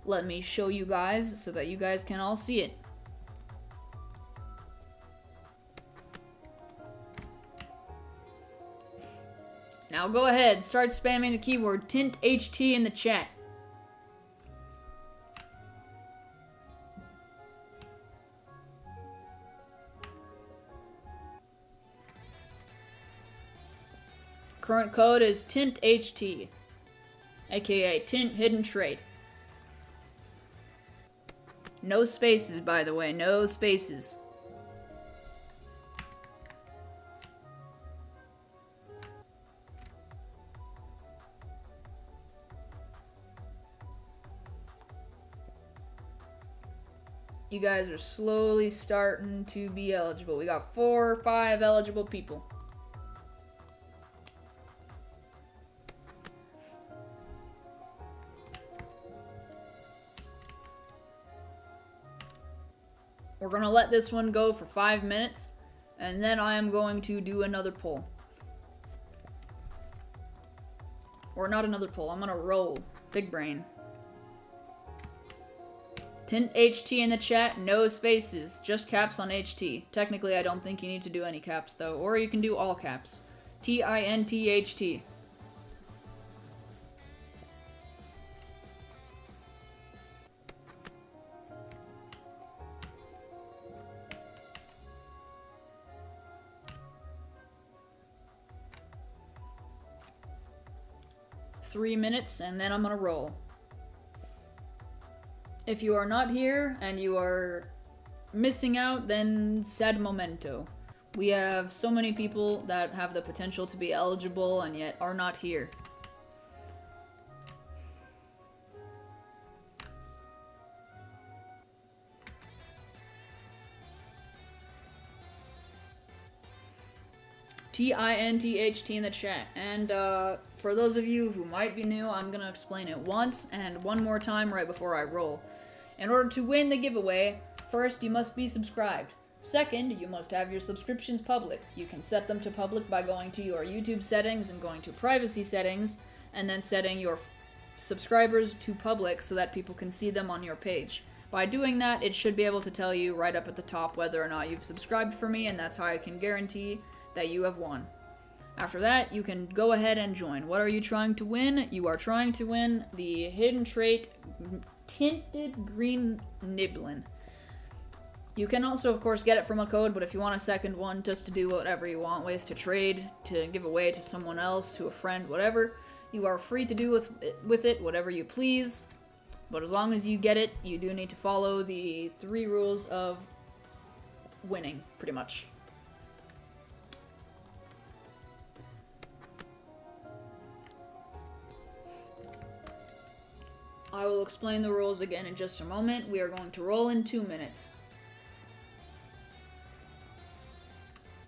Let me show you guys so that you guys can all see it. Now go ahead, start spamming the keyword TintHT in the chat. Current code is TintHT, aka Tint Hidden Trait. No spaces, by the way, no spaces. You guys are slowly starting to be eligible. We got 4 or 5 eligible people. We're gonna let this one go for 5 minutes, and then I am going to do another poll. Or not another poll, I'm gonna roll. Big brain. TintHT in the chat, no spaces, just caps on HT. Technically, I don't think you need to do any caps, though, or you can do all caps. TINTHT. Three minutes, and then I'm gonna roll. If you are not here and you are missing out, then sad momento. We have so many people that have the potential to be eligible and yet are not here. TINTHT in the chat. And for those of you who might be new, I'm gonna explain it once and one more time right before I roll. In order to win the giveaway, first you must be subscribed. Second, you must have your subscriptions public. You can set them to public by going to your YouTube settings and going to privacy settings, and then setting your subscribers to public so that people can see them on your page. By doing that, it should be able to tell you right up at the top whether or not you've subscribed for me, and that's how I can guarantee that you have won. After that, you can go ahead and join. What are you trying to win? You are trying to win the hidden trait Tinted Green Niblin. You can also, of course, get it from a code, but if you want a second one just to do whatever you want with, to trade, to give away to someone else, to a friend, whatever, you are free to do with it whatever you please. But as long as you get it, you do need to follow the 3 rules of winning, pretty much. I will explain the rules again in just a moment. We are going to roll in 2 minutes.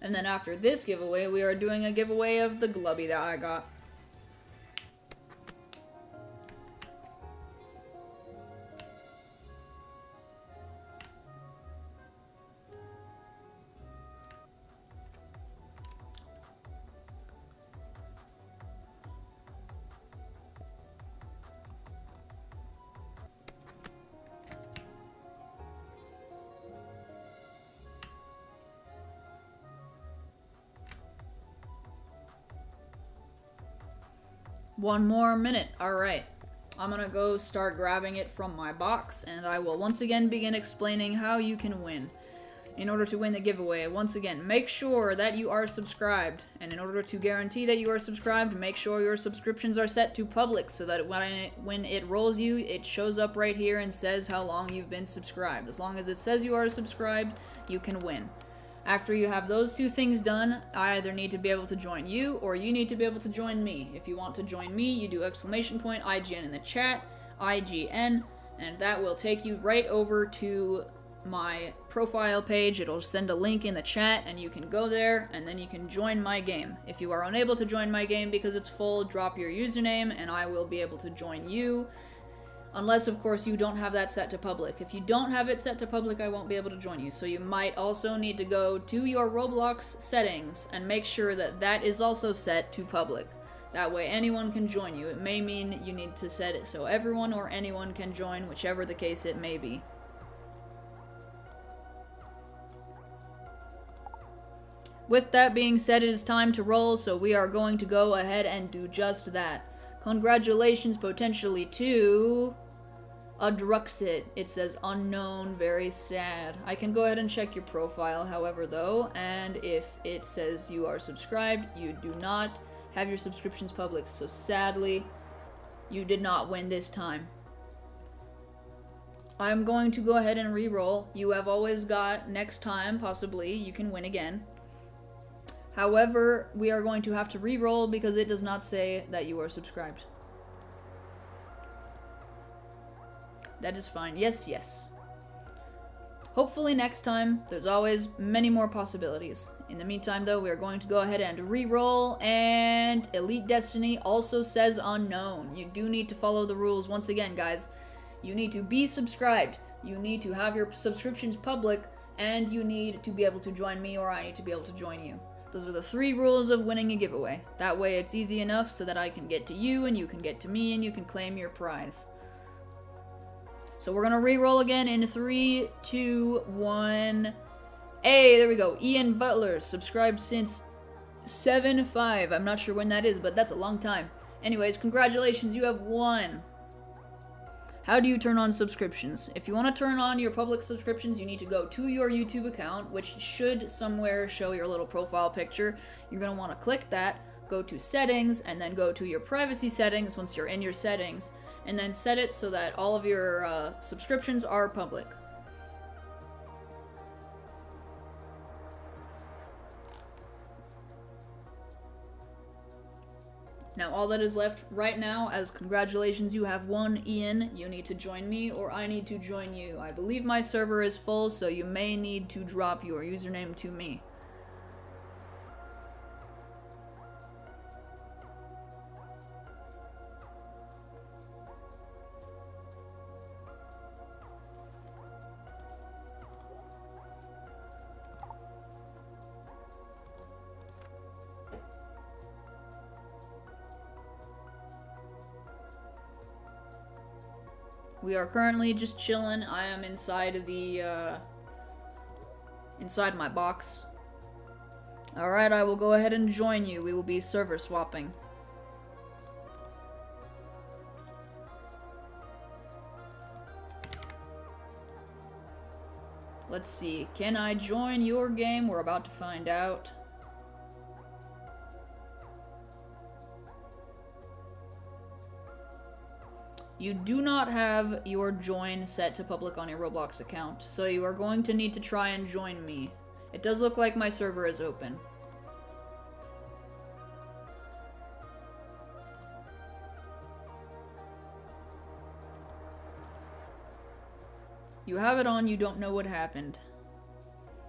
And then after this giveaway, we are doing a giveaway of the Globby that I got. One more minute. Alright. I'm gonna go start grabbing it from my box, and I will once again begin explaining how you can win. In order to win the giveaway, once again, make sure that you are subscribed. And in order to guarantee that you are subscribed, make sure your subscriptions are set to public so that when it rolls you, it shows up right here and says how long you've been subscribed. As long as it says you are subscribed, you can win. After you have those 2 things done, I either need to be able to join you, or you need to be able to join me. If you want to join me, you do !IGN in the chat, IGN, and that will take you right over to my profile page. It'll send a link in the chat, and you can go there, and then you can join my game. If you are unable to join my game because it's full, drop your username, and I will be able to join you. Unless, of course, you don't have that set to public. If you don't have it set to public, I won't be able to join you. So you might also need to go to your Roblox settings and make sure that that is also set to public. That way anyone can join you. It may mean you need to set it so everyone or anyone can join, whichever the case it may be. With that being said, it is time to roll, so we are going to go ahead and do just that. Congratulations potentially to Adruxit. It says unknown, very sad. I can go ahead and check your profile, however, though, and if it says you are subscribed, you do not have your subscriptions public, so sadly, you did not win this time. I'm going to go ahead and re-roll. You have always got next time, possibly, you can win again. However, we are going to have to re-roll because it does not say that you are subscribed. That is fine. Yes, yes. Hopefully next time, there's always many more possibilities. In the meantime, though, we are going to go ahead and re-roll, and Elite Destiny also says unknown. You do need to follow the rules. Once again, guys, you need to be subscribed. You need to have your subscriptions public, and you need to be able to join me, or I need to be able to join you. Those are the 3 rules of winning a giveaway. That way it's easy enough so that I can get to you, and you can get to me, and you can claim your prize. So we're gonna re-roll again in 3, 2, 1. Hey, there we go. Ian Butler, subscribed since 7/5. I'm not sure when that is, but that's a long time. Anyways, congratulations, you have won. How do you turn on subscriptions? If you want to turn on your public subscriptions, you need to go to your YouTube account, which should somewhere show your little profile picture. You're going to want to click that, go to settings, and then go to your privacy settings once you're in your settings, and then set it so that all of your subscriptions are public. Now all that is left right now, as congratulations, you have won, Ian. You need to join me, or I need to join you. I believe my server is full, so you may need to drop your username to me. We are currently just chilling. I am inside of the, inside my box. Alright, I will go ahead and join you. We will be server swapping. Let's see. Can I join your game? We're about to find out. You do not have your join set to public on your Roblox account, so you are going to need to try and join me. It does look like my server is open. You have it on, you don't know what happened.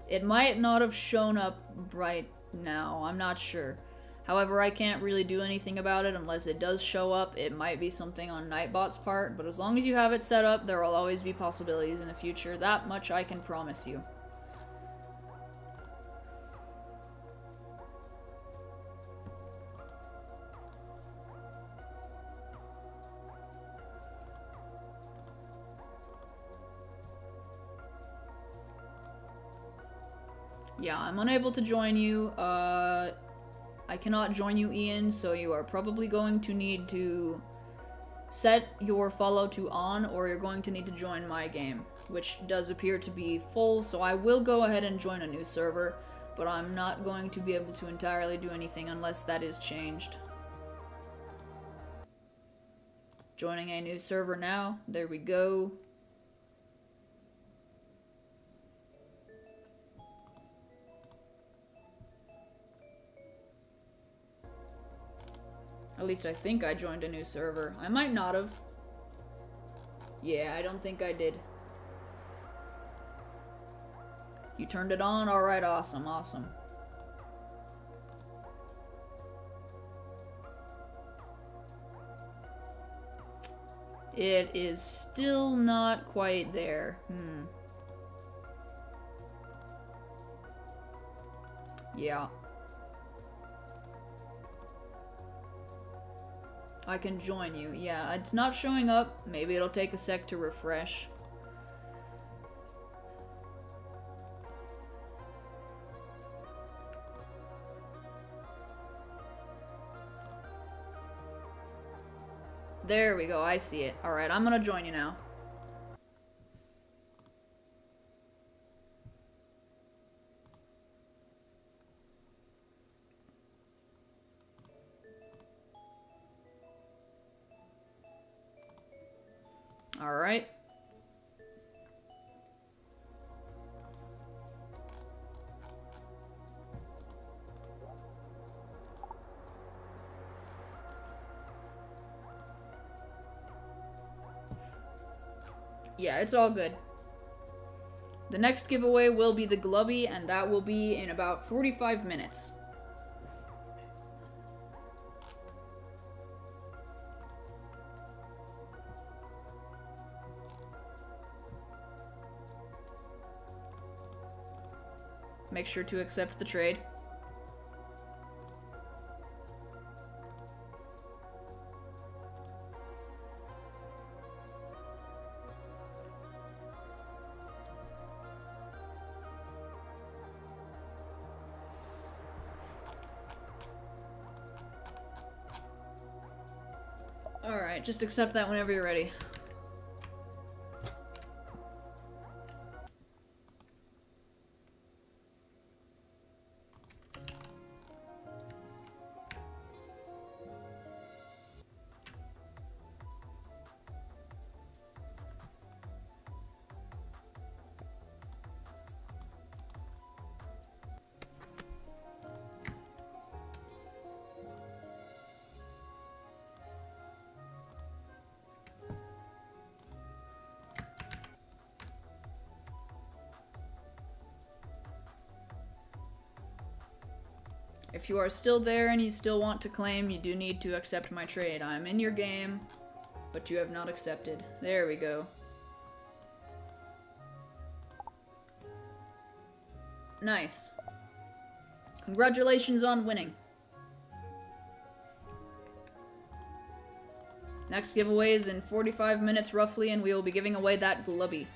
It might not have shown up right now, I'm not sure. However, I can't really do anything about it unless it does show up. It might be something on Nightbot's part, but as long as you have it set up, there will always be possibilities in the future. That much I can promise you. Yeah, I'm unable to join you. I cannot join you, Ian, so you are probably going to need to set your follow to on, or you're going to need to join my game, which does appear to be full, so I will go ahead and join a new server, but I'm not going to be able to entirely do anything unless that is changed. Joining a new server now. There we go. At least I think I joined a new server. I might not have. Yeah, I don't think I did. You turned it on? Alright, awesome, awesome. It is still not quite there. Yeah. I can join you. Yeah, it's not showing up. Maybe it'll take a sec to refresh. There we go, I see it. Alright, I'm gonna join you now. Alright. Yeah, it's all good. The next giveaway will be the Globby, and that will be in about 45 minutes. Make sure to accept the trade. Alright, just accept that whenever you're ready. If you are still there and you still want to claim, you do need to accept my trade. I'm in your game, but you have not accepted. There we go. Nice. Congratulations on winning. Next giveaway is in 45 minutes roughly, and we will be giving away that Globby.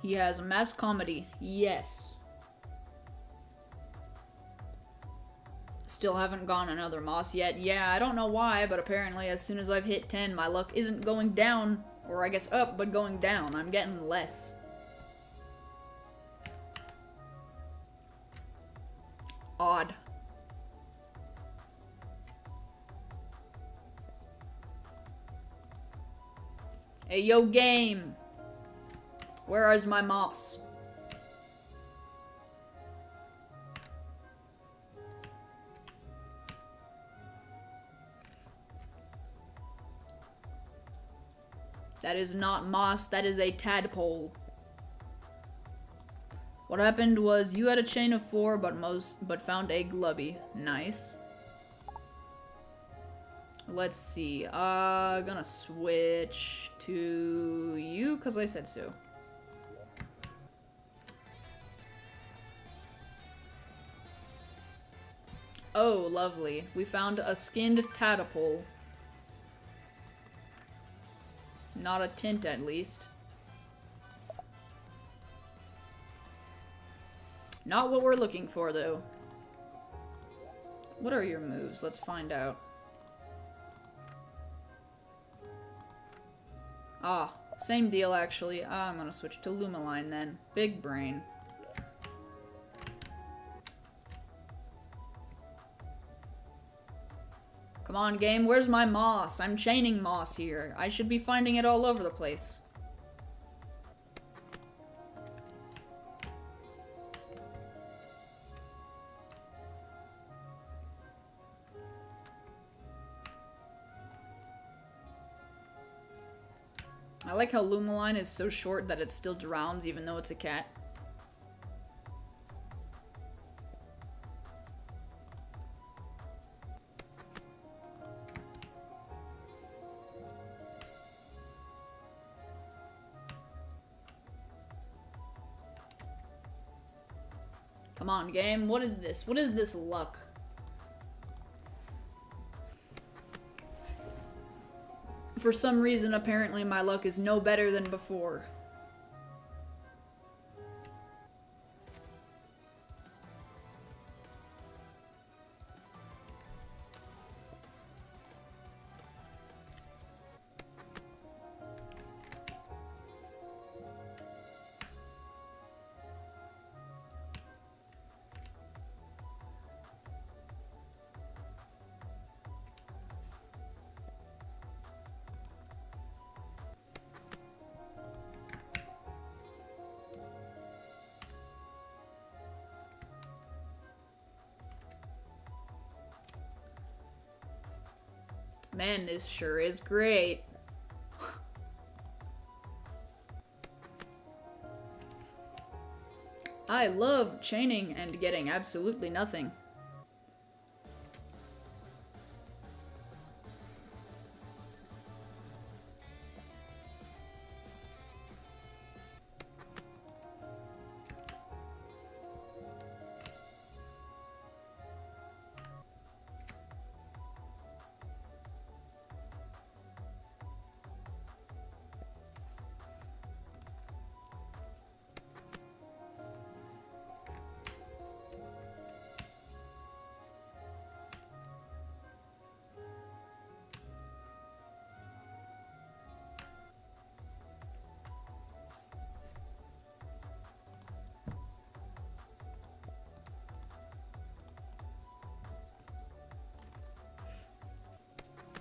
He has mass comedy. Yes. Still haven't gone another moss yet. Yeah, I don't know why, but apparently as soon as I've hit 10, my luck isn't going down, or I guess up, but going down. I'm getting less. Odd. Hey, yo, game! Where is my moss? That is not moss, that is a tadpole. What happened was you had a chain of 4, but found a Globby. Nice. Let's see. Gonna switch to you because I said so. Oh, lovely. We found a skinned tadpole. Not a tint, at least. Not what we're looking for, though. What are your moves? Let's find out. Ah, same deal, actually. I'm gonna switch to Lumaline, then. Big brain. Come on, game, where's my moss? I'm chaining moss here. I should be finding it all over the place. I like how Lumaline is so short that it still drowns even though it's a cat. Come on, game. What is this? What is this luck? For some reason, apparently my luck is no better than before. Man, this sure is great. I love chaining and getting absolutely nothing.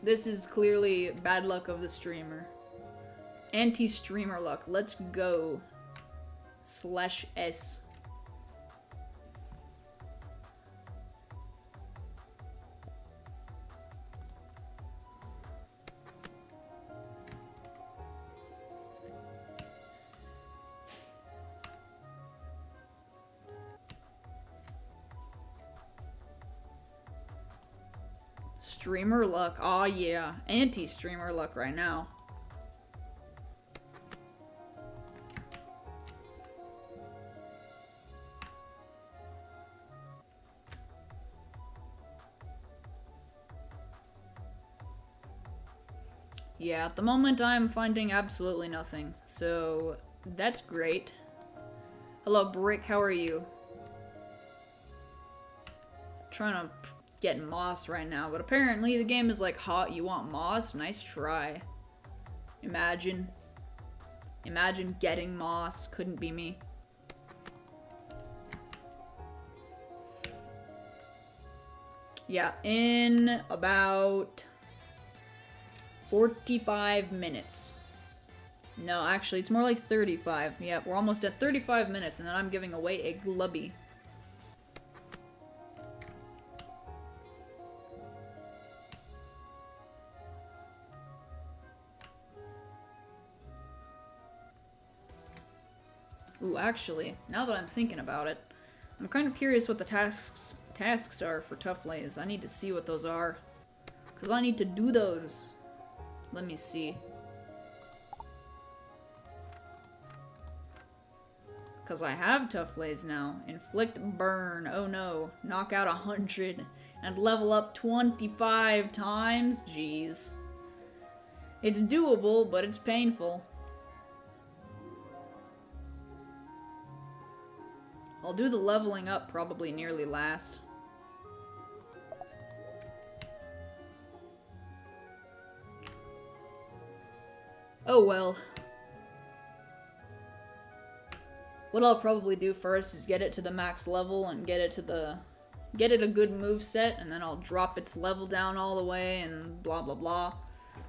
This is clearly bad luck of the streamer. Anti-streamer luck. Let's go. /S. Streamer luck. Aw, yeah. Anti-streamer luck right now. Yeah, at the moment I'm finding absolutely nothing, so that's great. Hello, Brick, how are you? Trying to get moss right now, but apparently the game is like, hot, you want moss? Nice try. Imagine getting moss. Couldn't be me. Yeah, in about 45 minutes. No, actually, it's more like 35. Yeah, we're almost at 35 minutes, and then I'm giving away a Glubby. Ooh, actually, now that I'm thinking about it, I'm kind of curious what the tasks are for Tough Lays. I need to see what those are, because I need to do those. Let me see. Because I have Tough Lays now. Inflict burn. Oh no. Knock out 100 and level up 25 times? Jeez. It's doable, but it's painful. I'll do the leveling up probably nearly last. Oh well. What I'll probably do first is get it to the max level and get it a good move set, and then I'll drop its level down all the way and blah blah blah.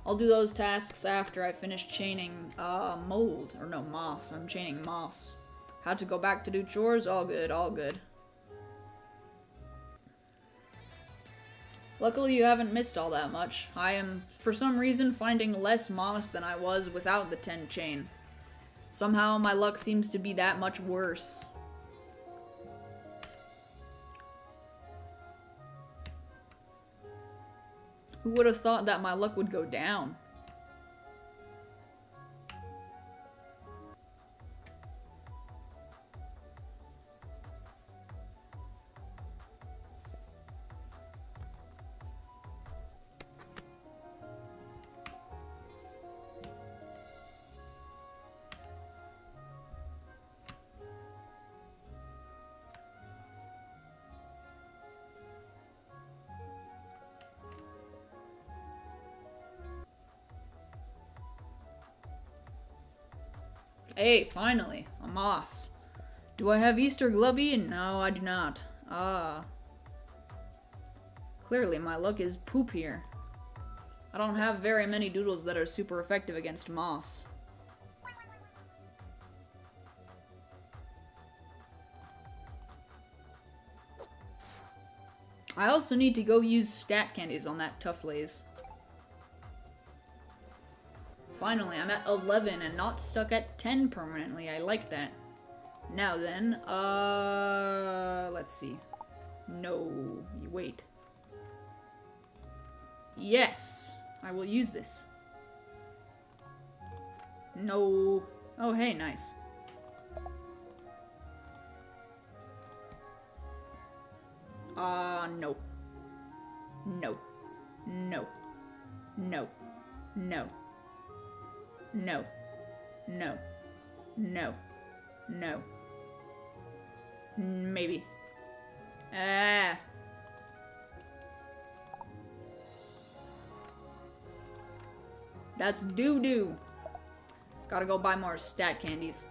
I'll do those tasks after I finish chaining mold, or no, moss. I'm chaining moss. How to go back to do chores? All good, all good. Luckily you haven't missed all that much. I am, for some reason, finding less moss than I was without the 10 chain. Somehow my luck seems to be that much worse. Who would have thought that my luck would go down? Hey, finally, a moss. Do I have Easter Glubby? No, I do not. Ah. Clearly, my luck is poop here. I don't have very many doodles that are super effective against moss. I also need to go use stat candies on that Tough Lays. Finally, I'm at 11 and not stuck at 10 permanently. I like that. Now then, let's see. No, you wait. Yes, I will use this. No. Oh, hey, nice. No. No. No. No. No. No. No. No. No. Maybe. Ah. That's doo-doo. Gotta go buy more stat candies.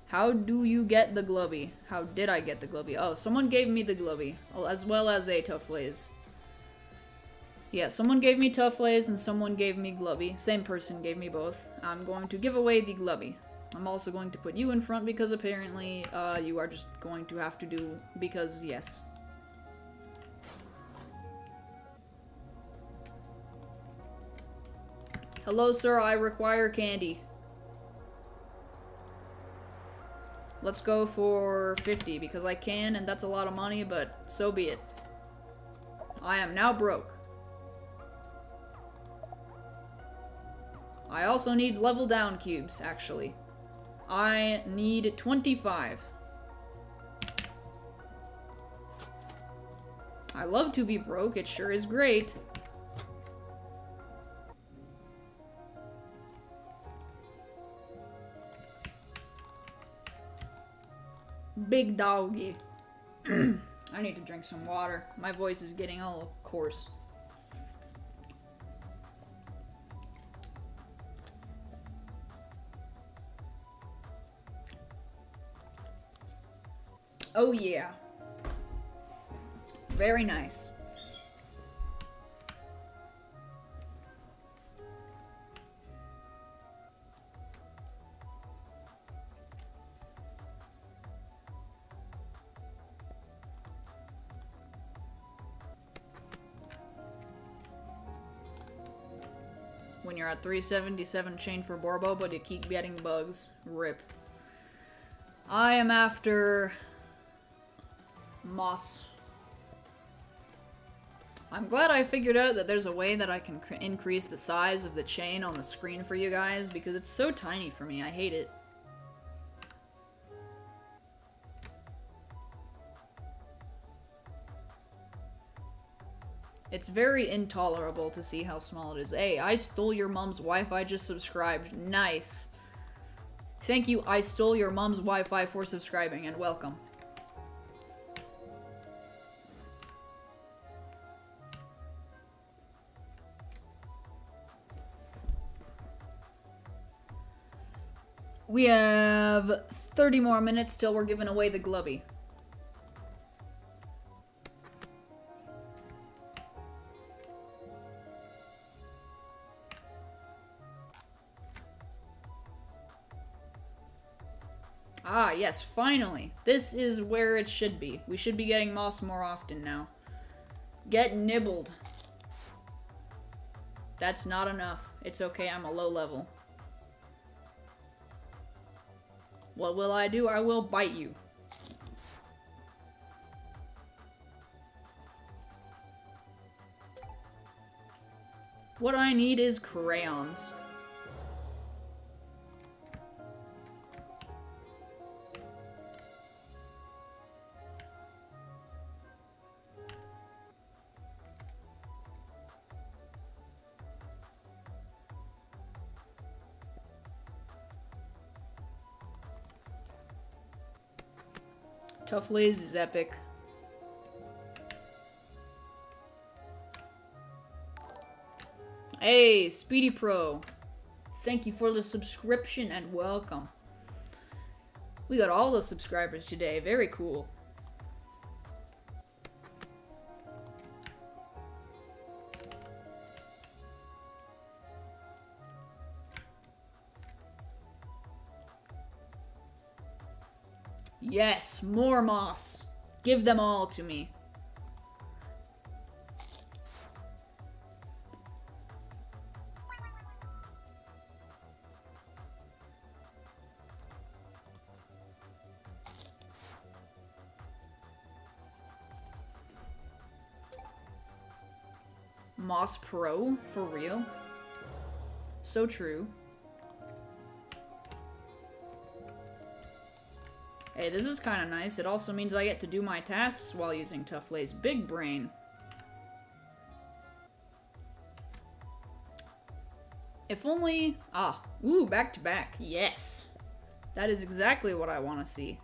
How do you get the Glubby? How did I get the Glubby? Oh, someone gave me the Glubby, as well as a Tough Lays. Yeah, someone gave me Tough Lays and someone gave me Glubby. Same person gave me both. I'm going to give away the Glubby. I'm also going to put you in front because apparently you are just going to have to do because yes. Hello, sir, I require candy. Let's go for 50 because I can and that's a lot of money, but so be it. I am now broke. I also need level down cubes, actually. I need 25. I love to be broke, it sure is great. big doggy. I need to drink some water. My voice is getting a little coarse. Oh yeah. Very nice. When you're at 377 chain for Borbo, but you keep getting bugs. RIP. I am after moss. I'm glad I figured out that there's a way that I can increase the size of the chain on the screen for you guys, because it's so tiny for me. I hate it. It's very intolerable to see how small it is. Hey, I stole your mom's Wi-Fi, just subscribed. Nice. Thank you, I stole your mom's Wi-Fi, for subscribing, and welcome. We have 30 more minutes till we're giving away the Globby. Ah, yes, finally. This is where it should be. We should be getting moss more often now. Get nibbled. That's not enough. It's okay, I'm a low level. What will I do? I will bite you. What I need is crayons. Tough Lays is epic. Hey, Speedy Pro. Thank you for the subscription and welcome. We got all the subscribers today. Very cool. Yes, more moss. Give them all to me. Moss Pro? For real? So true. Hey, this is kind of nice. It also means I get to do my tasks while using Tough Lay's big brain. If only... Ah, ooh, back to back. Yes. That is exactly what I want to see.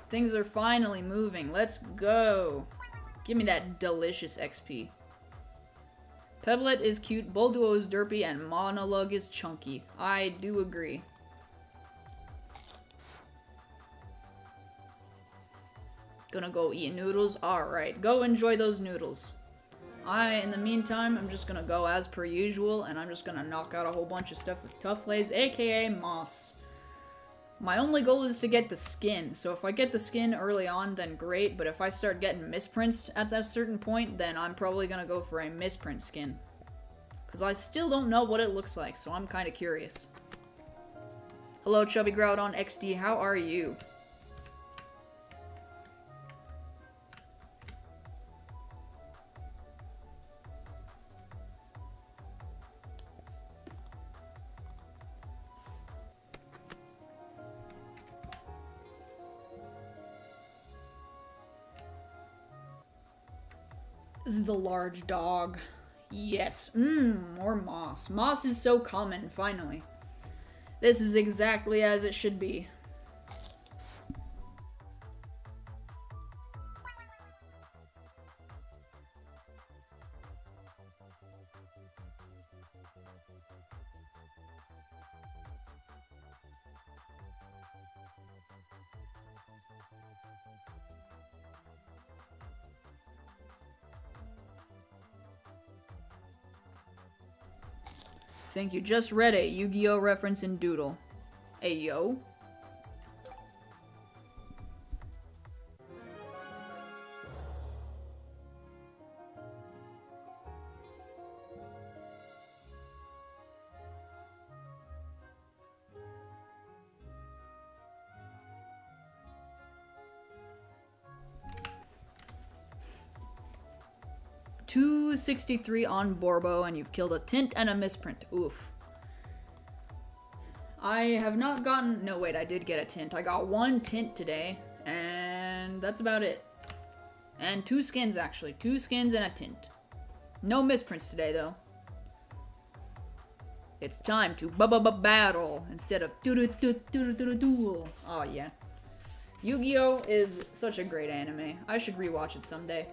Things are finally moving. Let's go. Give me that delicious XP. Pebblet is cute, Bolduo is derpy, and Monologue is chunky. I do agree. Gonna go eat noodles? Alright, go enjoy those noodles. In the meantime, I'm just gonna go as per usual, and I'm just gonna knock out a whole bunch of stuff with Tough Lays, aka Moss. My only goal is to get the skin, so if I get the skin early on, then great, but if I start getting misprints at that certain point, then I'm probably gonna go for a misprint skin. Because I still don't know what it looks like, so I'm kinda curious. Hello, Chubby Groudon XD, how are you? The large dog. Yes. More moss. Moss is so common, finally. This is exactly as it should be. Think you just read a Yu-Gi-Oh reference in Doodle. Ayo. $263 on Borbo, and you've killed a tint and a misprint. Oof. I have not gotten... No, wait, I did get a tint. I got 1 tint today, and that's about it. And 2 skins, actually. 2 skins and a tint. No misprints today, though. It's time to battle instead of duel. Oh, yeah. Yu-Gi-Oh! Is such a great anime. I should rewatch it someday.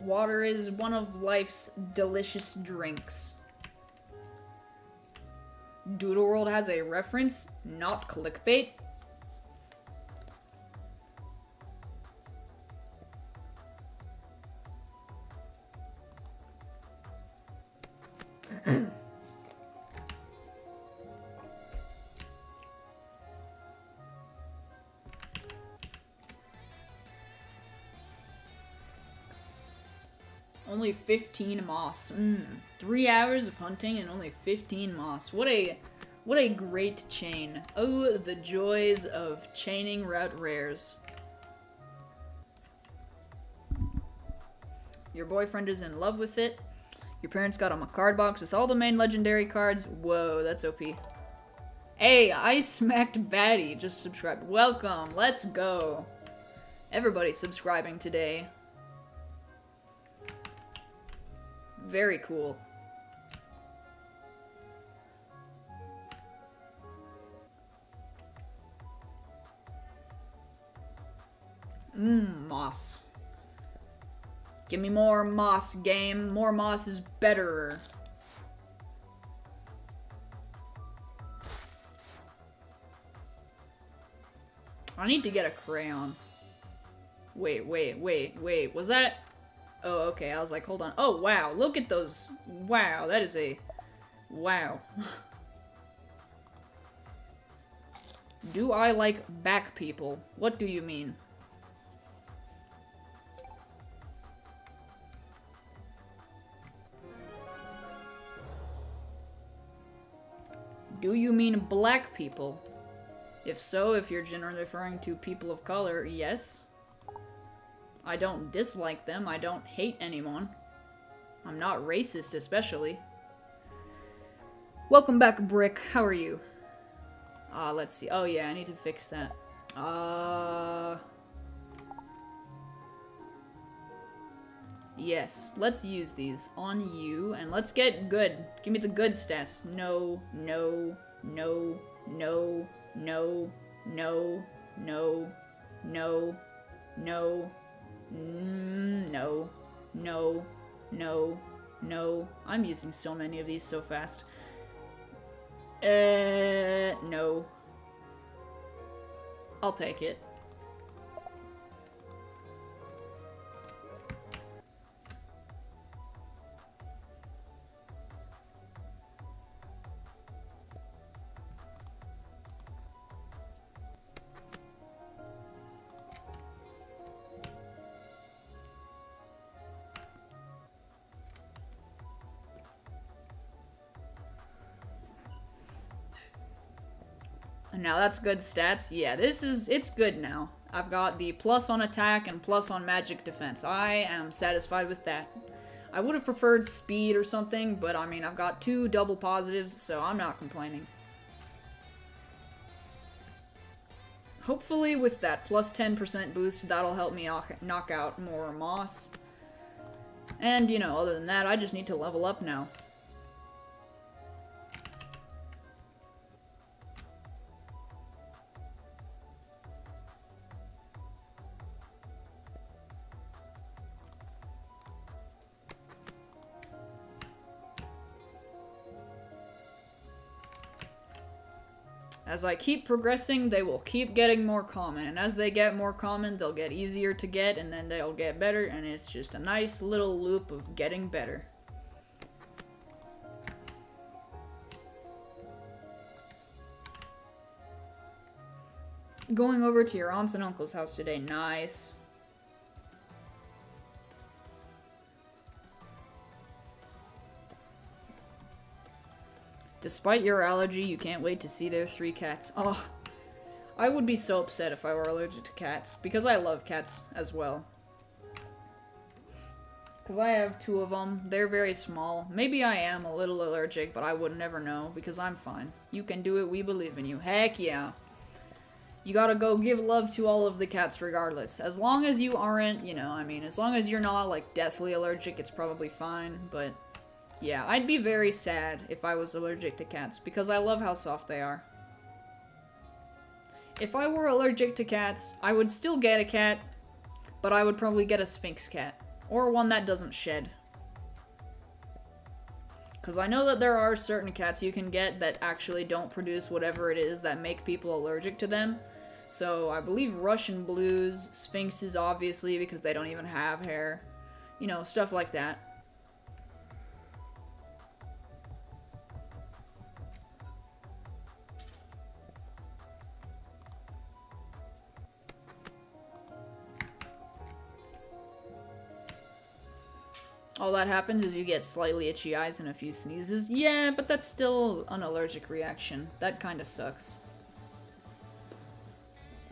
Water is one of life's delicious drinks. Doodle World has a reference, not clickbait. Only 15 moss. 3 hours of hunting and only 15 moss. What a great chain. Oh, the joys of chaining route rares. Your boyfriend is in love with it. Your parents got him a card box with all the main legendary cards. Whoa, that's OP. Hey, I smacked Batty. Just subscribed. Welcome. Let's go. Everybody's subscribing today. Very cool. Moss. Give me more moss, game. More moss is better. I need to get a crayon. Wait. Was that... Oh, okay. I was like, hold on. Oh, wow. Look at those. Wow, that is a... Wow. Do I like back people? What do you mean? Do you mean black people? If so, if you're generally referring to people of color, yes. I don't dislike them. I don't hate anyone. I'm not racist, especially. Welcome back, Brick. How are you? Let's see. Oh, yeah, I need to fix that. Yes, let's use these on you, and let's get good. Give me the good stats. No. I'm using so many of these so fast. No. I'll take it. Now that's good stats. Yeah, it's good now. I've got the plus on attack and plus on magic defense. I am satisfied with that. I would have preferred speed or something, but I mean, I've got 2 double positives, so I'm not complaining. Hopefully with that plus 10% boost, that'll help me knock out more moss. And, you know, other than that, I just need to level up now. As I keep progressing, they will keep getting more common, and as they get more common, they'll get easier to get, and then they'll get better, and it's just a nice little loop of getting better. Going over to your aunt's and uncle's house today, nice. Despite your allergy, you can't wait to see their 3 cats. Oh, I would be so upset if I were allergic to cats, because I love cats as well. Because I have 2 of them. They're very small. Maybe I am a little allergic, but I would never know, because I'm fine. You can do it, we believe in you. Heck yeah. You gotta go give love to all of the cats regardless. As long as you aren't, you know, I mean, as long as you're not, like, deathly allergic, it's probably fine, but... yeah, I'd be very sad if I was allergic to cats, because I love how soft they are. If I were allergic to cats, I would still get a cat, but I would probably get a Sphinx cat, or one that doesn't shed. Because I know that there are certain cats you can get that actually don't produce whatever it is that make people allergic to them. So I believe Russian blues, Sphinxes obviously, because they don't even have hair. You know, stuff like that. All that happens is you get slightly itchy eyes and a few sneezes. Yeah, but that's still an allergic reaction. That kinda sucks.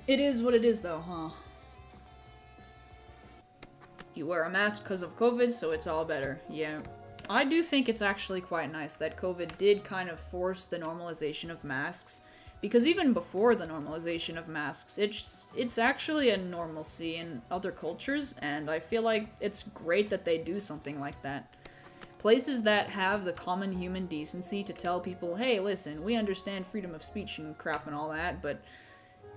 It is what it is though, huh? You wear a mask because of COVID, so it's all better. Yeah. I do think it's actually quite nice that COVID did kind of force the normalization of masks. Because even before the normalization of masks, it's actually a normalcy in other cultures, and I feel like it's great that they do something like that. Places that have the common human decency to tell people, hey, listen, we understand freedom of speech and crap and all that, but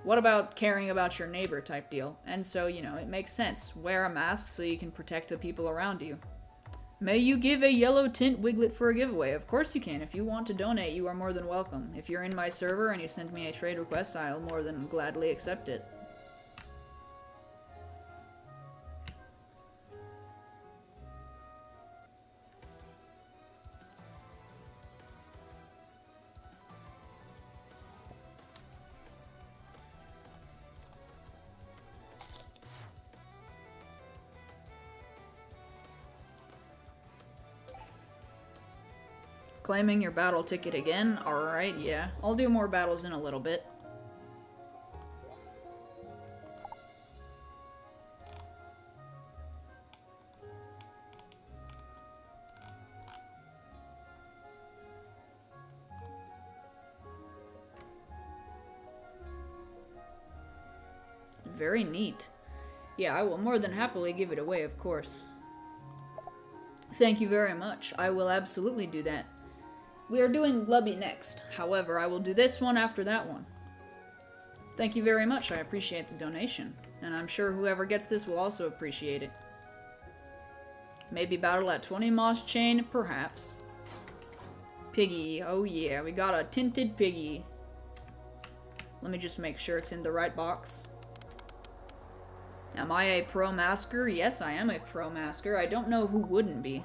what about caring about your neighbor type deal? And so, you know, it makes sense. Wear a mask so you can protect the people around you. May you give a yellow tint wiglet for a giveaway? Of course you can. If you want to donate, you are more than welcome. If you're in my server and you send me a trade request, I'll more than gladly accept it. Claiming your battle ticket again? Alright, yeah. I'll do more battles in a little bit. Very neat. Yeah, I will more than happily give it away, of course. Thank you very much. I will absolutely do that. We are doing Globby next. However, I will do this one after that one. Thank you very much. I appreciate the donation. And I'm sure whoever gets this will also appreciate it. Maybe battle at 20 moss chain? Perhaps. Piggy. Oh yeah, we got a tinted piggy. Let me just make sure it's in the right box. Am I a pro masker? Yes, I am a pro masker. I don't know who wouldn't be.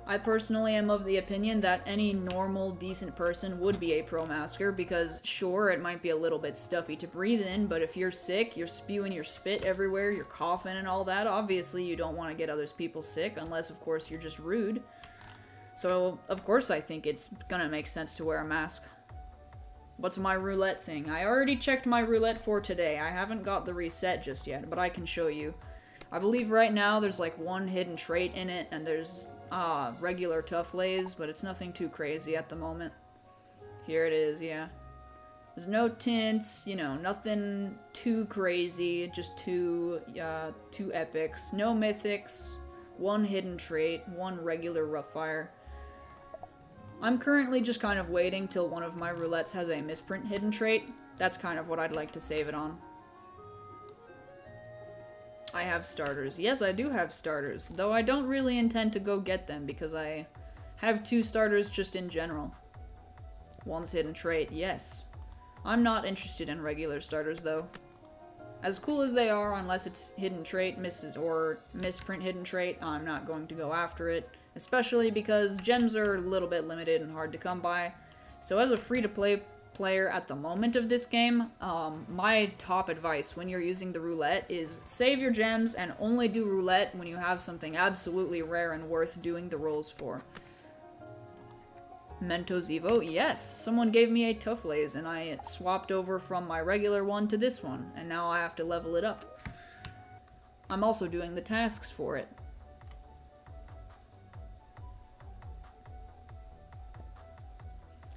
I personally am of the opinion that any normal, decent person would be a pro-masker, because sure, it might be a little bit stuffy to breathe in, but if you're sick, you're spewing your spit everywhere, you're coughing and all that, obviously you don't want to get other people sick, unless, of course, you're just rude. So, of course I think it's gonna make sense to wear a mask. What's my roulette thing? I already checked my roulette for today. I haven't got the reset just yet, but I can show you. I believe right now there's like one hidden trait in it, and there's regular tough lays, but it's nothing too crazy at the moment. Here it is, yeah. There's no tints, you know, nothing too crazy, just two epics, no mythics, one hidden trait, one regular Roughfire. I'm currently just kind of waiting till one of my roulettes has a misprint hidden trait. That's kind of what I'd like to save it on. I have starters. Yes, I do have starters, though I don't really intend to go get them because I have 2 starters just in general. One's hidden trait, yes. I'm not interested in regular starters, though. As cool as they are, unless it's hidden trait, or misprint hidden trait, I'm not going to go after it. Especially because gems are a little bit limited and hard to come by. So as a free-to-play player at the moment of this game, my top advice when you're using the roulette is save your gems and only do roulette when you have something absolutely rare and worth doing the rolls for. Mentos Evo, yes, someone gave me a Tufflaze and I swapped over from my regular one to this one, and now I have to level it up. I'm also doing the tasks for it.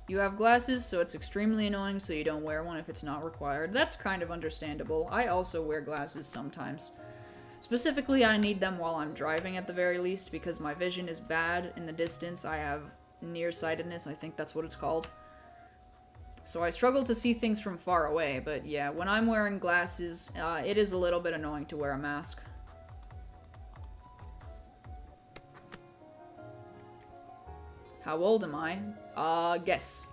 You have glasses, so it's extremely annoying so you don't wear one if it's not required. That's kind of understandable. I also wear glasses sometimes. Specifically, I need them while I'm driving at the very least because my vision is bad in the distance. I have nearsightedness, I think that's what it's called. So I struggle to see things from far away, but yeah, when I'm wearing glasses, it is a little bit annoying to wear a mask. How old am I? Guess.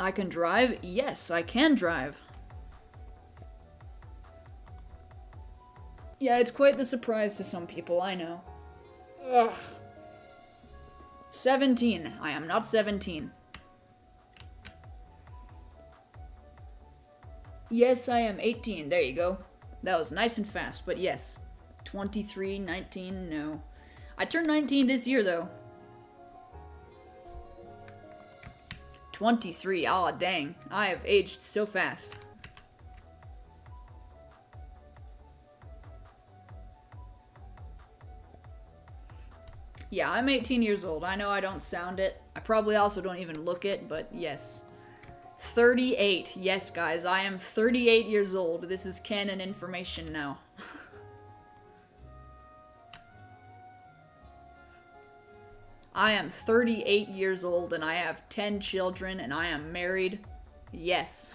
I can drive? Yes, I can drive. Yeah, it's quite the surprise to some people, I know. Ugh. 17. I am not 17. Yes, I am 18. There you go. That was nice and fast, but yes. 23, 19, no. I turned 19 this year, though. 23, aw dang. I have aged so fast. Yeah, I'm 18 years old. I know I don't sound it. I probably also don't even look it, but yes. 38. Yes, guys, I am 38 years old. This is canon information now. I am 38 years old and I have 10 children and I am married. Yes.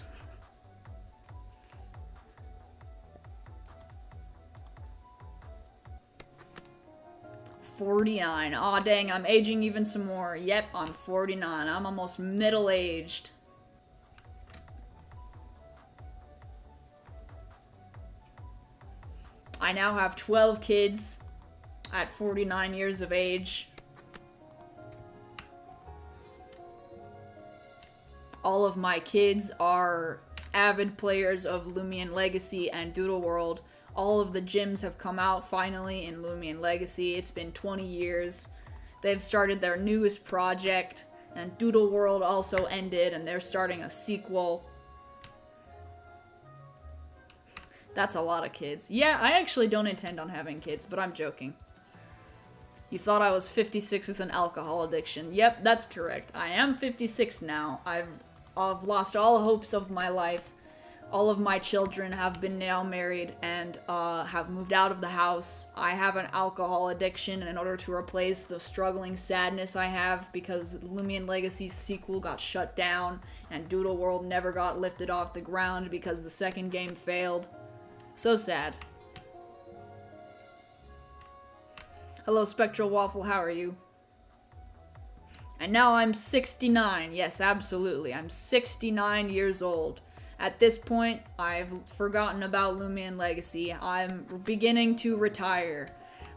$49. Aw, dang, I'm aging even some more. Yep, I'm 49. I'm almost middle-aged. I now have 12 kids at 49 years of age. All of my kids are avid players of Lumion Legacy and Doodle World. All of the gyms have come out finally in Lumion Legacy. It's been 20 years. They've started their newest project, and Doodle World also ended, and they're starting a sequel. That's a lot of kids. Yeah, I actually don't intend on having kids, but I'm joking. You thought I was 56 with an alcohol addiction. Yep, that's correct. I am 56 now. I've lost all hopes of my life. All of my children have been now married and have moved out of the house. I have an alcohol addiction, and in order to replace the struggling sadness I have because Lumion Legacy's sequel got shut down and Doodle World never got lifted off the ground because the second game failed. So sad. Hello, Spectral Waffle, how are you? And now I'm 69. Yes, absolutely. I'm 69 years old. At this point, I've forgotten about Lumion Legacy. I'm beginning to retire.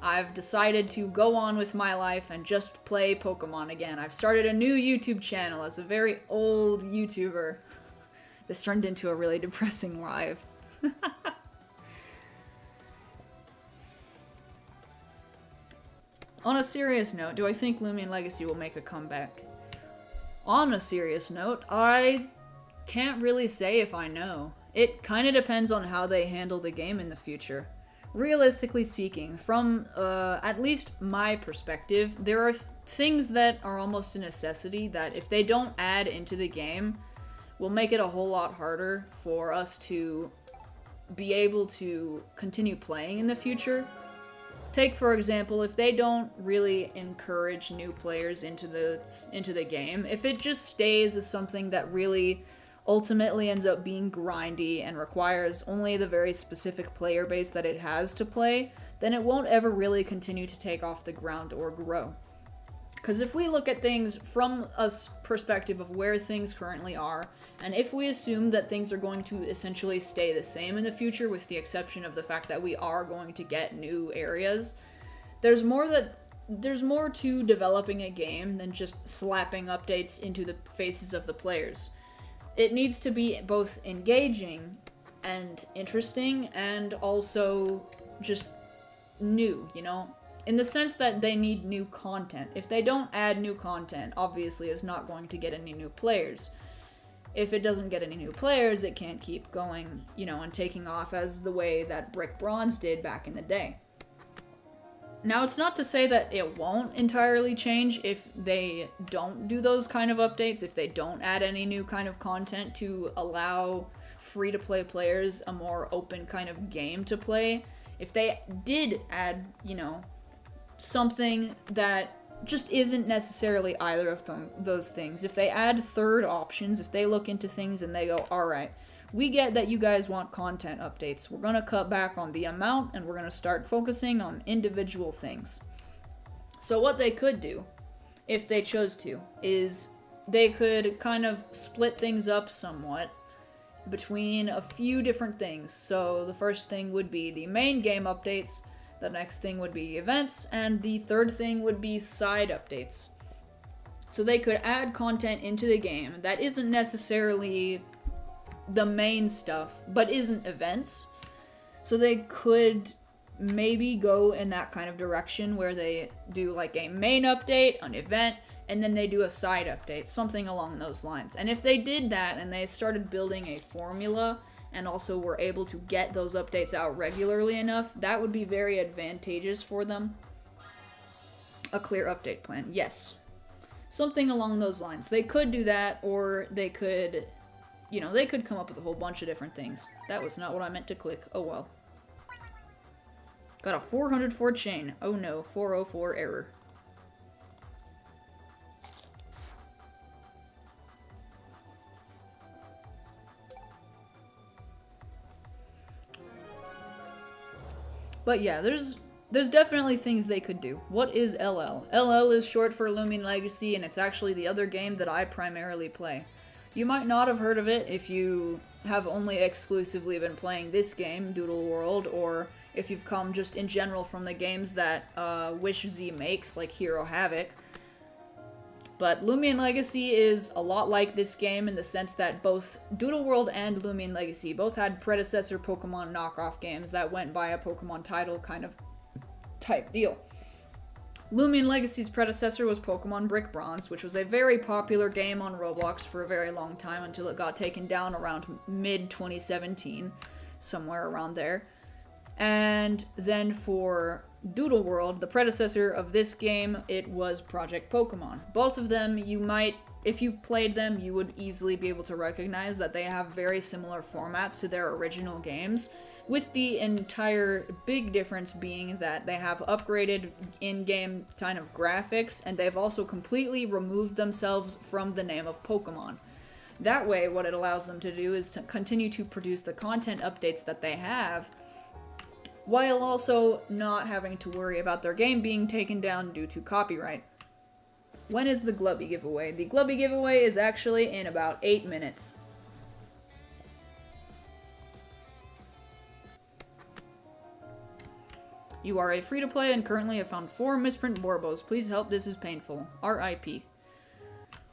I've decided to go on with my life and just play Pokemon again. I've started a new YouTube channel as a very old YouTuber. This turned into a really depressing live. On a serious note, do I think Lumion Legacy will make a comeback? On a serious note, I can't really say if I know. It kind of depends on how they handle the game in the future. Realistically speaking, from at least my perspective, there are things that are almost a necessity that if they don't add into the game will make it a whole lot harder for us to be able to continue playing in the future. Take, for example, if they don't really encourage new players into the game, if it just stays as something that really ultimately ends up being grindy and requires only the very specific player base that it has to play, then it won't ever really continue to take off the ground or grow. Because if we look at things from a perspective of where things currently are, and if we assume that things are going to essentially stay the same in the future, with the exception of the fact that we are going to get new areas, there's more to developing a game than just slapping updates into the faces of the players. It needs to be both engaging and interesting, and also just new, you know? In the sense that they need new content. If they don't add new content, obviously it's not going to get any new players. If it doesn't get any new players, it can't keep going, you know, and taking off as the way that Brick Bronze did back in the day. Now, it's not to say that it won't entirely change if they don't do those kind of updates, if they don't add any new kind of content to allow free-to-play players a more open kind of game to play. If they did add, you know, something that just isn't necessarily either of those things. If they add third options, if they look into things and they go, alright, we get that you guys want content updates. We're going to cut back on the amount and we're going to start focusing on individual things. So what they could do, if they chose to, is they could kind of split things up somewhat between a few different things. So the first thing would be the main game updates, the next thing would be events, and the third thing would be side updates. So they could add content into the game that isn't necessarily the main stuff, but isn't events. So they could maybe go in that kind of direction where they do like a main update, an event, and then they do a side update, something along those lines. And if they did that and they started building a formula and also were able to get those updates out regularly enough, that would be very advantageous for them. A clear update plan, yes. Something along those lines. They could do that, or they could, you know, they could come up with a whole bunch of different things. That was not what I meant to click. Oh well. Got a 404 chain. Oh no, 404 error. But yeah, there's definitely things they could do. What is LL? LL is short for Looming Legacy, and it's actually the other game that I primarily play. You might not have heard of it if you have only exclusively been playing this game, Doodle World, or if you've come just in general from the games that WishZ makes, like Hero Havoc. But Lumion Legacy is a lot like this game in the sense that both Doodle World and Lumion Legacy both had predecessor Pokemon knockoff games that went by a Pokemon title kind of type deal. Lumion Legacy's predecessor was Pokemon Brick Bronze, which was a very popular game on Roblox for a very long time until it got taken down around mid-2017, somewhere around there. And then for Doodle World, the predecessor of this game, it was Project Pokemon. Both of them, you might, if you've played them, you would easily be able to recognize that they have very similar formats to their original games, with the entire big difference being that they have upgraded in-game kind of graphics, and they've also completely removed themselves from the name of Pokemon. That way, what it allows them to do is to continue to produce the content updates that they have, while also not having to worry about their game being taken down due to copyright. When is the Globby giveaway? The Globby giveaway is actually in about 8 minutes. You are a free-to-play and currently have found 4 misprint Borbos. Please help, this is painful. R.I.P.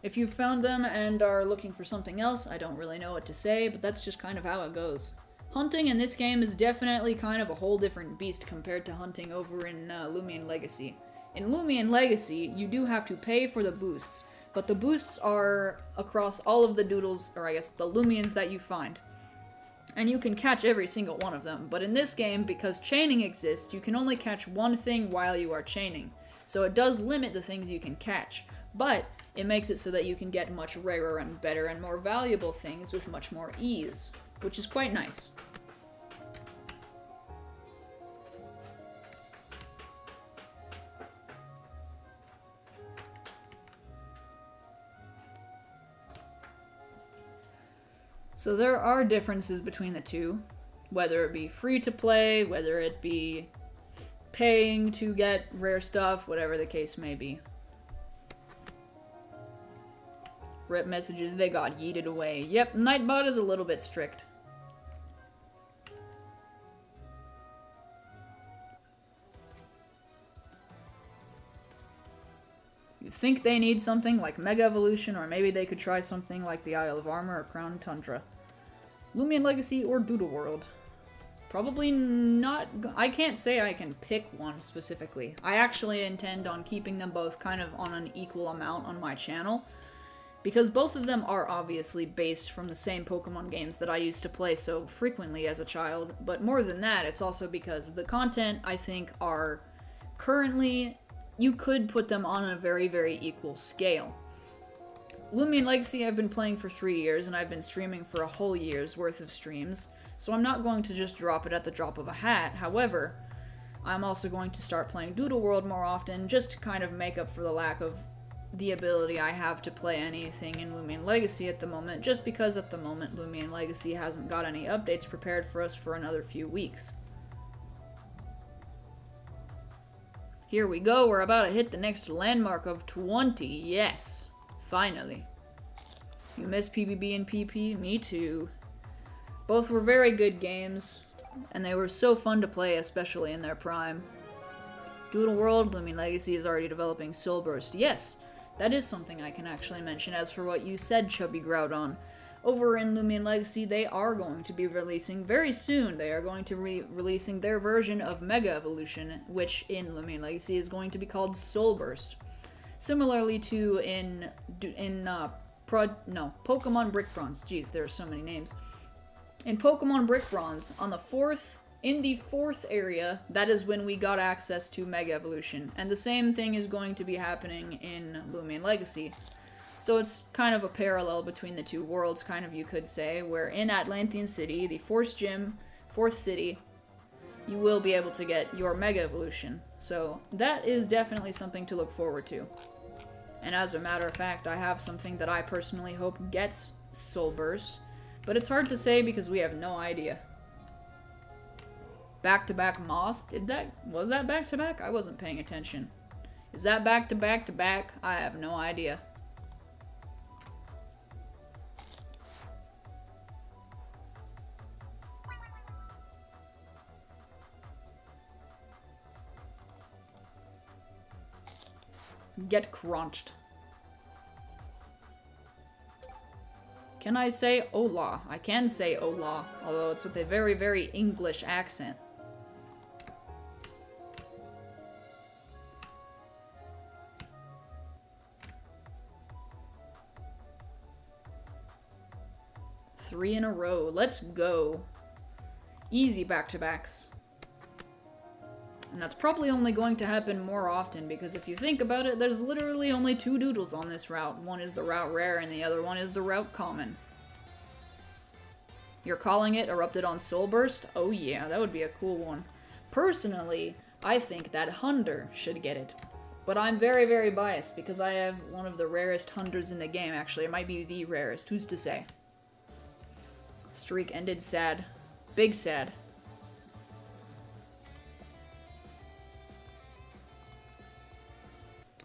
If you've found them and are looking for something else, I don't really know what to say, but that's just kind of how it goes. Hunting in this game is definitely kind of a whole different beast compared to hunting over in Lumion Legacy. In Lumion Legacy, you do have to pay for the boosts, but the boosts are across all of the doodles, or I guess the Lumions that you find. And you can catch every single one of them, but in this game, because chaining exists, you can only catch one thing while you are chaining. So it does limit the things you can catch, but it makes it so that you can get much rarer and better and more valuable things with much more ease, which is quite nice. So there are differences between the two, whether it be free to play, whether it be paying to get rare stuff, whatever the case may be. Rip messages, they got yeeted away. Yep, Nightbot is a little bit strict. You think they need something like Mega Evolution, or maybe they could try something like the Isle of Armor or Crown Tundra. Lumion Legacy or Doodle World. Probably not. I can't say I can pick one specifically. I actually intend on keeping them both kind of on an equal amount on my channel, because both of them are obviously based from the same Pokemon games that I used to play so frequently as a child, but more than that, it's also because the content, I think, are currently, you could put them on a very, very equal scale. Lumion Legacy I've been playing for 3 years, and I've been streaming for a whole year's worth of streams, so I'm not going to just drop it at the drop of a hat. However, I'm also going to start playing Doodle World more often, just to kind of make up for the lack of the ability I have to play anything in Lumion Legacy at the moment, just because at the moment Lumion Legacy hasn't got any updates prepared for us for another few weeks. Here we go, we're about to hit the next landmark of 20, yes, finally. You miss PBB and PP? Me too. Both were very good games, and they were so fun to play, especially in their prime. Doodle World, Lumion Legacy is already developing Soul Burst. Yes, that is something I can actually mention. As for what you said, Chubby Groudon, over in Lumion Legacy, they are going to be releasing very soon. They are going to be releasing their version of Mega Evolution, which in Lumion Legacy is going to be called Soul Burst. Similarly to Pokemon Brick Bronze. Jeez, there are so many names. In Pokemon Brick Bronze, in the fourth area, that is when we got access to Mega Evolution. And the same thing is going to be happening in Lumion Legacy. So it's kind of a parallel between the two worlds, kind of, you could say, where in Atlantean City, the fourth gym, fourth city, you will be able to get your Mega Evolution. So that is definitely something to look forward to. And as a matter of fact, I have something that I personally hope gets Soul Burst, but it's hard to say because we have no idea. Back-to-back Moss? Was that back-to-back? I wasn't paying attention. Is that back-to-back-to-back? I have no idea. Get crunched. Can I say hola? I can say hola, although it's with a very, very English accent. Three in a row. Let's go. Easy back-to-backs. And that's probably only going to happen more often, because if you think about it, there's literally only 2 Doodles on this route. One is the route Rare, and the other one is the route Common. You're calling it Erupted on Soul Burst? Oh yeah, that would be a cool one. Personally, I think that Hunder should get it. But I'm very, very biased, because I have one of the rarest Hunders in the game, actually. It might be the rarest, who's to say? Streak ended sad. Big sad.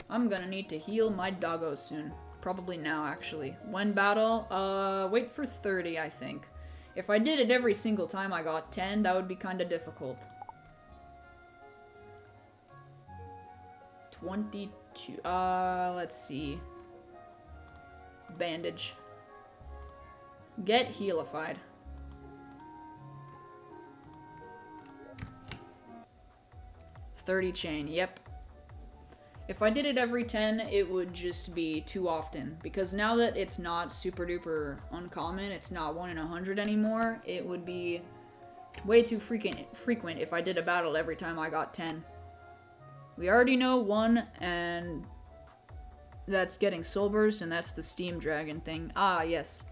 I'm gonna need to heal my doggo soon. Probably now, actually. When battle? Wait for 30, I think. If I did it every single time I got 10, that would be kinda difficult. 22. Let's see. Bandage. Get healified. 30 chain, yep. If I did it every 10, it would just be too often. Because now that it's not super duper uncommon, it's not 1 in 100 anymore, it would be way too frequent if I did a battle every time I got 10. We already know one, and that's getting Soul Burst, and that's the Steam Dragon thing. Ah, yes.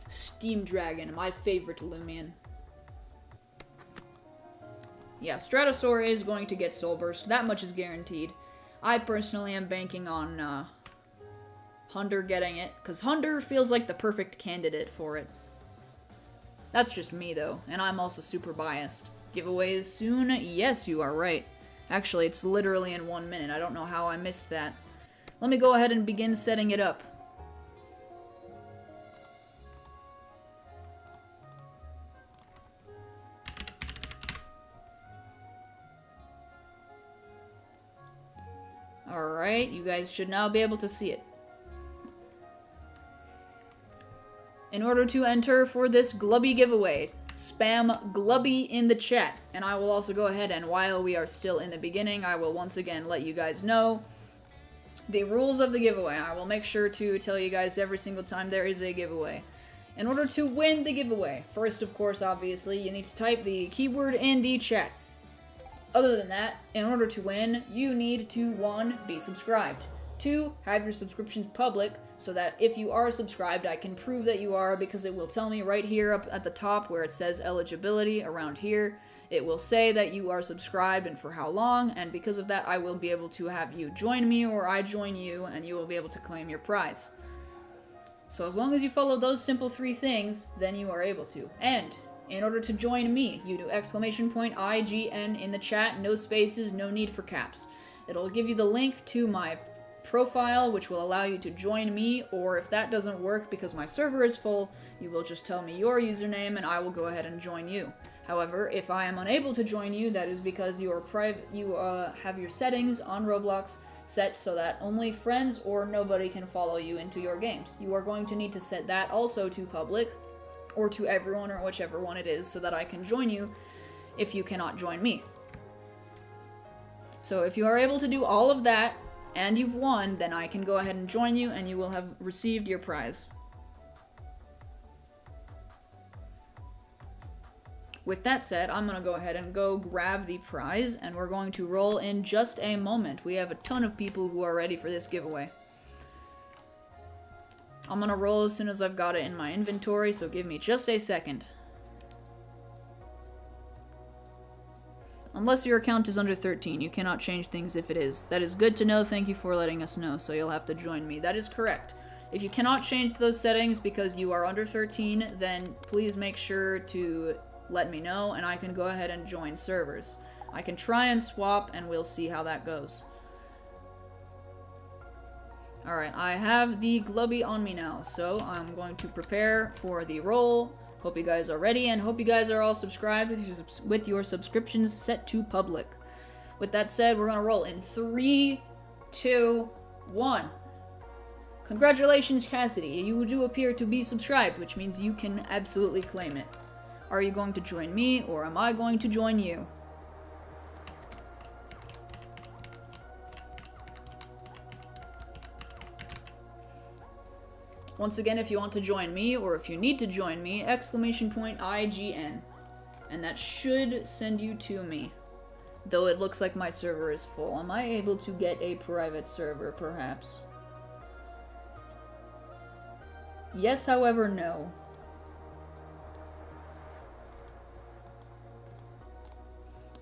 Steam Dragon, my favorite Lumion. Yeah, Stratosaur is going to get Soul Burst. That much is guaranteed. I personally am banking on Hunter getting it, because Hunter feels like the perfect candidate for it. That's just me, though, and I'm also super biased. Giveaways soon? Yes, you are right. Actually, it's literally in 1 minute. I don't know how I missed that. Let me go ahead and begin setting it up. Alright, you guys should now be able to see it. In order to enter for this Globby giveaway, spam Globby in the chat. And I will also go ahead and, while we are still in the beginning, I will once again let you guys know the rules of the giveaway. I will make sure to tell you guys every single time there is a giveaway. In order to win the giveaway, first, of course, obviously, you need to type the keyword in the chat. Other than that, in order to win, you need to 1. Be subscribed. 2. Have your subscriptions public, so that if you are subscribed, I can prove that you are, because it will tell me right here up at the top where it says eligibility, around here. It will say that you are subscribed and for how long, and because of that, I will be able to have you join me or I join you, and you will be able to claim your prize. So as long as you follow those simple 3 things, then you are able to. And in order to join me, you do !IGN in the chat, no spaces, no need for caps. It'll give you the link to my profile, which will allow you to join me, or if that doesn't work because my server is full, you will just tell me your username and I will go ahead and join you. However, if I am unable to join you, that is because you have your settings on Roblox set so that only friends or nobody can follow you into your games. You are going to need to set that also to public, or to everyone, or whichever one it is, so that I can join you if you cannot join me. So if you are able to do all of that, and you've won, then I can go ahead and join you, and you will have received your prize. With that said, I'm going to go ahead and go grab the prize, and we're going to roll in just a moment. We have a ton of people who are ready for this giveaway. I'm going to roll as soon as I've got it in my inventory, so give me just a second. Unless your account is under 13, you cannot change things if it is. That is good to know, thank you for letting us know, so you'll have to join me. That is correct. If you cannot change those settings because you are under 13, then please make sure to let me know, and I can go ahead and join servers. I can try and swap, and we'll see how that goes. Alright, I have the Globby on me now, so I'm going to prepare for the roll. Hope you guys are ready, and hope you guys are all subscribed with your subscriptions set to public. With that said, we're going to roll in 3, 2, 1. Congratulations, Cassidy. You do appear to be subscribed, which means you can absolutely claim it. Are you going to join me, or am I going to join you? Once again, if you want to join me, or if you need to join me, !IGN. And that should send you to me. Though it looks like my server is full. Am I able to get a private server, perhaps? Yes, however, no.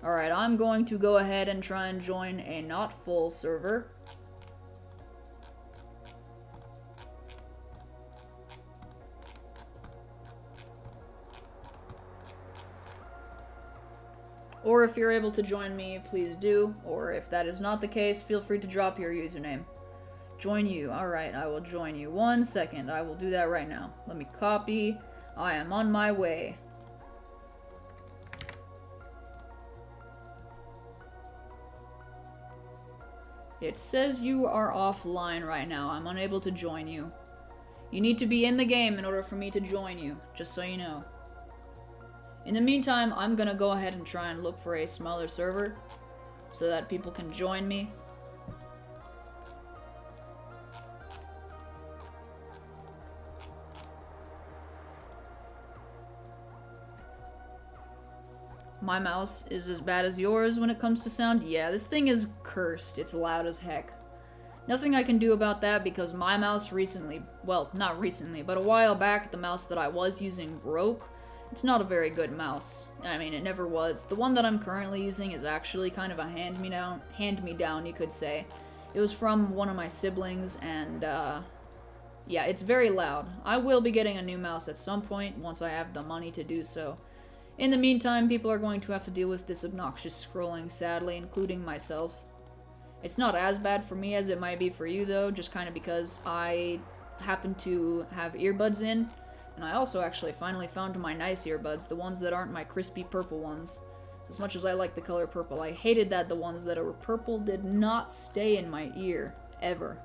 Alright, I'm going to go ahead and try and join a not full server. Or if you're able to join me, please do. Or if that is not the case, feel free to drop your username. Join you. Alright, I will join you. 1 second. I will do that right now. Let me copy. I am on my way. It says you are offline right now. I'm unable to join you. You need to be in the game in order for me to join you, just so you know. In the meantime, I'm gonna go ahead and try and look for a smaller server so that people can join me. my mouse is as bad as yours when it comes to sound. Yeah, this thing is cursed. It's loud as heck. Nothing I can do about that because my mouse recently, well, not recently, but a while back, the mouse that I was using broke. It's not a very good mouse. I mean, it never was. The one that I'm currently using is actually kind of a hand-me-down, you could say. It was from one of my siblings, and, yeah, it's very loud. I will be getting a new mouse at some point once I have the money to do so. In the meantime, people are going to have to deal with this obnoxious scrolling, sadly, including myself. It's not as bad for me as it might be for you, though, just kind of because I happen to have earbuds in, and I also actually finally found my nice earbuds, the ones that aren't my crispy purple ones. As much as I like the color purple, I hated that the ones that were purple did not stay in my ear, ever.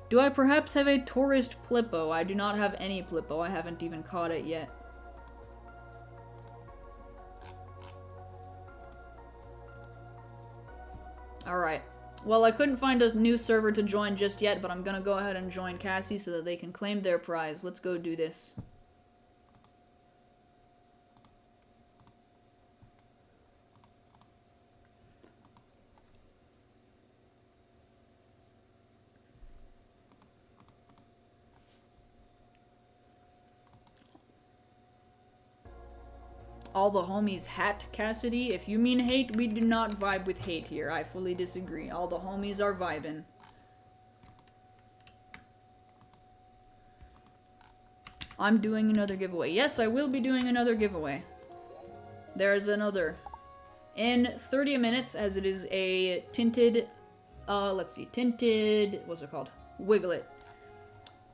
Do I perhaps have a tourist Plippo? I do not have any Plippo, I haven't even caught it yet. Alright. Well, I couldn't find a new server to join just yet, but I'm gonna go ahead and join Cassie so that they can claim their prize. Let's go do this. All the homies hat Cassidy. If you mean hate, we do not vibe with hate here. I fully disagree. All the homies are vibing. I'm doing another giveaway. Yes, I will be doing another giveaway. There's another. In 30 minutes, as it is a tinted, let's see, tinted, what's it called? Wiglet.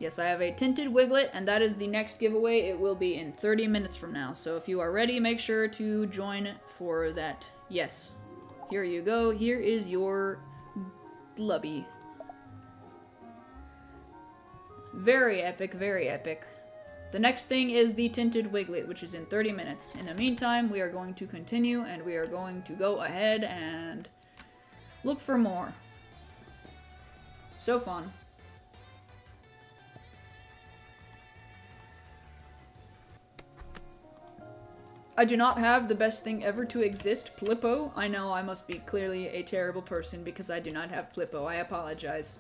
Yes, I have a tinted Wiglet, and that is the next giveaway. It will be in 30 minutes from now. So if you are ready, make sure to join for that. Yes. Here you go. Here is your Globby. Very epic, very epic. The next thing is the tinted Wiglet, which is in 30 minutes. In the meantime, we are going to continue, and we are going to go ahead and look for more. So fun. I do not have the best thing ever to exist, Plippo. I know I must be clearly a terrible person because I do not have Plippo. I apologize.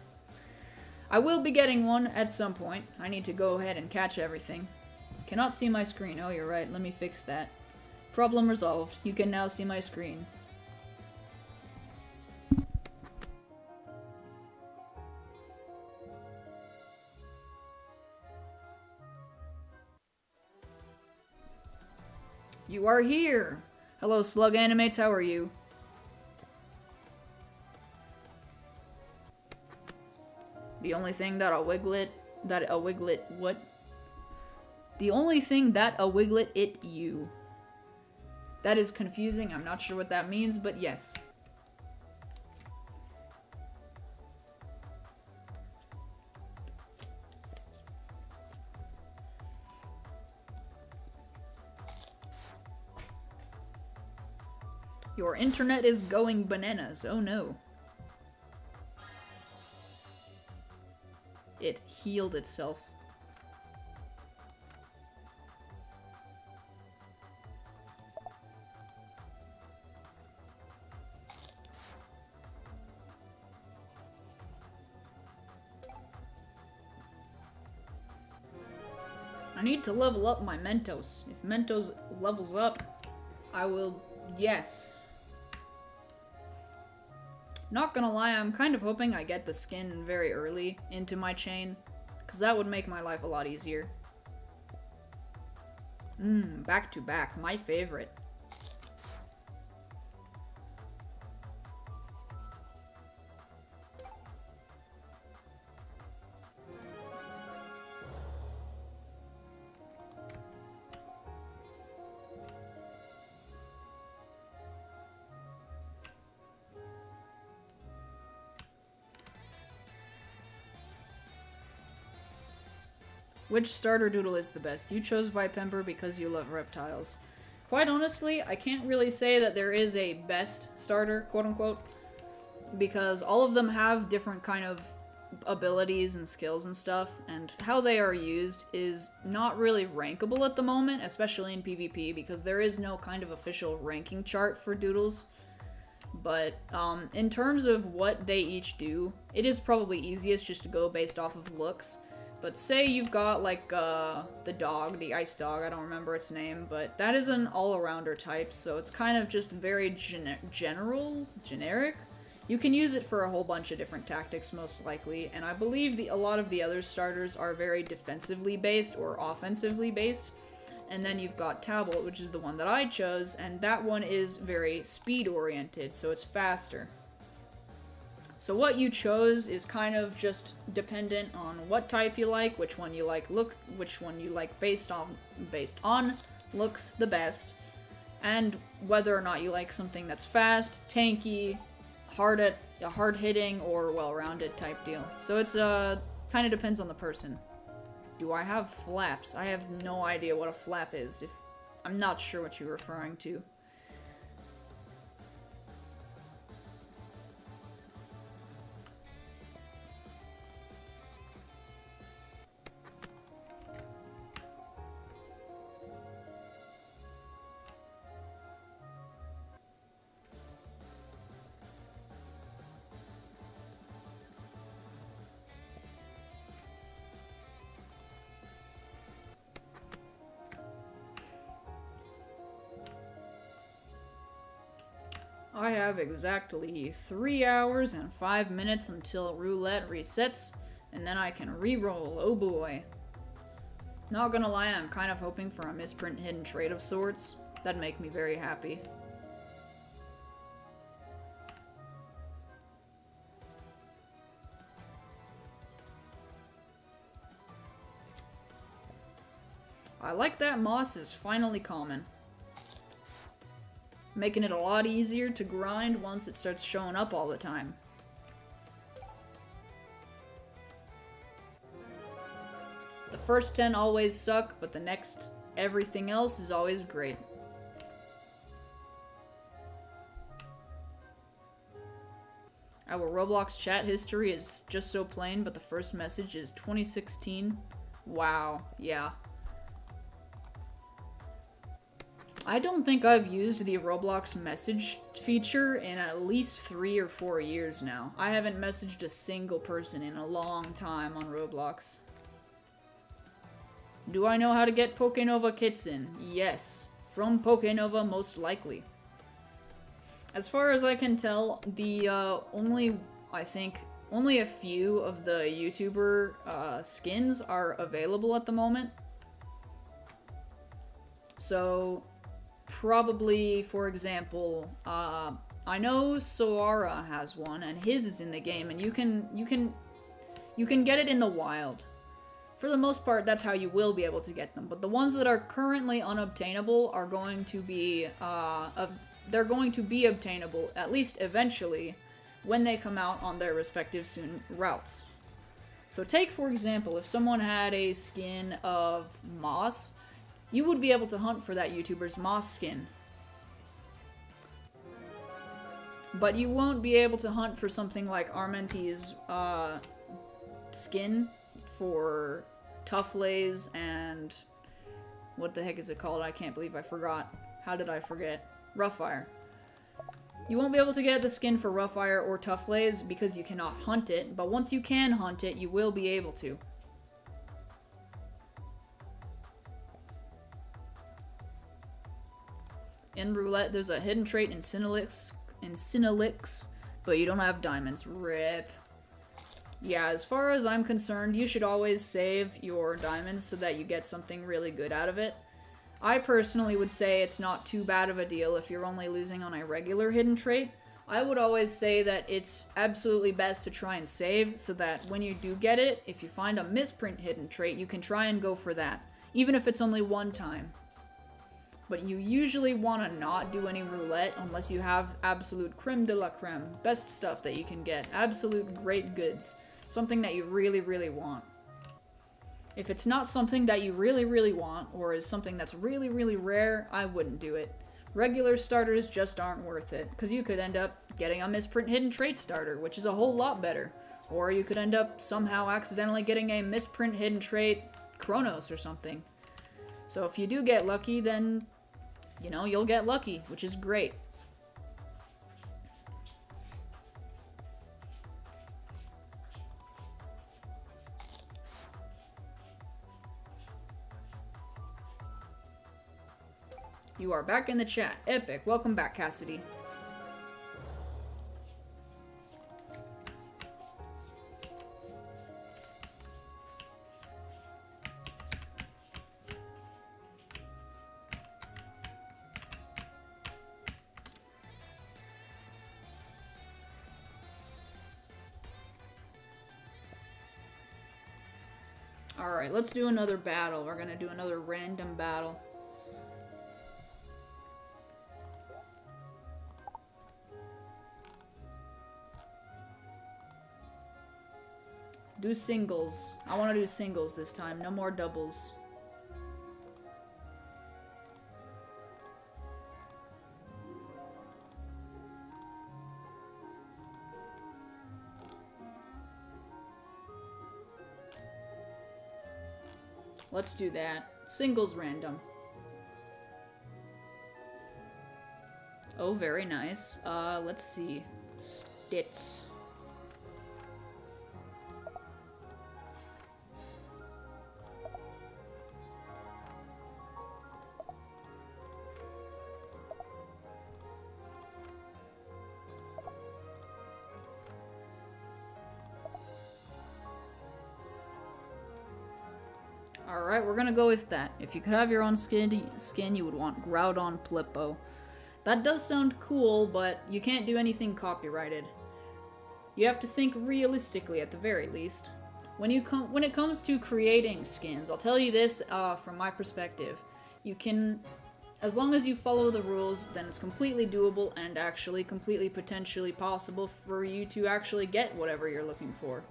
I will be getting one at some point. I need to go ahead and catch everything. Cannot see my screen. Oh, you're right. Let me fix that. Problem resolved. You can now see my screen. You are here! Hello, Slug Animates, how are you? The only thing that a Wiglet... what? The only thing that a Wiglet it you. That is confusing, I'm not sure what that means, but yes. Your internet is going bananas. Oh no. It healed itself. I need to level up my Mentos. If Mentos levels up, I will... yes. Not gonna lie, I'm kind of hoping I get the skin very early into my chain, because that would make my life a lot easier. Back to back, my favorite. Which starter doodle is the best? You chose Vipember because you love reptiles. Quite honestly, I can't really say that there is a best starter, quote-unquote, because all of them have different kind of abilities and skills and stuff, and how they are used is not really rankable at the moment, especially in PvP, because there is no kind of official ranking chart for doodles. But in terms of what they each do, it is probably easiest just to go based off of looks. But say you've got like the dog, the ice dog, I don't remember its name, but that is an all-arounder type, so it's kind of just very generic. You can use it for a whole bunch of different tactics, most likely, and I believe a lot of the other starters are very defensively based or offensively based. And then you've got Tablet, which is the one that I chose, and that one is very speed-oriented, so it's faster. So what you chose is kind of just dependent on what type you like, which one you like which one you like based on looks the best, and whether or not you like something that's fast, tanky, hard-hitting, or well-rounded type deal. So it's kind of depends on the person. Do I have flaps? I have no idea what a flap is. I'm not sure what you're referring to. I have exactly 3 hours and 5 minutes until roulette resets, and then I can re-roll, oh boy. Not gonna lie, I'm kind of hoping for a misprint hidden trait of sorts. That'd make me very happy. I like that moss is finally common. Making it a lot easier to grind once it starts showing up all the time. The first 10 always suck, but the next everything else is always great. Our Roblox chat history is just so plain, but the first message is 2016. Wow, yeah. I don't think I've used the Roblox message feature in at least 3 or 4 years now. I haven't messaged a single person in a long time on Roblox. Do I know how to get Pokenova kits in? Yes. From Pokenova, most likely. As far as I can tell, the only a few of the YouTuber skins are available at the moment. So probably, for example, I know Soara has one, and his is in the game, and you can get it in the wild. For the most part, that's how you will be able to get them. But the ones that are currently unobtainable are going to be they're going to be obtainable, at least eventually, when they come out on their respective soon routes. So take, for example, if someone had a skin of Moss, you would be able to hunt for that YouTuber's Moss skin. But you won't be able to hunt for something like Armenti's skin for Tufflays and... what the heck is it called? I can't believe I forgot. How did I forget? Roughfire. You won't be able to get the skin for Roughfire or Tufflays because you cannot hunt it, but once you can hunt it, you will be able to. In Roulette, there's a hidden trait in Synelix, but you don't have diamonds. RIP. Yeah, as far as I'm concerned, you should always save your diamonds so that you get something really good out of it. I personally would say it's not too bad of a deal if you're only losing on a regular hidden trait. I would always say that it's absolutely best to try and save so that when you do get it, if you find a misprint hidden trait, you can try and go for that, even if it's only one time. But you usually want to not do any roulette unless you have absolute creme de la creme, best stuff that you can get, absolute great goods, something that you really, really want. If it's not something that you really, really want, or is something that's really, really rare, I wouldn't do it. Regular starters just aren't worth it, because you could end up getting a misprint hidden trait starter, which is a whole lot better. Or you could end up somehow accidentally getting a misprint hidden trait Chronos or something. So if you do get lucky, then, you know, you'll get lucky, which is great. You are back in the chat. Epic. Welcome back, Cassidy. Alright, let's do another battle. We're gonna do another random battle. Do singles. I want to do singles this time. No more doubles. Let's do that. Singles random. Oh, very nice. Let's see. Stits. Alright, we're gonna go with that. If you could have your own skin, you would want Groudon Plippo. That does sound cool, but you can't do anything copyrighted. You have to think realistically at the very least. When it comes to creating skins, I'll tell you this from my perspective. You can, as long as you follow the rules, then it's completely doable and actually completely potentially possible for you to actually get whatever you're looking for.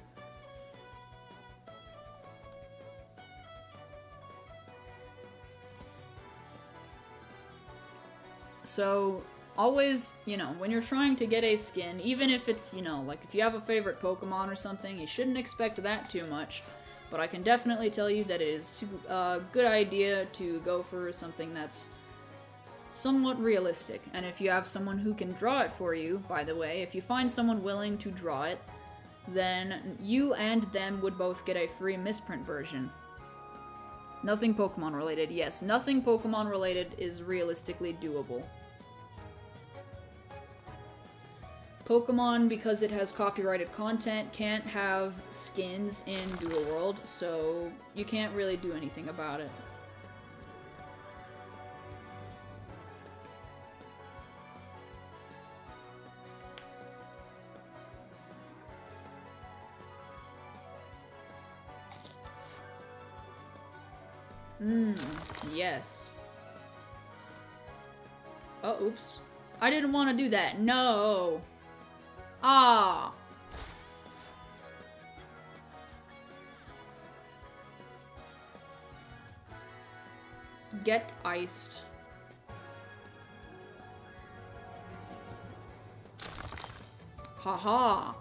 So, always, you know, when you're trying to get a skin, even if it's, you know, like if you have a favorite Pokemon or something, you shouldn't expect that too much. But I can definitely tell you that it is a good idea to go for something that's somewhat realistic. And if you have someone who can draw it for you, by the way, if you find someone willing to draw it, then you and them would both get a free misprint version. Nothing Pokemon related. Yes, nothing Pokemon related is realistically doable. Pokemon, because it has copyrighted content, can't have skins in Dual World, so you can't really do anything about it. Yes. Oh, oops. I didn't want to do that. No! Ah! Get iced. Haha!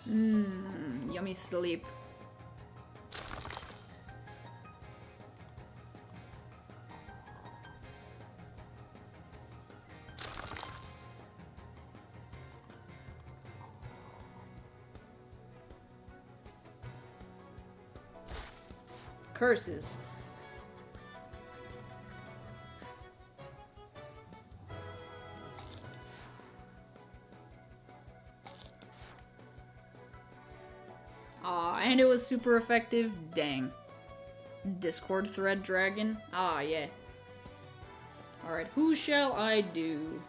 Yummy sleep. Curses. And it was super effective? Dang. Discord thread dragon? Ah, yeah. Alright, who shall I do?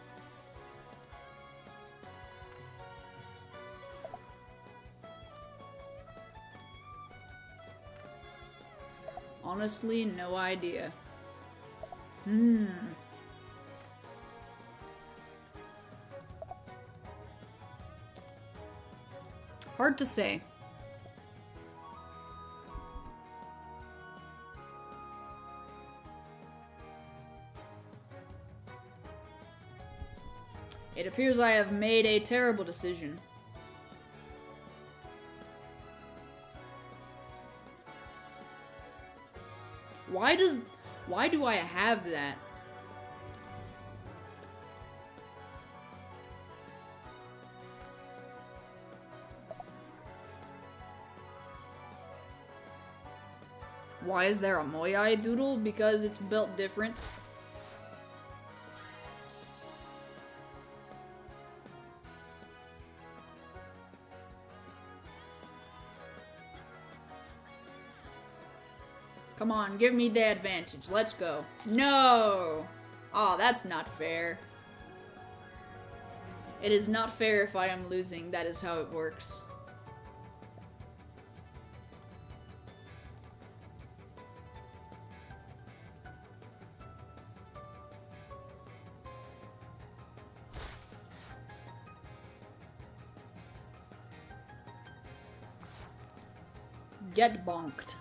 Honestly, no idea. Hard to say. It appears I have made a terrible decision. Why do I have that? Why is there a Moyai Doodle? Because it's built different. Come on, give me the advantage. Let's go. No! Oh, that's not fair. It is not fair if I am losing. That is how it works. Get bonked.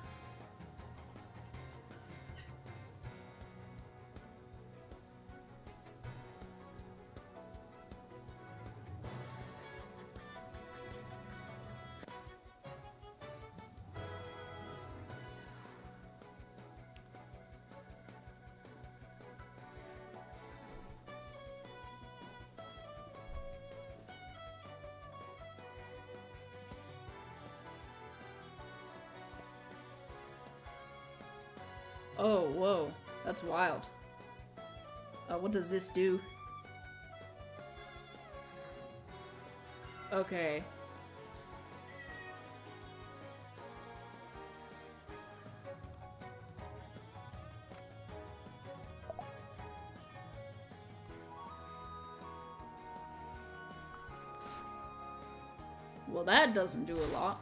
Oh, whoa. That's wild. What does this do? Okay. Well, that doesn't do a lot.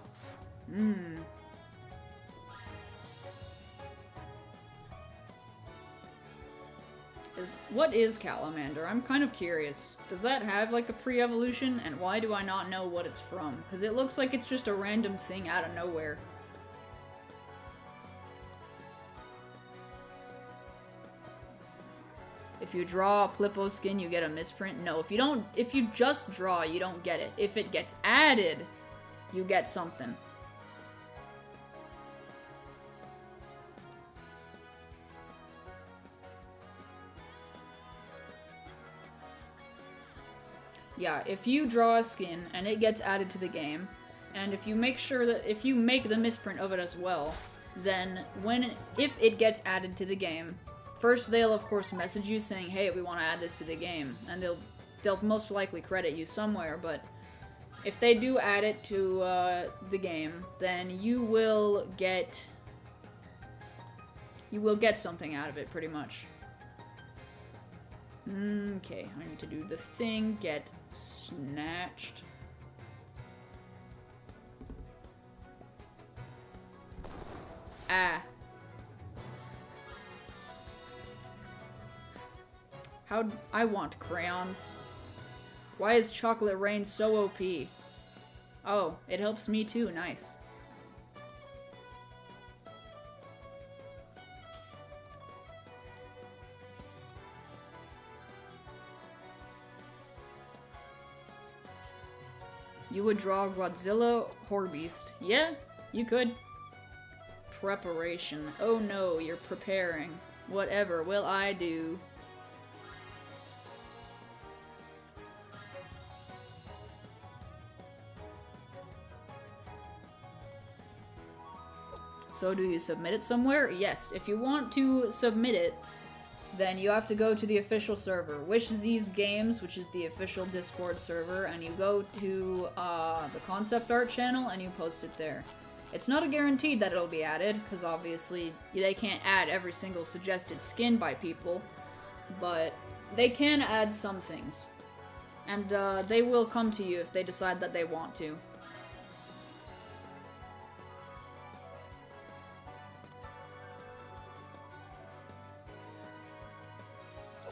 What is Calamander? I'm kind of curious. Does that have, like, a pre-evolution? And why do I not know what it's from? Because it looks like it's just a random thing out of nowhere. If you draw a Plippo skin, you get a misprint. No, if you just draw, you don't get it. If it gets added, you get something. Yeah, if you draw a skin and it gets added to the game, and if you make sure that if you make the misprint of it as well, then if it gets added to the game, first they'll of course message you saying, "Hey, we want to add this to the game," and they'll most likely credit you somewhere. But if they do add it to the game, then you will get something out of it, pretty much. Okay, I need to do the thing, get snatched. Ah. I want crayons. Why is Chocolate Rain so OP? Oh, it helps me too, nice. You would draw Godzilla Horbeast. Yeah, you could. Preparation. Oh no, you're preparing. Whatever will I do? So do you submit it somewhere? Yes, if you want to submit it, then you have to go to the official server, WishZ's Games, which is the official Discord server, and you go to the concept art channel and you post it there. It's not a guaranteed that it'll be added, because obviously they can't add every single suggested skin by people, but they can add some things. And they will come to you if they decide that they want to.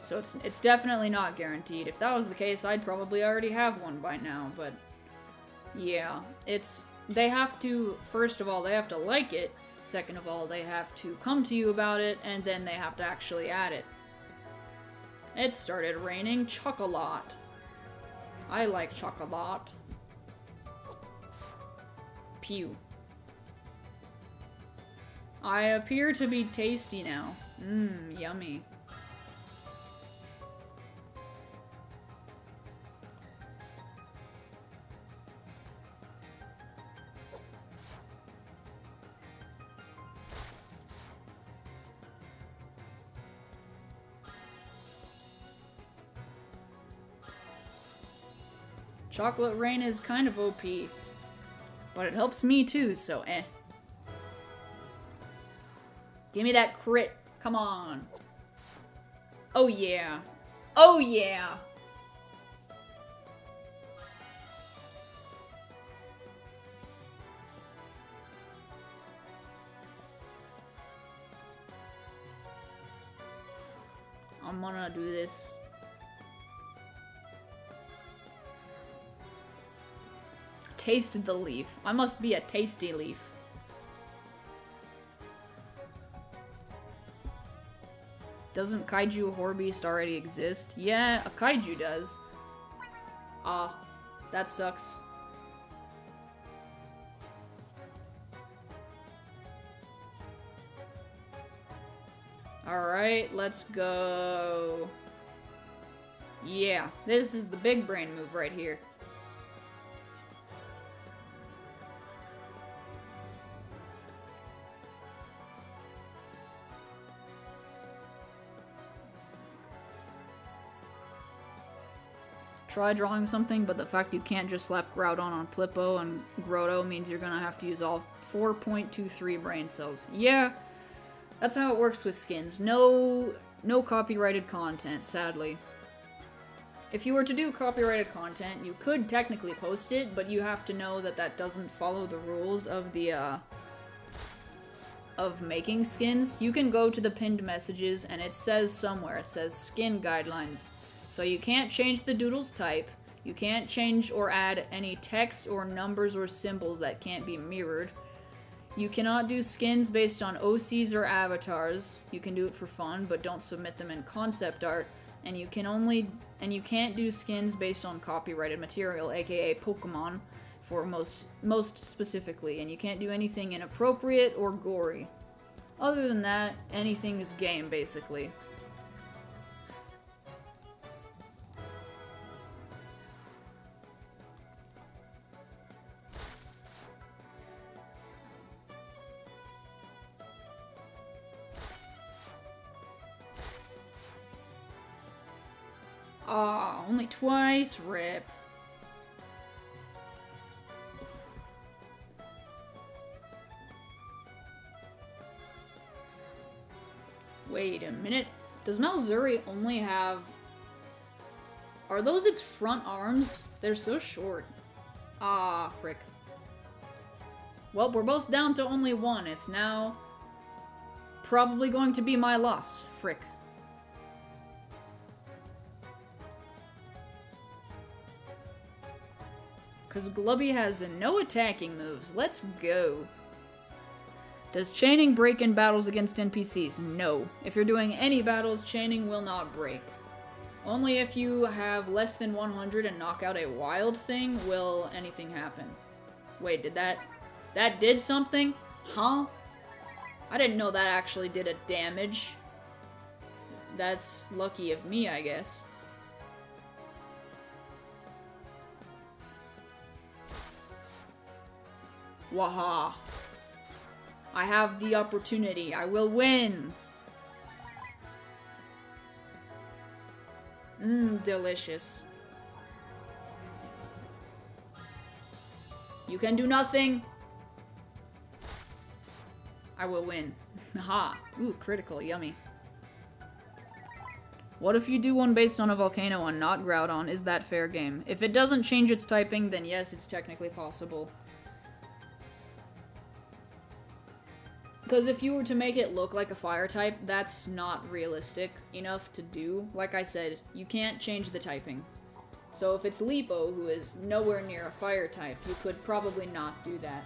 So it's definitely not guaranteed. If that was the case, I'd probably already have one by now, but yeah, they have to, first of all, they have to like it, second of all, they have to come to you about it, and then they have to actually add it. It started raining chocolate. I like chocolate. Pew. I appear to be tasty now. Mmm, yummy. Chocolate Rain is kind of OP, but it helps me too, so eh. Give me that crit. Come on. Oh yeah. Oh yeah. I'm gonna do this. Tasted the leaf. I must be a tasty leaf. Doesn't Kaiju Horbeast already exist? Yeah, a Kaiju does. Ah, that sucks. Alright, let's go. Yeah, this is the big brain move right here. Try drawing something, but the fact you can't just slap Groudon on Plippo and Grotto means you're gonna have to use all 4.23 brain cells. Yeah, that's how it works with skins. No copyrighted content, sadly. If you were to do copyrighted content, you could technically post it, but you have to know that that doesn't follow the rules of the, of making skins. You can go to the pinned messages, and it says somewhere, it says skin guidelines. So you can't change the doodle's type, you can't change or add any text or numbers or symbols that can't be mirrored. You cannot do skins based on OCs or avatars. You can do it for fun, but don't submit them in concept art. And you can't do skins based on copyrighted material, aka Pokemon, for most specifically. And you can't do anything inappropriate or gory. Other than that, anything is game, basically. Aw, only twice? Rip. Wait a minute. Does Malzuri only have... Are those its front arms? They're so short. Ah, frick. Well, we're both down to only one. It's now... probably going to be my loss. Frick. Because Globby has no attacking moves. Let's go. Does chaining break in battles against NPCs? No. If you're doing any battles, chaining will not break. Only if you have less than 100 and knock out a wild thing will anything happen. Wait, did that... That did something? Huh? I didn't know that actually did a damage. That's lucky of me, I guess. Waha. I have the opportunity. I will win. Mmm, delicious. You can do nothing. I will win. Haha. Ooh, critical. Yummy. What if you do one based on a volcano and not Groudon? Is that fair game? If it doesn't change its typing, then yes, it's technically possible. Because if you were to make it look like a fire type, that's not realistic enough to do. Like I said, you can't change the typing. So if it's Lipo, who is nowhere near a fire type, you could probably not do that.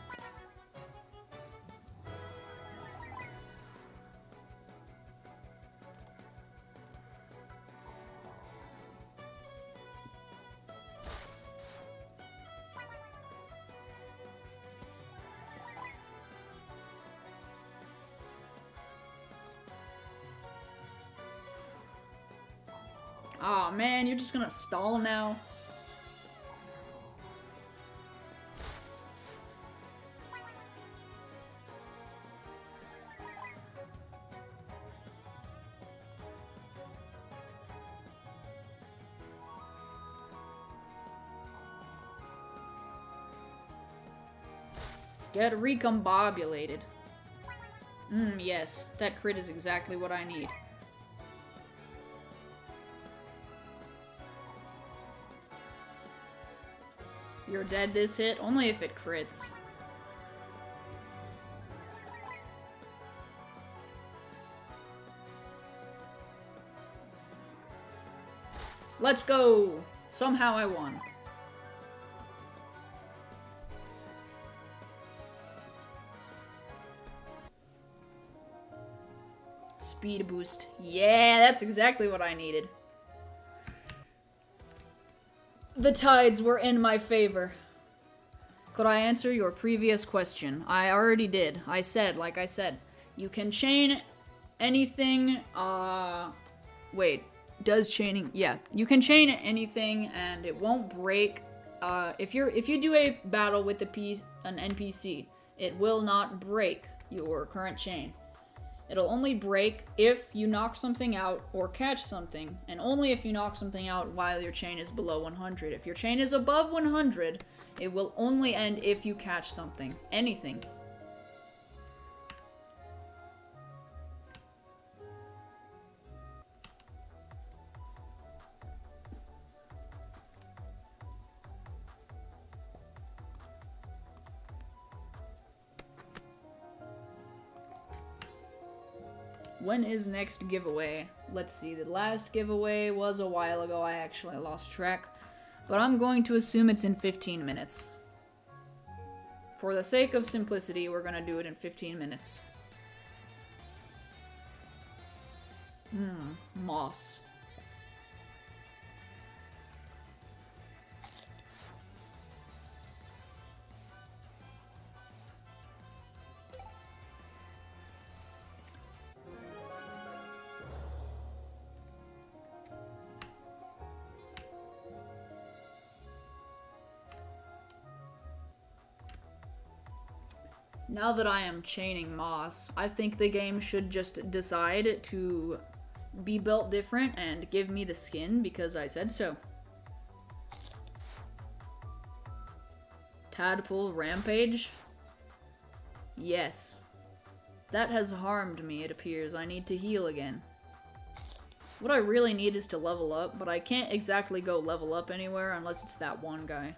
Aw, man, you're just gonna stall now? Get recombobulated. Yes, that crit is exactly what I need. You're dead this hit? Only if it crits. Let's go! Somehow I won. Speed boost. Yeah, that's exactly what I needed. The tides were in my favor. Could I answer your previous question? I already did. Like I said, you can chain anything, wait, does chaining, yeah, you can chain anything and it won't break. If you do a battle with an NPC, it will not break your current chain. It'll only break if you knock something out or catch something, and only if you knock something out while your chain is below 100. If your chain is above 100, it will only end if you catch something. Anything. When is next giveaway? Let's see, the last giveaway was a while ago. I actually lost track. But I'm going to assume it's in 15 minutes. For the sake of simplicity, we're gonna do it in 15 minutes. Moss. Now that I am chaining moss, I think the game should just decide to be built different and give me the skin because I said so. Tadpole Rampage? Yes. That has harmed me, it appears. I need to heal again. What I really need is to level up, but I can't exactly go level up anywhere unless it's that one guy.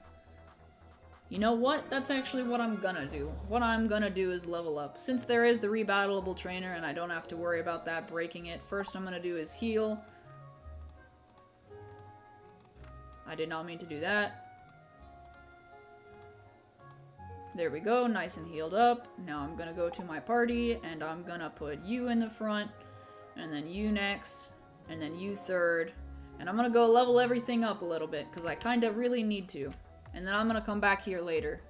You know what? That's actually what I'm gonna do. What I'm gonna do is level up. Since there is the rebattleable trainer and I don't have to worry about that breaking it, first I'm gonna do is heal. I did not mean to do that. There we go, nice and healed up. Now I'm gonna go to my party and I'm gonna put you in the front, and then you next, and then you third. And I'm gonna go level everything up a little bit, because I kinda really need to. And then I'm gonna come back here later.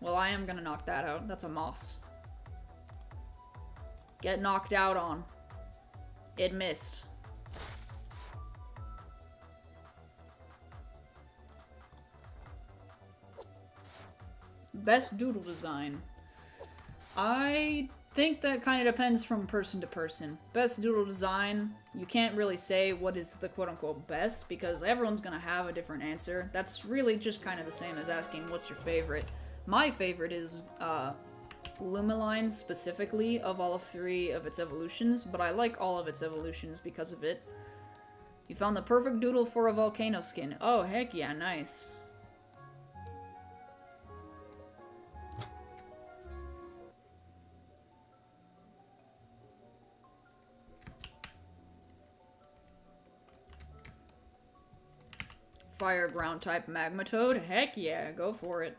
Well, I am gonna knock that out. That's a moss. Get knocked out on. It missed. Best doodle design. I think that kind of depends from person to person. Best doodle design, you can't really say what is the quote-unquote best, because everyone's gonna have a different answer. That's really just kind of the same as asking what's your favorite. My favorite is Lumiline specifically, of all of 3 of its evolutions, but I like all of its evolutions because of it. You found the perfect doodle for a volcano skin. Oh, heck yeah, nice. Fire ground type magma toad? Heck yeah, go for it.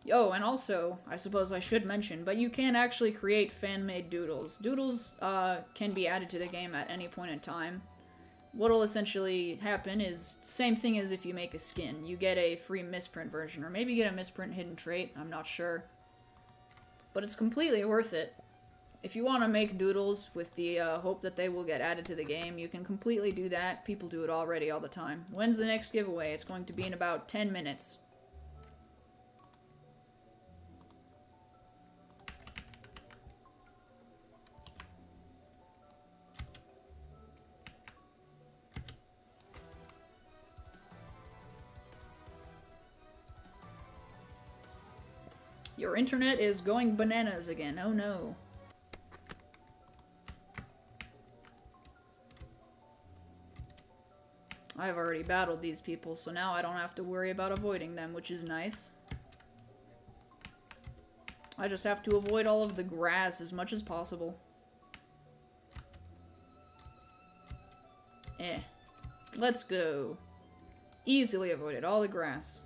Yo, and also, I suppose I should mention, but you can actually create fan-made doodles. Doodles can be added to the game at any point in time. What'll essentially happen is same thing as if you make a skin. You get a free misprint version, or maybe get a misprint hidden trait, I'm not sure. But it's completely worth it. If you want to make doodles with the hope that they will get added to the game, you can completely do that. People do it already all the time. When's the next giveaway? It's going to be in about 10 minutes. Your internet is going bananas again. Oh no. I've already battled these people, so now I don't have to worry about avoiding them, which is nice. I just have to avoid all of the grass as much as possible. Let's go. Easily avoided all the grass.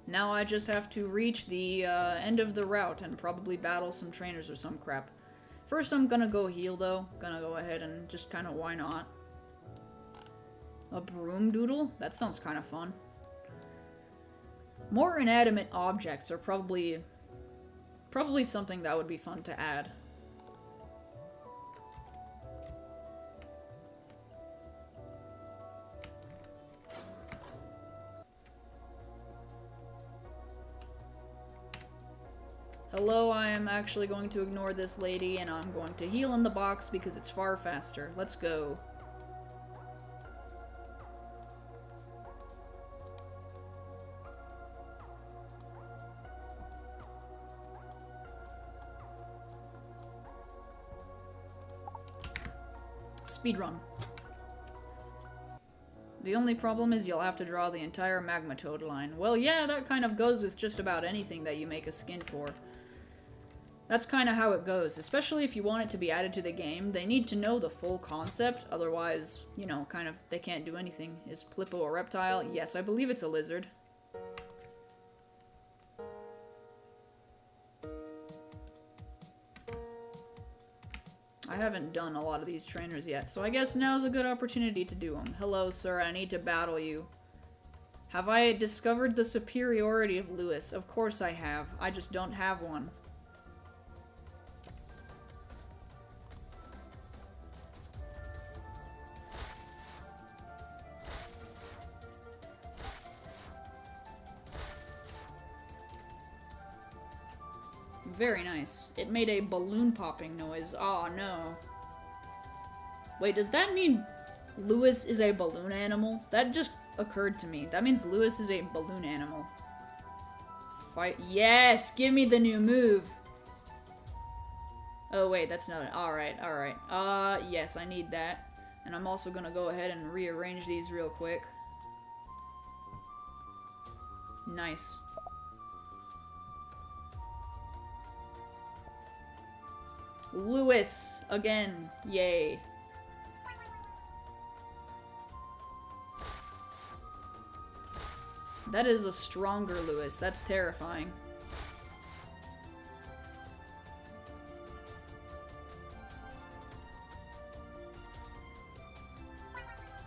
Now I just have to reach the end of the route and probably battle some trainers or some crap. First I'm gonna go heal though. Gonna go ahead and just kind of why not. A broom doodle? That sounds kind of fun. More inanimate objects are probably something that would be fun to add. Hello, I am actually going to ignore this lady, and I'm going to heal in the box because it's far faster. Let's go. Speedrun. The only problem is you'll have to draw the entire magma toad line. Well, yeah, that kind of goes with just about anything that you make a skin for. That's kind of how it goes, especially if you want it to be added to the game. They need to know the full concept, otherwise, you know, kind of, they can't do anything. Is Plippo a reptile? Yes, I believe it's a lizard. I haven't done a lot of these trainers yet, so I guess now's a good opportunity to do them. Hello, sir, I need to battle you. Have I discovered the superiority of Lewis? Of course I have. I just don't have one. Very nice. It made a balloon popping noise. Oh no. Wait, does that mean Lewis is a balloon animal? That just occurred to me. That means Lewis is a balloon animal. Fight. Yes! Give me the new move! Oh wait, that's not it. Alright, alright. Yes, I need that. And I'm also gonna go ahead and rearrange these real quick. Nice. Lewis! Again. Yay. That is a stronger Lewis. That's terrifying.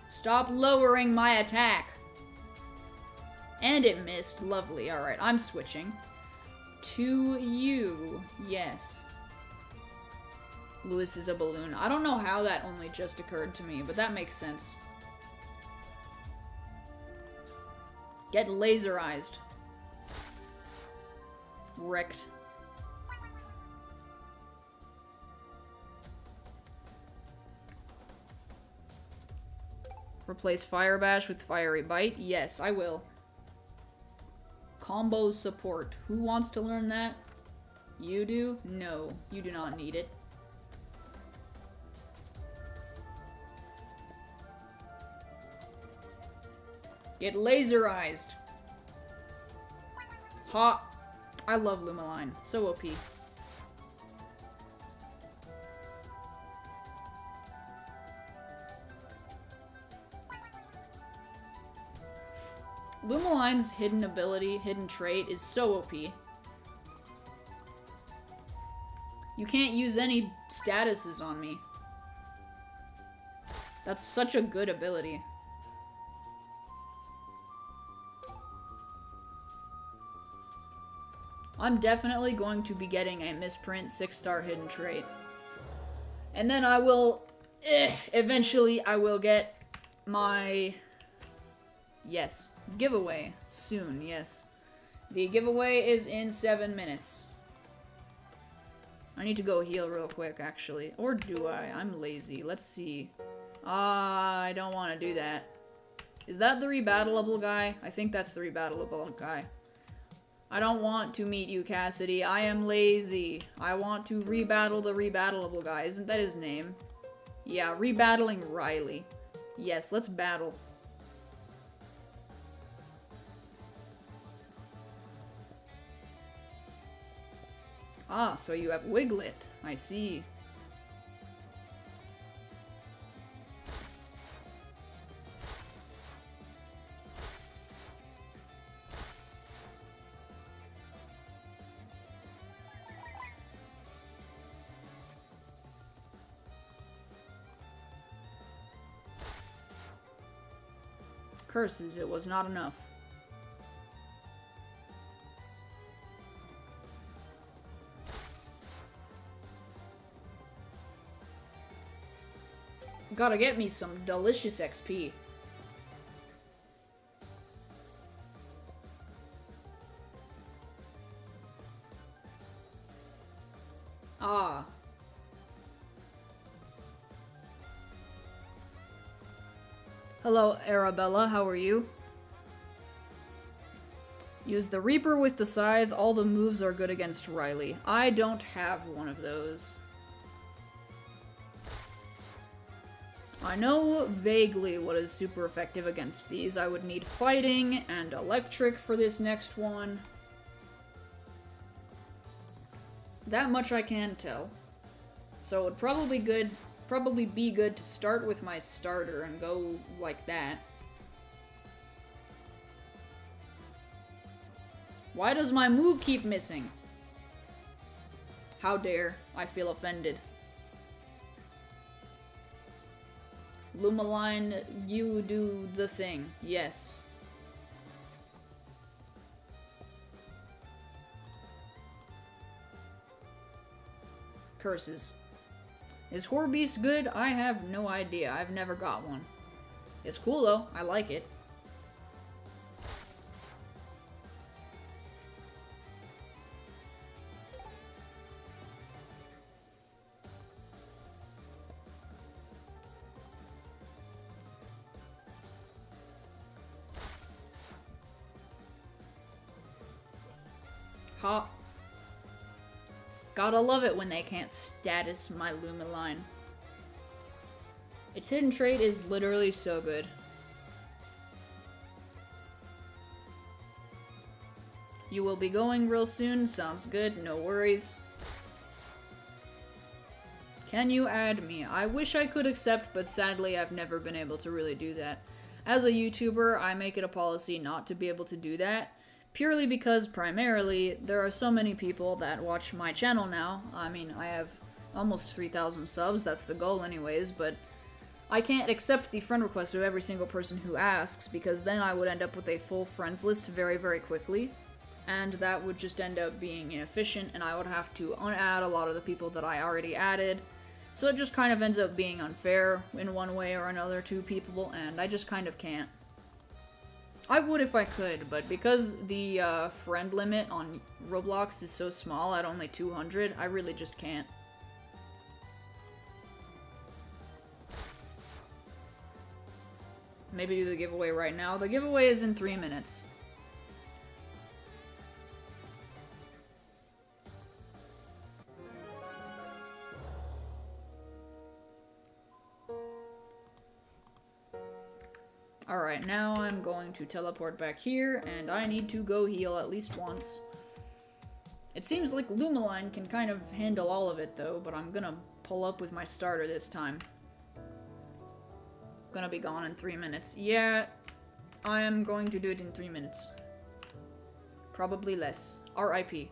Stop lowering my attack! And it missed. Lovely. Alright, I'm switching. To you. Yes. Lewis is a balloon. I don't know how that only just occurred to me, but that makes sense. Get laserized. Wrecked. Replace Fire Bash with Fiery Bite? Yes, I will. Combo support. Who wants to learn that? You do? No, you do not need it. Get laserized. Ha! I love Lumaline. So OP. Lumaline's hidden ability, hidden trait, is so OP. You can't use any statuses on me. That's such a good ability. I'm definitely going to be getting a misprint 6-star hidden trait. And then I will... eventually, I will get my... Yes. Giveaway. Soon, yes. The giveaway is in 7 minutes. I need to go heal real quick, actually. Or do I? I'm lazy. Let's see. I don't want to do that. Is that the rebattleable guy? I think that's the rebattleable guy. I don't want to meet you, Cassidy. I am lazy. I want to rebattle the rebattleable guy. Isn't that his name? Yeah, rebattling Riley. Yes, let's battle. Ah, so you have Wiglet. I see. Curses, it was not enough. Gotta get me some delicious XP. Ah. Hello, Arabella, how are you? Use the Reaper with the Scythe. All the moves are good against Riley. I don't have one of those. I know vaguely what is super effective against these. I would need Fighting and Electric for this next one. That much I can tell. So it would probably be good to start with my starter and go like that. Why does my move keep missing? How dare. I feel offended. Lumaline, you do the thing. Yes. Curses. Is Horbeast good? I have no idea. I've never got one. It's cool though. I like it. Ha. Gotta love it when they can't status my Lumaline. Its hidden trait is literally so good. You will be going real soon. Sounds good. No worries. Can you add me? I wish I could accept, but sadly I've never been able to really do that. As a YouTuber, I make it a policy not to be able to do that. Purely because, primarily, there are so many people that watch my channel now. I mean, I have almost 3,000 subs, that's the goal anyways, but I can't accept the friend request of every single person who asks, because then I would end up with a full friends list very, very quickly, and that would just end up being inefficient, and I would have to unadd a lot of the people that I already added, so it just kind of ends up being unfair in one way or another to people, and I just kind of can't. I would if I could, but because the friend limit on Roblox is so small at only 200, I really just can't. Maybe do the giveaway right now. The giveaway is in 3 minutes. Alright, now I'm going to teleport back here, and I need to go heal at least once. It seems like Lumaline can kind of handle all of it, though, but I'm gonna pull up with my starter this time. Gonna be gone in 3 minutes. Yeah, I am going to do it in 3 minutes. Probably less. RIP.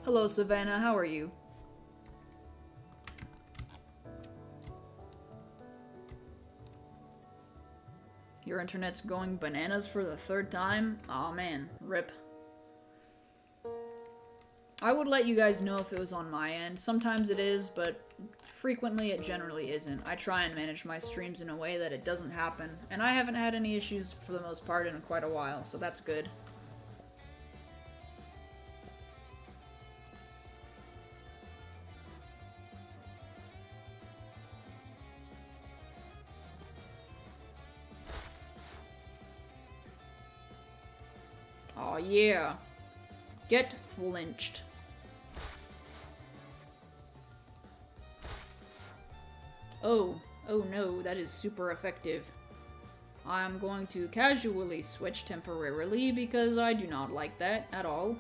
Hello, Savannah. How are you? Your internet's going bananas for the third time? Aw, man. Rip. I would let you guys know if it was on my end. Sometimes it is, but frequently it generally isn't. I try and manage my streams in a way that it doesn't happen, and I haven't had any issues for the most part in quite a while, so that's good. Aw, yeah. Get flinched. Oh no, that is super effective. I'm going to casually switch temporarily because I do not like that at all.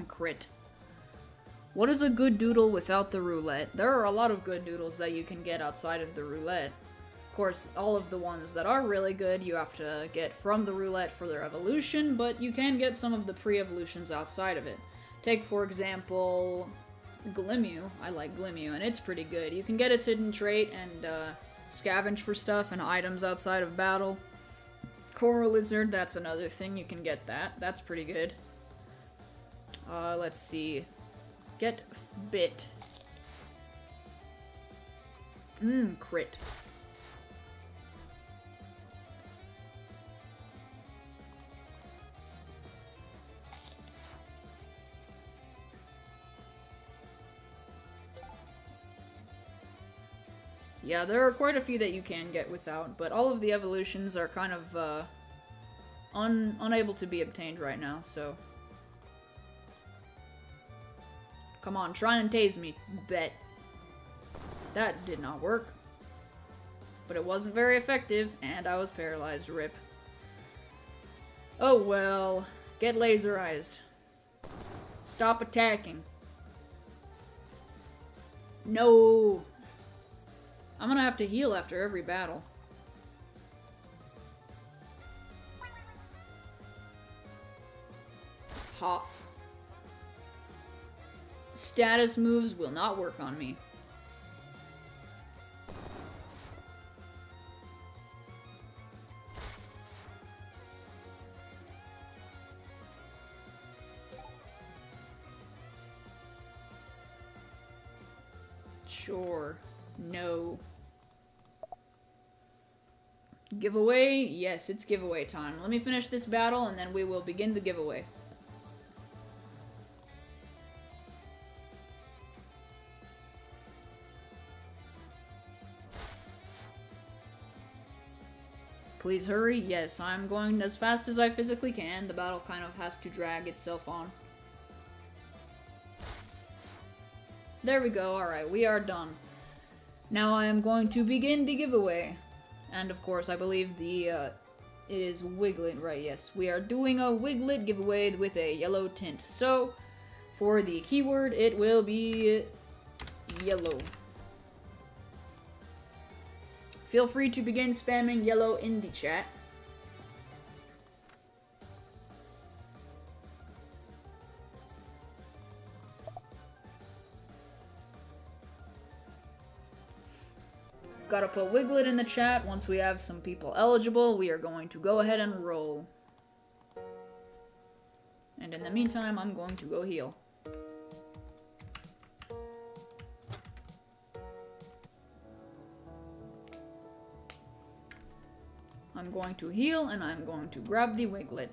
Crit. What is a good doodle without the roulette? There are a lot of good doodles that you can get outside of the roulette. Of course, all of the ones that are really good you have to get from the roulette for their evolution, but you can get some of the pre-evolutions outside of it. Take, for example, Glimmew. I like Glimmew, and it's pretty good. You can get its hidden trait and scavenge for stuff and items outside of battle. Coral Lizard, that's another thing, you can get that. That's pretty good. Let's see. Get bit. Crit. Yeah, there are quite a few that you can get without, but all of the evolutions are kind of, unable to be obtained right now, so... Come on, try and tase me, bet. That did not work. But it wasn't very effective, and I was paralyzed, rip. Oh well, get laserized. Stop attacking. No! I'm gonna have to heal after every battle. Ha. Status moves will not work on me. Sure. No. Giveaway? Yes, it's giveaway time. Let me finish this battle and then we will begin the giveaway. Please hurry. Yes, I'm going as fast as I physically can. The battle kind of has to drag itself on. There we go. Alright, we are done. Now I am going to begin the giveaway. And of course, I believe the, it is Wiglet, right? Yes, we are doing a Wiglet giveaway with a yellow tint. So, for the keyword, it will be yellow. Feel free to begin spamming yellow in the chat. Gotta put Wiglet in the chat. Once we have some people eligible, we are going to go ahead and roll. And in the meantime, I'm going to go heal. I'm going to heal, and I'm going to grab the Wiglet.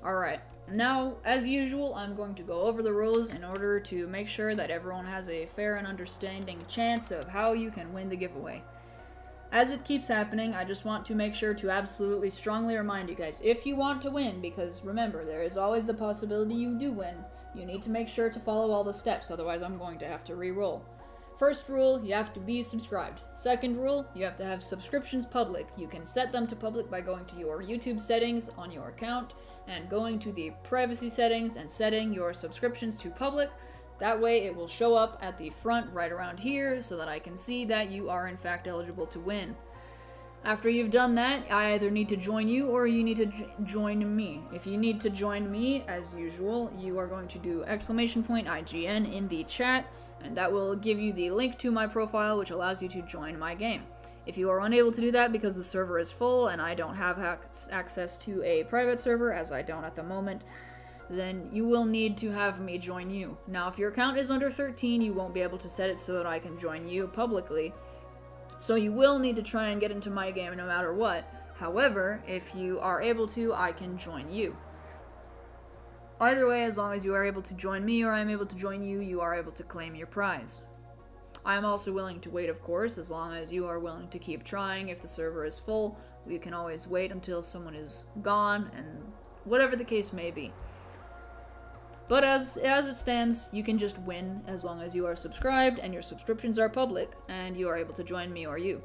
Alright, now, as usual, I'm going to go over the rules in order to make sure that everyone has a fair and understanding chance of how you can win the giveaway. As it keeps happening, I just want to make sure to absolutely strongly remind you guys, if you want to win, because remember, there is always the possibility you do win, you need to make sure to follow all the steps, otherwise I'm going to have to re-roll. First rule, you have to be subscribed. Second rule, you have to have subscriptions public. You can set them to public by going to your YouTube settings on your account and going to the privacy settings and setting your subscriptions to public. That way it will show up at the front right around here so that I can see that you are in fact eligible to win. After you've done that, I either need to join you or you need to join me. If you need to join me, as usual, you are going to do !IGN in the chat, and that will give you the link to my profile, which allows you to join my game. If you are unable to do that because the server is full and I don't have access to a private server, as I don't at the moment, then you will need to have me join you. Now, if your account is under 13, you won't be able to set it so that I can join you publicly. So you will need to try and get into my game no matter what. However, if you are able to, I can join you. Either way, as long as you are able to join me or I am able to join you, you are able to claim your prize. I am also willing to wait, of course, as long as you are willing to keep trying. If the server is full, we can always wait until someone is gone, and whatever the case may be. But as it stands, you can just win as long as you are subscribed and your subscriptions are public and you are able to join me or you.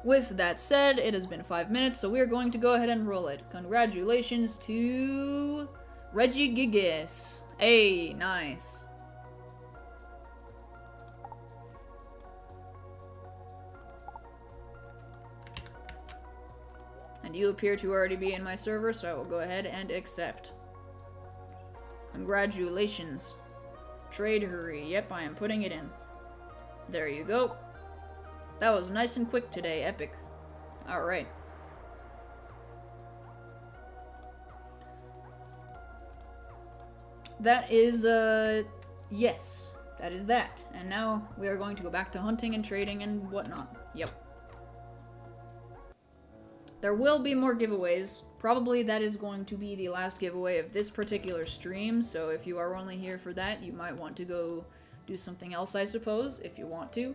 With that said, it has been 5 minutes, so we are going to go ahead and roll it. Congratulations to Reggie Giggis. Hey, nice. And you appear to already be in my server, so I will go ahead and accept. Congratulations. Trade hurry. Yep, I am putting it in. There you go. That was nice and quick today. Epic. Alright. That is, yes. That is that. And now we are going to go back to hunting and trading and whatnot. Yep. There will be more giveaways. Probably that is going to be the last giveaway of this particular stream, so if you are only here for that, you might want to go do something else, I suppose, if you want to.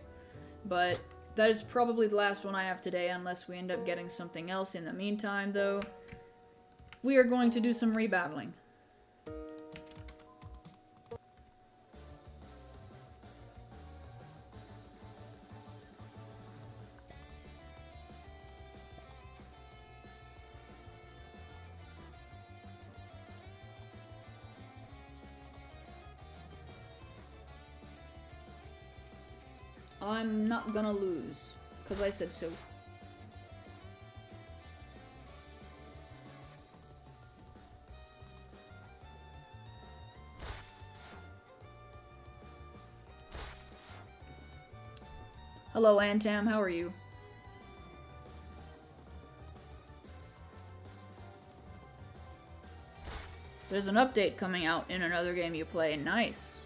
But that is probably the last one I have today, unless we end up getting something else in the meantime, though. We are going to do some rebattling. I'm not gonna lose, because I said so. Hello, Antam, how are you? There's an update coming out in another game you play. Nice.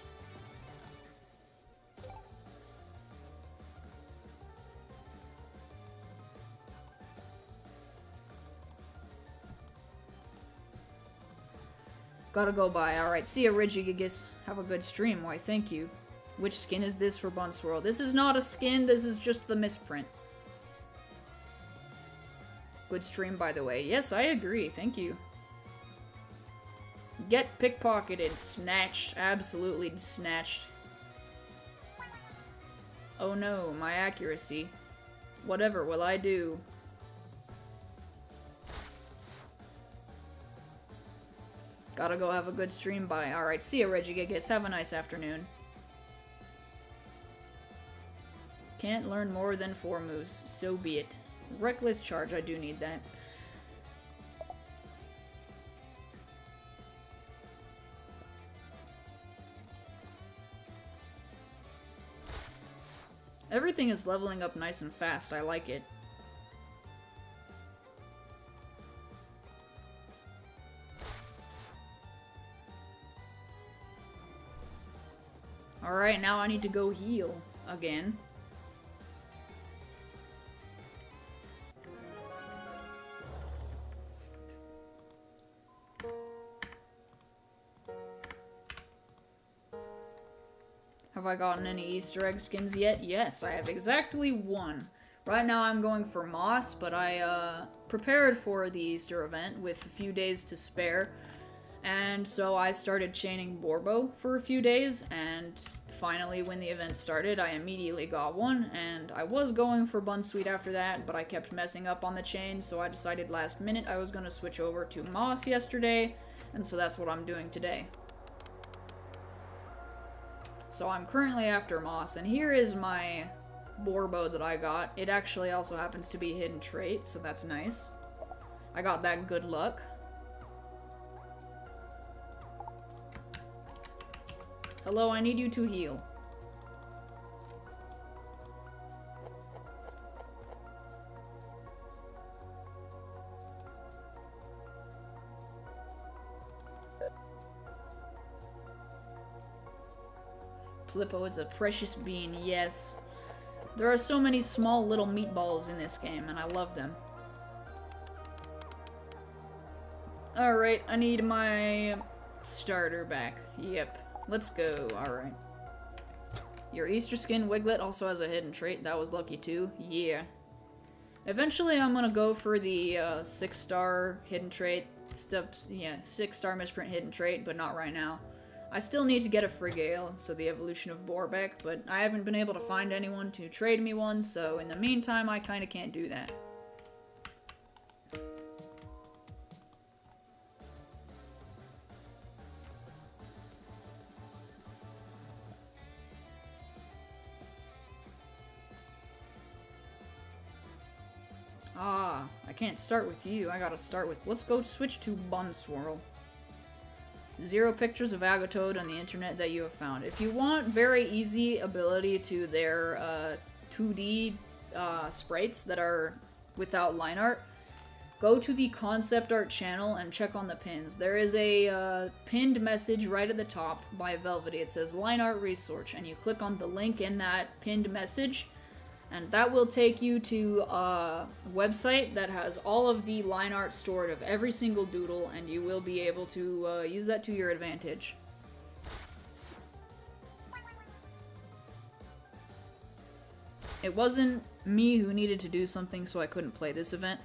Gotta go by. Alright, see ya, Regigigas. Have a good stream. Why, thank you. Which skin is this for Bunswirl? This is not a skin, this is just the misprint. Good stream, by the way. Yes, I agree. Thank you. Get pickpocketed. Snatched. Absolutely snatched. Oh no, my accuracy. Whatever will I do? Gotta go have a good stream, bye. Alright, see ya, Regigigas. Have a nice afternoon. Can't learn more than 4 moves. So be it. Reckless charge, I do need that. Everything is leveling up nice and fast. I like it. Alright, now I need to go heal again. Have I gotten any Easter egg skins yet? Yes, I have exactly 1. Right now I'm going for Moss, but I prepared for the Easter event with a few days to spare. And so I started chaining Borbo for a few days, and finally when the event started, I immediately got one, and I was going for Bunsweet after that, but I kept messing up on the chain, so I decided last minute I was going to switch over to Moss yesterday, and so that's what I'm doing today. So I'm currently after Moss, and here is my Borbo that I got. It actually also happens to be hidden trait, so that's nice. I got that good luck. Hello, I need you to heal. Flippo is a precious bean, yes. There are so many small little meatballs in this game, and I love them. Alright, I need my starter back. Yep. Let's go. Alright. Your Easter skin Wiglet also has a hidden trait. That was lucky too. Yeah. Eventually I'm gonna go for the 6-star hidden trait. 6-star misprint hidden trait, but not right now. I still need to get a Frigale, so the evolution of Borbeck, but I haven't been able to find anyone to trade me one, so in the meantime I kinda can't do that. Ah, I can't start with you. I gotta start with... Let's go switch to Bunswirl. 0 pictures of Agatoad on the internet that you have found. If you want very easy ability to their 2D sprites that are without line art, go to the concept art channel and check on the pins. There is a pinned message right at the top by Velvety. It says line art resource, and you click on the link in that pinned message, and that will take you to a website that has all of the line art stored of every single doodle, and you will be able to use that to your advantage. It wasn't me who needed to do something, so I couldn't play this event.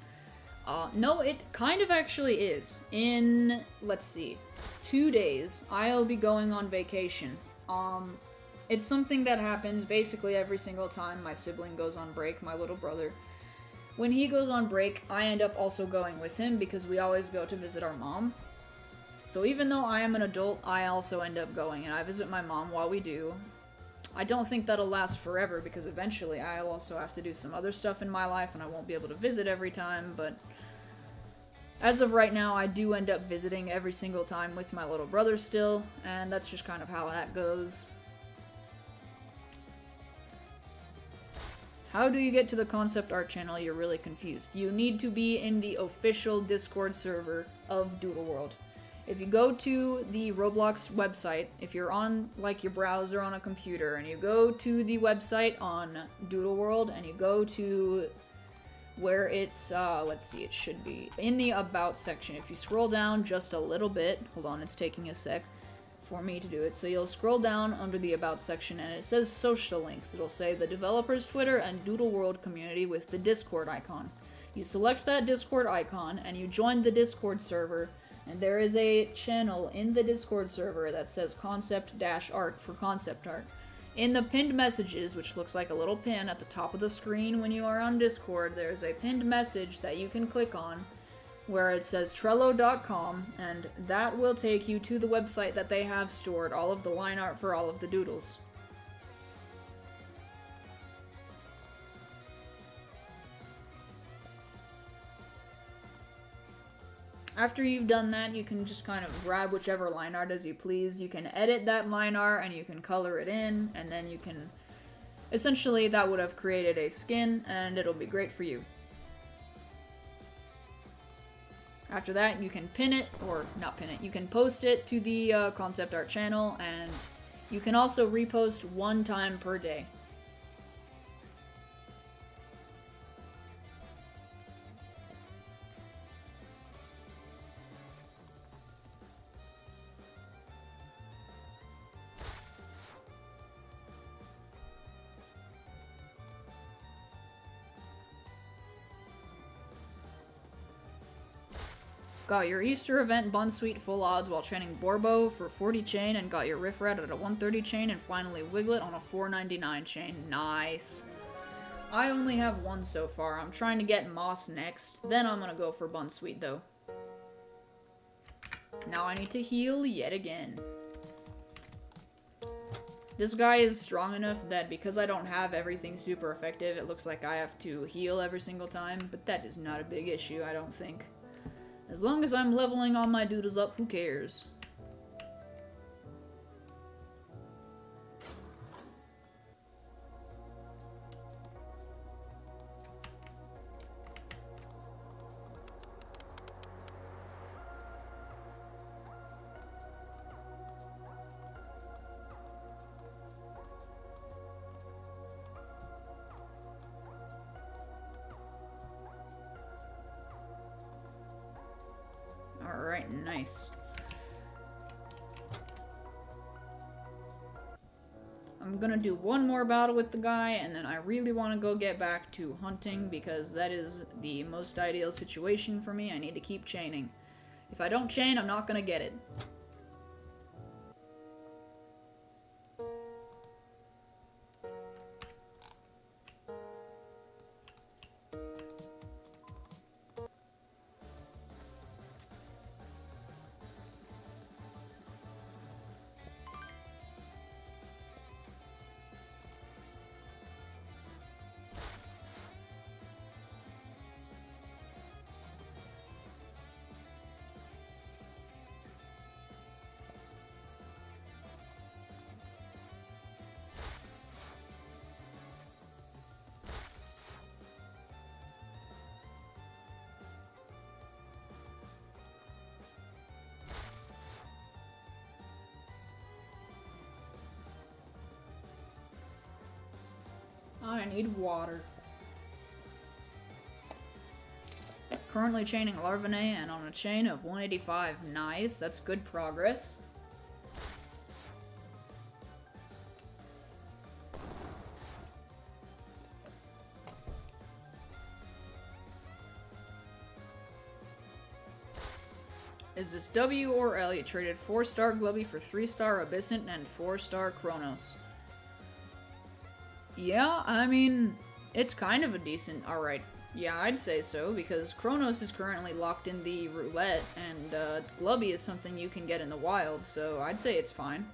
No, it kind of actually is. In, let's see, 2 days, I'll be going on vacation. It's something that happens basically every single time my sibling goes on break, my little brother. When he goes on break, I end up also going with him because we always go to visit our mom. So even though I am an adult, I also end up going, and I visit my mom while we do. I don't think that'll last forever because eventually I'll also have to do some other stuff in my life and I won't be able to visit every time, but as of right now, I do end up visiting every single time with my little brother still, and that's just kind of how that goes. How do you get to the concept art channel? You're really confused. You need to be in the official Discord server of Doodle World. If you go to the Roblox website, if you're on like your browser on a computer, and you go to the website on Doodle World, and you go to where it's, let's see, it should be in the About section. If you scroll down just a little bit, hold on, it's taking a sec for me to do it. So you'll scroll down under the About section, and it says social links. It'll say the developers Twitter and Doodle World community with the Discord icon. You select that Discord icon and you join the Discord server, and there is a channel in the Discord server that says concept-art for concept art. In the pinned messages, which looks like a little pin at the top of the screen when you are on Discord, there's a pinned message that you can click on where it says Trello.com, and that will take you to the website that they have stored all of the line art for all of the doodles. After you've done that, you can just kind of grab whichever line art as you please. You can edit that line art and you can color it in, and then you can... Essentially, that would have created a skin, and it'll be great for you. After that, you can pin it, or not pin it, you can post it to the concept art channel, and you can also repost 1 time per day. Got your Easter event Bunsweet full odds while training Borbo for 40 chain, and got your Riff Rat at a 130 chain, and finally Wiglet on a 499 chain. Nice. I only have one so far. I'm trying to get Moss next. Then I'm gonna go for Bunsweet though. Now I need to heal yet again. This guy is strong enough that because I don't have everything super effective, it looks like I have to heal every single time, but that is not a big issue, I don't think. As long as I'm leveling all my doodles up, who cares? Alright, nice. I'm gonna do one more battle with the guy, and then I really want to go get back to hunting, because that is the most ideal situation for me. I need to keep chaining. If I don't chain, I'm not gonna get it. I need water. Currently chaining Larvinae and on a chain of 185. Nice, that's good progress. Is this W or L? You traded 4-star Globby for 3-star Abyssant and 4-star Chronos. Yeah, I mean, it's kind of a decent, alright. Yeah, I'd say so, because Chronos is currently locked in the roulette, and Globby is something you can get in the wild, so I'd say it's fine.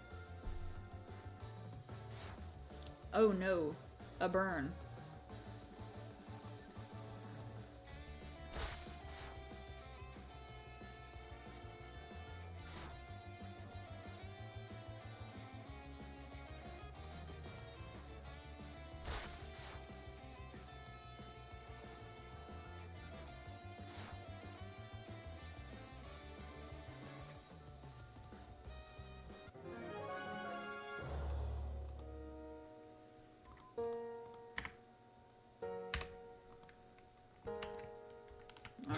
Oh no, a burn.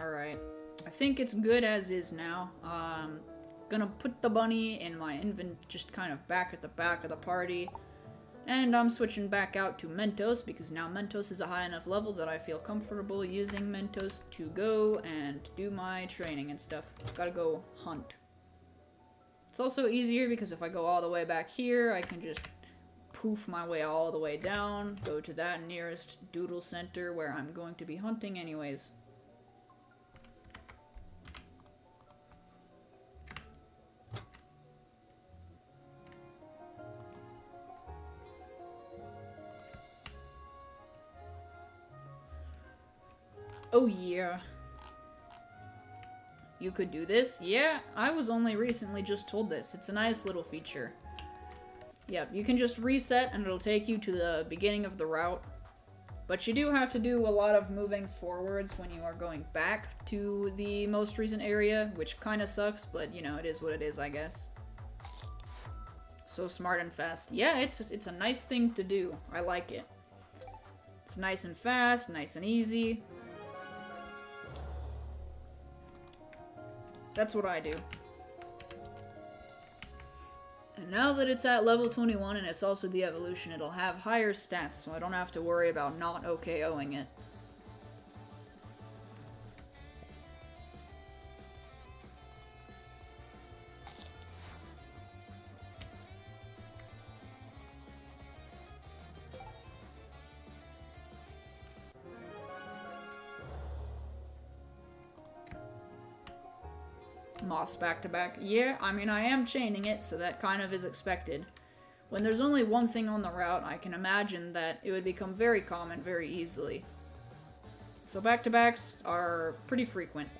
Alright, I think it's good as is now. Gonna put the bunny in my just kind of back at the back of the party. And I'm switching back out to Mentos, because now Mentos is a high enough level that I feel comfortable using Mentos to go and do my training and stuff. Gotta go hunt. It's also easier because if I go all the way back here, I can just poof my way all the way down, go to that nearest doodle center where I'm going to be hunting anyways. Oh yeah. You could do this? Yeah, I was only recently just told this. It's a nice little feature. Yep, you can just reset and it'll take you to the beginning of the route. But you do have to do a lot of moving forwards when you are going back to the most recent area, which kind of sucks, but you know, it is what it is, I guess. So smart and fast. Yeah, it's a nice thing to do. I like it. It's nice and fast, nice and easy. That's what I do. And now that it's at level 21 and it's also the evolution, it'll have higher stats, so I don't have to worry about not OKOing it. moss back-to-back. Yeah, I mean, I am chaining it, so that kind of is expected. When there's only one thing on the route, I can imagine that it would become very common very easily. So back-to-backs are pretty frequent.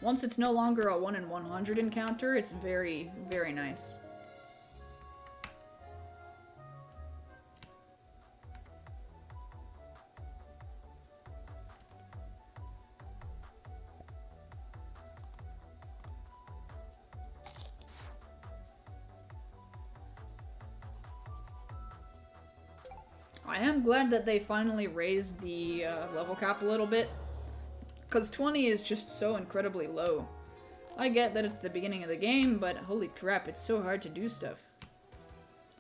Once it's no longer a 1 in 100 encounter, it's very, very nice. I am glad that they finally raised the level cap a little bit, because 20 is just so incredibly low. I get that it's the beginning of the game, but holy crap, it's so hard to do stuff.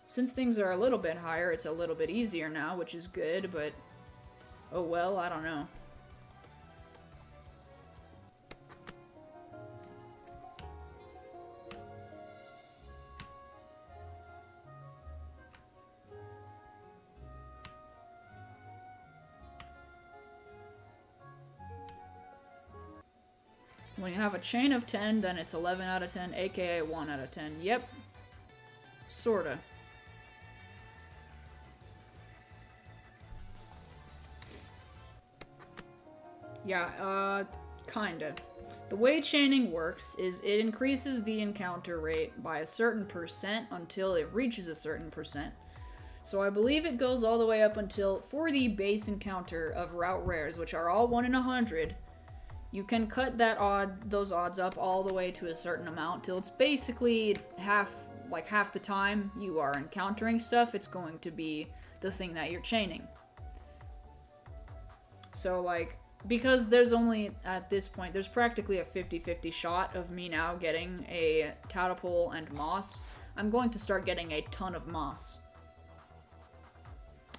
Since things are a little bit higher, it's a little bit easier now, which is good, but oh well, I don't know. When you have a chain of 10, then it's 11 out of 10, aka 1 out of 10. Yep. Sorta. Yeah, kinda. The way chaining works is it increases the encounter rate by a certain percent until it reaches a certain percent. So I believe it goes all the way up until, for the base encounter of route rares, which are all 1 in 100, you can cut those odds up all the way to a certain amount till it's basically half the time you are encountering stuff, it's going to be the thing that you're chaining. So, like, because there's only, at this point, there's practically a 50-50 shot of me now getting a tadpole and moss, I'm going to start getting a ton of moss.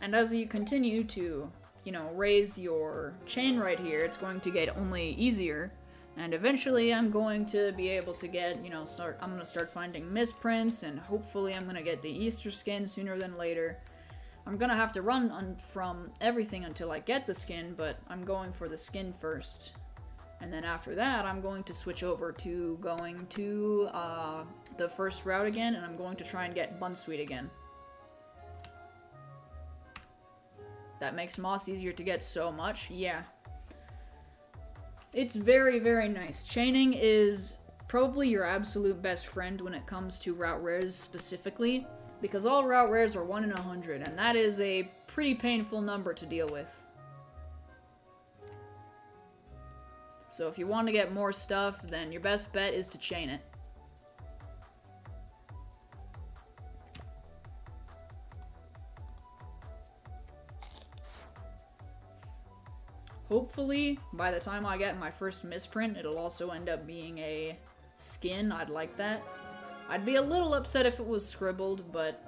And as you continue to, you know, raise your chain right here, it's going to get only easier, and eventually I'm going to be able to get, you know, I'm going to start finding misprints, and hopefully I'm going to get the Easter skin sooner than later. I'm going to have to run from everything until I get the skin, but I'm going for the skin first. And then after that, I'm going to switch over to going to the first route again, and I'm going to try and get Bunsweet again. That makes moss easier to get so much, yeah. It's very, very nice. Chaining is probably your absolute best friend when it comes to route rares specifically, because all route rares are 1 in 100, and that is a pretty painful number to deal with. So if you want to get more stuff, then your best bet is to chain it. Hopefully, by the time I get my first misprint, it'll also end up being a skin. I'd like that. I'd be a little upset if it was scribbled, but,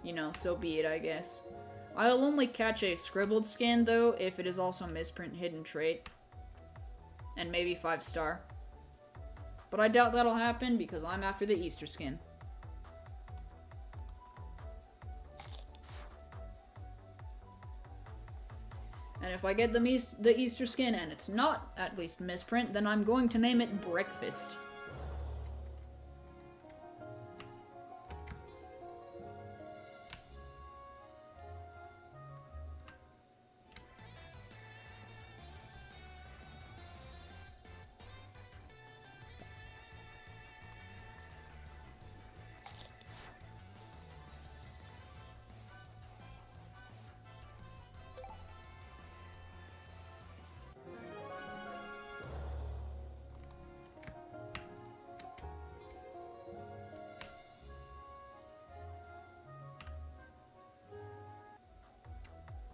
you know, so be it, I guess. I'll only catch a scribbled skin, though, if it is also a misprint hidden trait. And maybe 5-star. But I doubt that'll happen, because I'm after the Easter skin. And if I get the Easter skin and it's not at least misprint, then I'm going to name it Breakfast.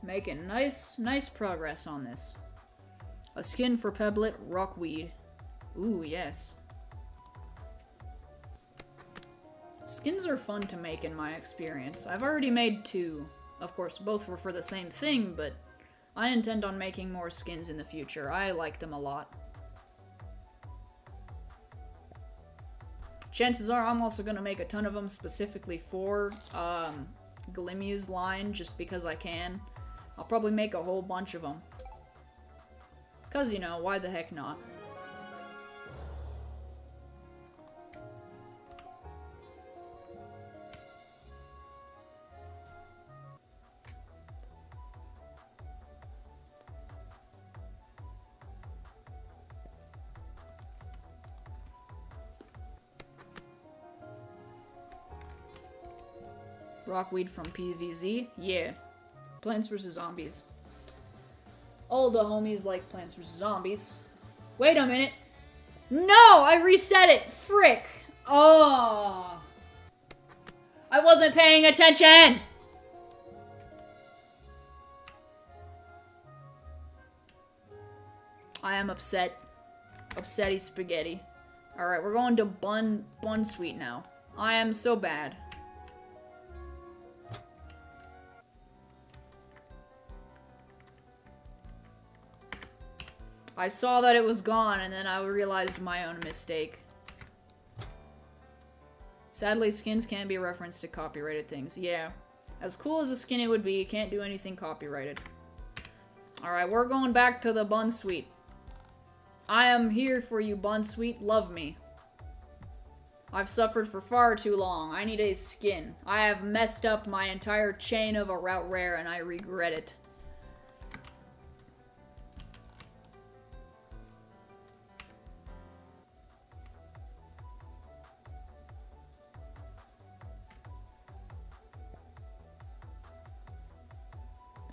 Making nice progress on this. A skin for Pebblet, Rockweed. Ooh, yes. Skins are fun to make in my experience. I've already made 2. Of course, both were for the same thing, but I intend on making more skins in the future. I like them a lot. Chances are I'm also going to make a ton of them specifically for Glimmu's line, just because I can. I'll probably make a whole bunch of them. Because, you know, why the heck not? Rockweed from PVZ. Yeah. Plants vs. Zombies. All the homies like Plants vs. Zombies. Wait a minute. No! I reset it! Frick! Oh! I wasn't paying attention! I am upset. Upsetty spaghetti. Alright, we're going to Bun Sweet now. I am so bad. I saw that it was gone, and then I realized my own mistake. Sadly, skins can be referenced to copyrighted things. Yeah. As cool as a skin it would be, you can't do anything copyrighted. Alright, we're going back to the Bun Sweet. I am here for you, Bun Sweet. Love me. I've suffered for far too long. I need a skin. I have messed up my entire chain of a route rare, and I regret it.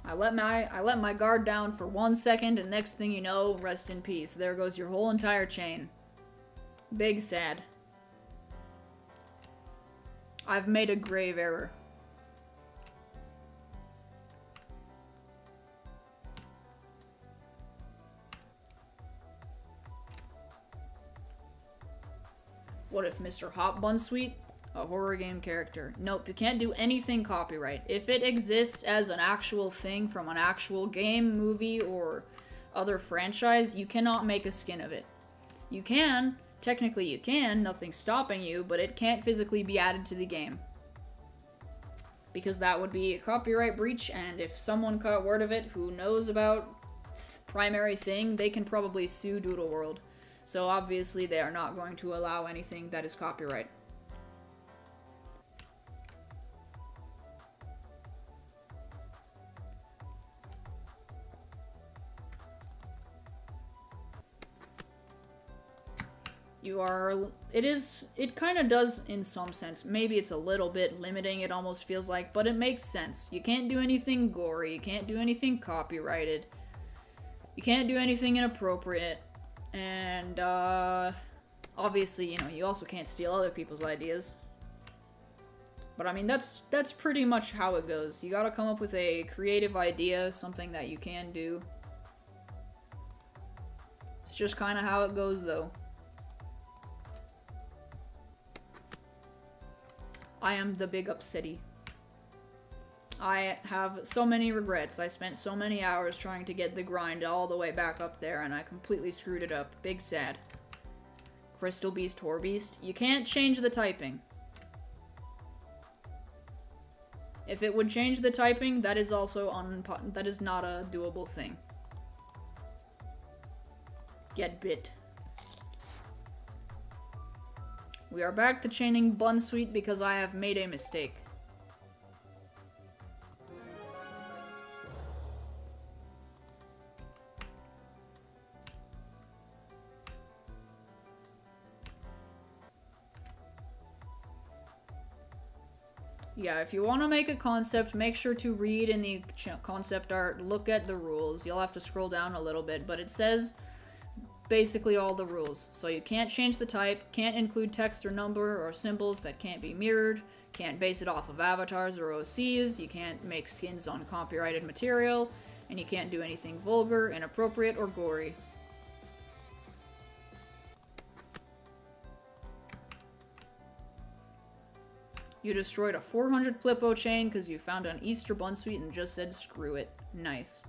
I let my guard down for 1 second, and next thing you know, rest in peace. There goes your whole entire chain. Big sad. I've made a grave error. What if Mr. Hot Bun Sweet? A horror game character. Nope, you can't do anything copyright. If it exists as an actual thing from an actual game, movie, or other franchise, you cannot make a skin of it. You can, technically you can, nothing's stopping you, but it can't physically be added to the game. Because that would be a copyright breach, and if someone caught word of it who knows about the primary thing, they can probably sue Doodle World. So obviously they are not going to allow anything that is copyright. It kind of does in some sense. Maybe it's a little bit limiting, it almost feels like, but it makes sense. You can't do anything gory, you can't do anything copyrighted, you can't do anything inappropriate, and, obviously, you know, you also can't steal other people's ideas. But I mean, that's pretty much how it goes. You gotta come up with a creative idea, something that you can do. It's just kind of how it goes, though. I am the big upsetty. I have so many regrets. I spent so many hours trying to get the grind all the way back up there, and I completely screwed it up. Big sad. Crystal Beast, Horror Beast. You can't change the typing. If it would change the typing, that is also that is not a doable thing. Get bit. We are back to chaining Bun Sweet because I have made a mistake. Yeah, if you want to make a concept, make sure to read in the concept art, look at the rules. You'll have to scroll down a little bit, but it says basically all the rules. So you can't change the type, can't include text or number or symbols that can't be mirrored, can't base it off of avatars or OCs, you can't make skins on copyrighted material, and you can't do anything vulgar, inappropriate, or gory. You destroyed a 400 Flippo chain because you found an Easter Bun Sweet and just said screw it. Nice.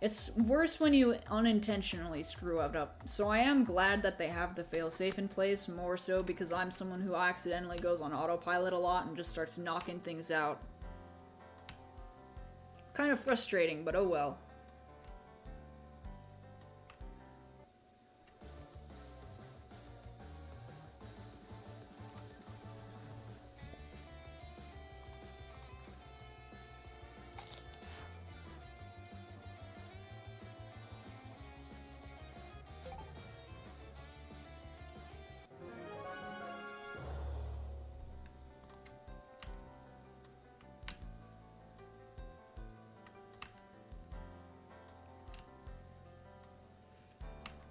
It's worse when you unintentionally screw it up, so I am glad that they have the failsafe in place, more so because I'm someone who accidentally goes on autopilot a lot and just starts knocking things out. Kind of frustrating, but oh well.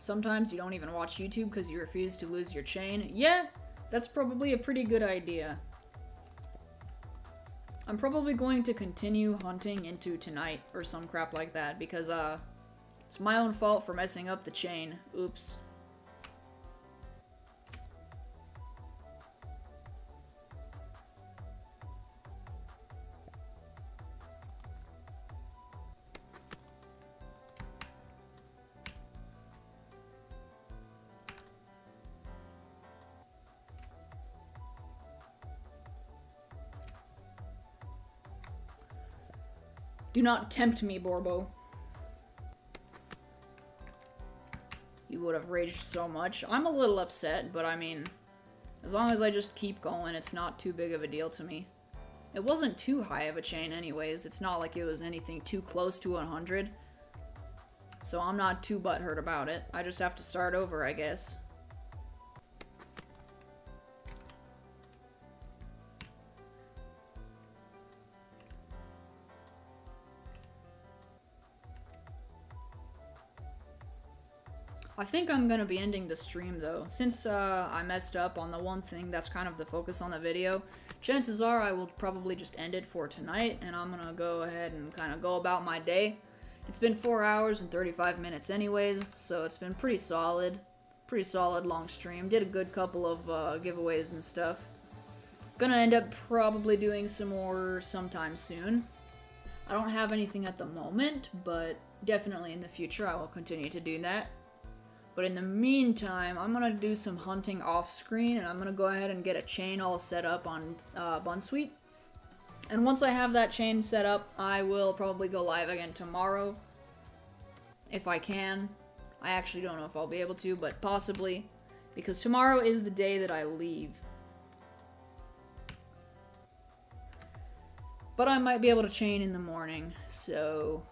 Sometimes you don't even watch YouTube because you refuse to lose your chain. Yeah, that's probably a pretty good idea. I'm probably going to continue hunting into tonight or some crap like that because, it's my own fault for messing up the chain. Oops. Do not tempt me, Borbo. You would have raged so much. I'm a little upset, but I mean, as long as I just keep going, it's not too big of a deal to me. It wasn't too high of a chain anyways. It's not like it was anything too close to 100. So I'm not too butthurt about it. I just have to start over, I guess. I think I'm gonna be ending the stream though. Since I messed up on the one thing that's kind of the focus on the video, chances are I will probably just end it for tonight, and I'm gonna go ahead and kind of go about my day. It's been 4 hours and 35 minutes anyways, so it's been pretty solid long stream. Did a good couple of giveaways and stuff. Gonna end up probably doing some more sometime soon. I don't have anything at the moment, but definitely in the future I will continue to do that. But in the meantime, I'm gonna do some hunting off screen, and I'm gonna go ahead and get a chain all set up on Bunsweet. And once I have that chain set up, I will probably go live again tomorrow. If I can. I actually don't know if I'll be able to, but possibly. Because tomorrow is the day that I leave. But I might be able to chain in the morning, so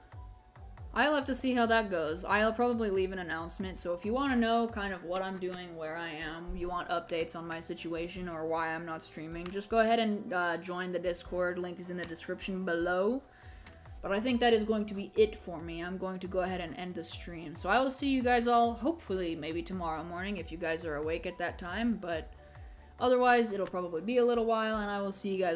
I'll have to see how that goes. I'll probably leave an announcement, so if you want to know kind of what I'm doing, where I am, you want updates on my situation or why I'm not streaming, just go ahead and join the Discord. Link is in the description below. But I think that is going to be it for me. I'm going to go ahead and end the stream. So I will see you guys all, hopefully, maybe tomorrow morning if you guys are awake at that time. But otherwise, it'll probably be a little while, and I will see you guys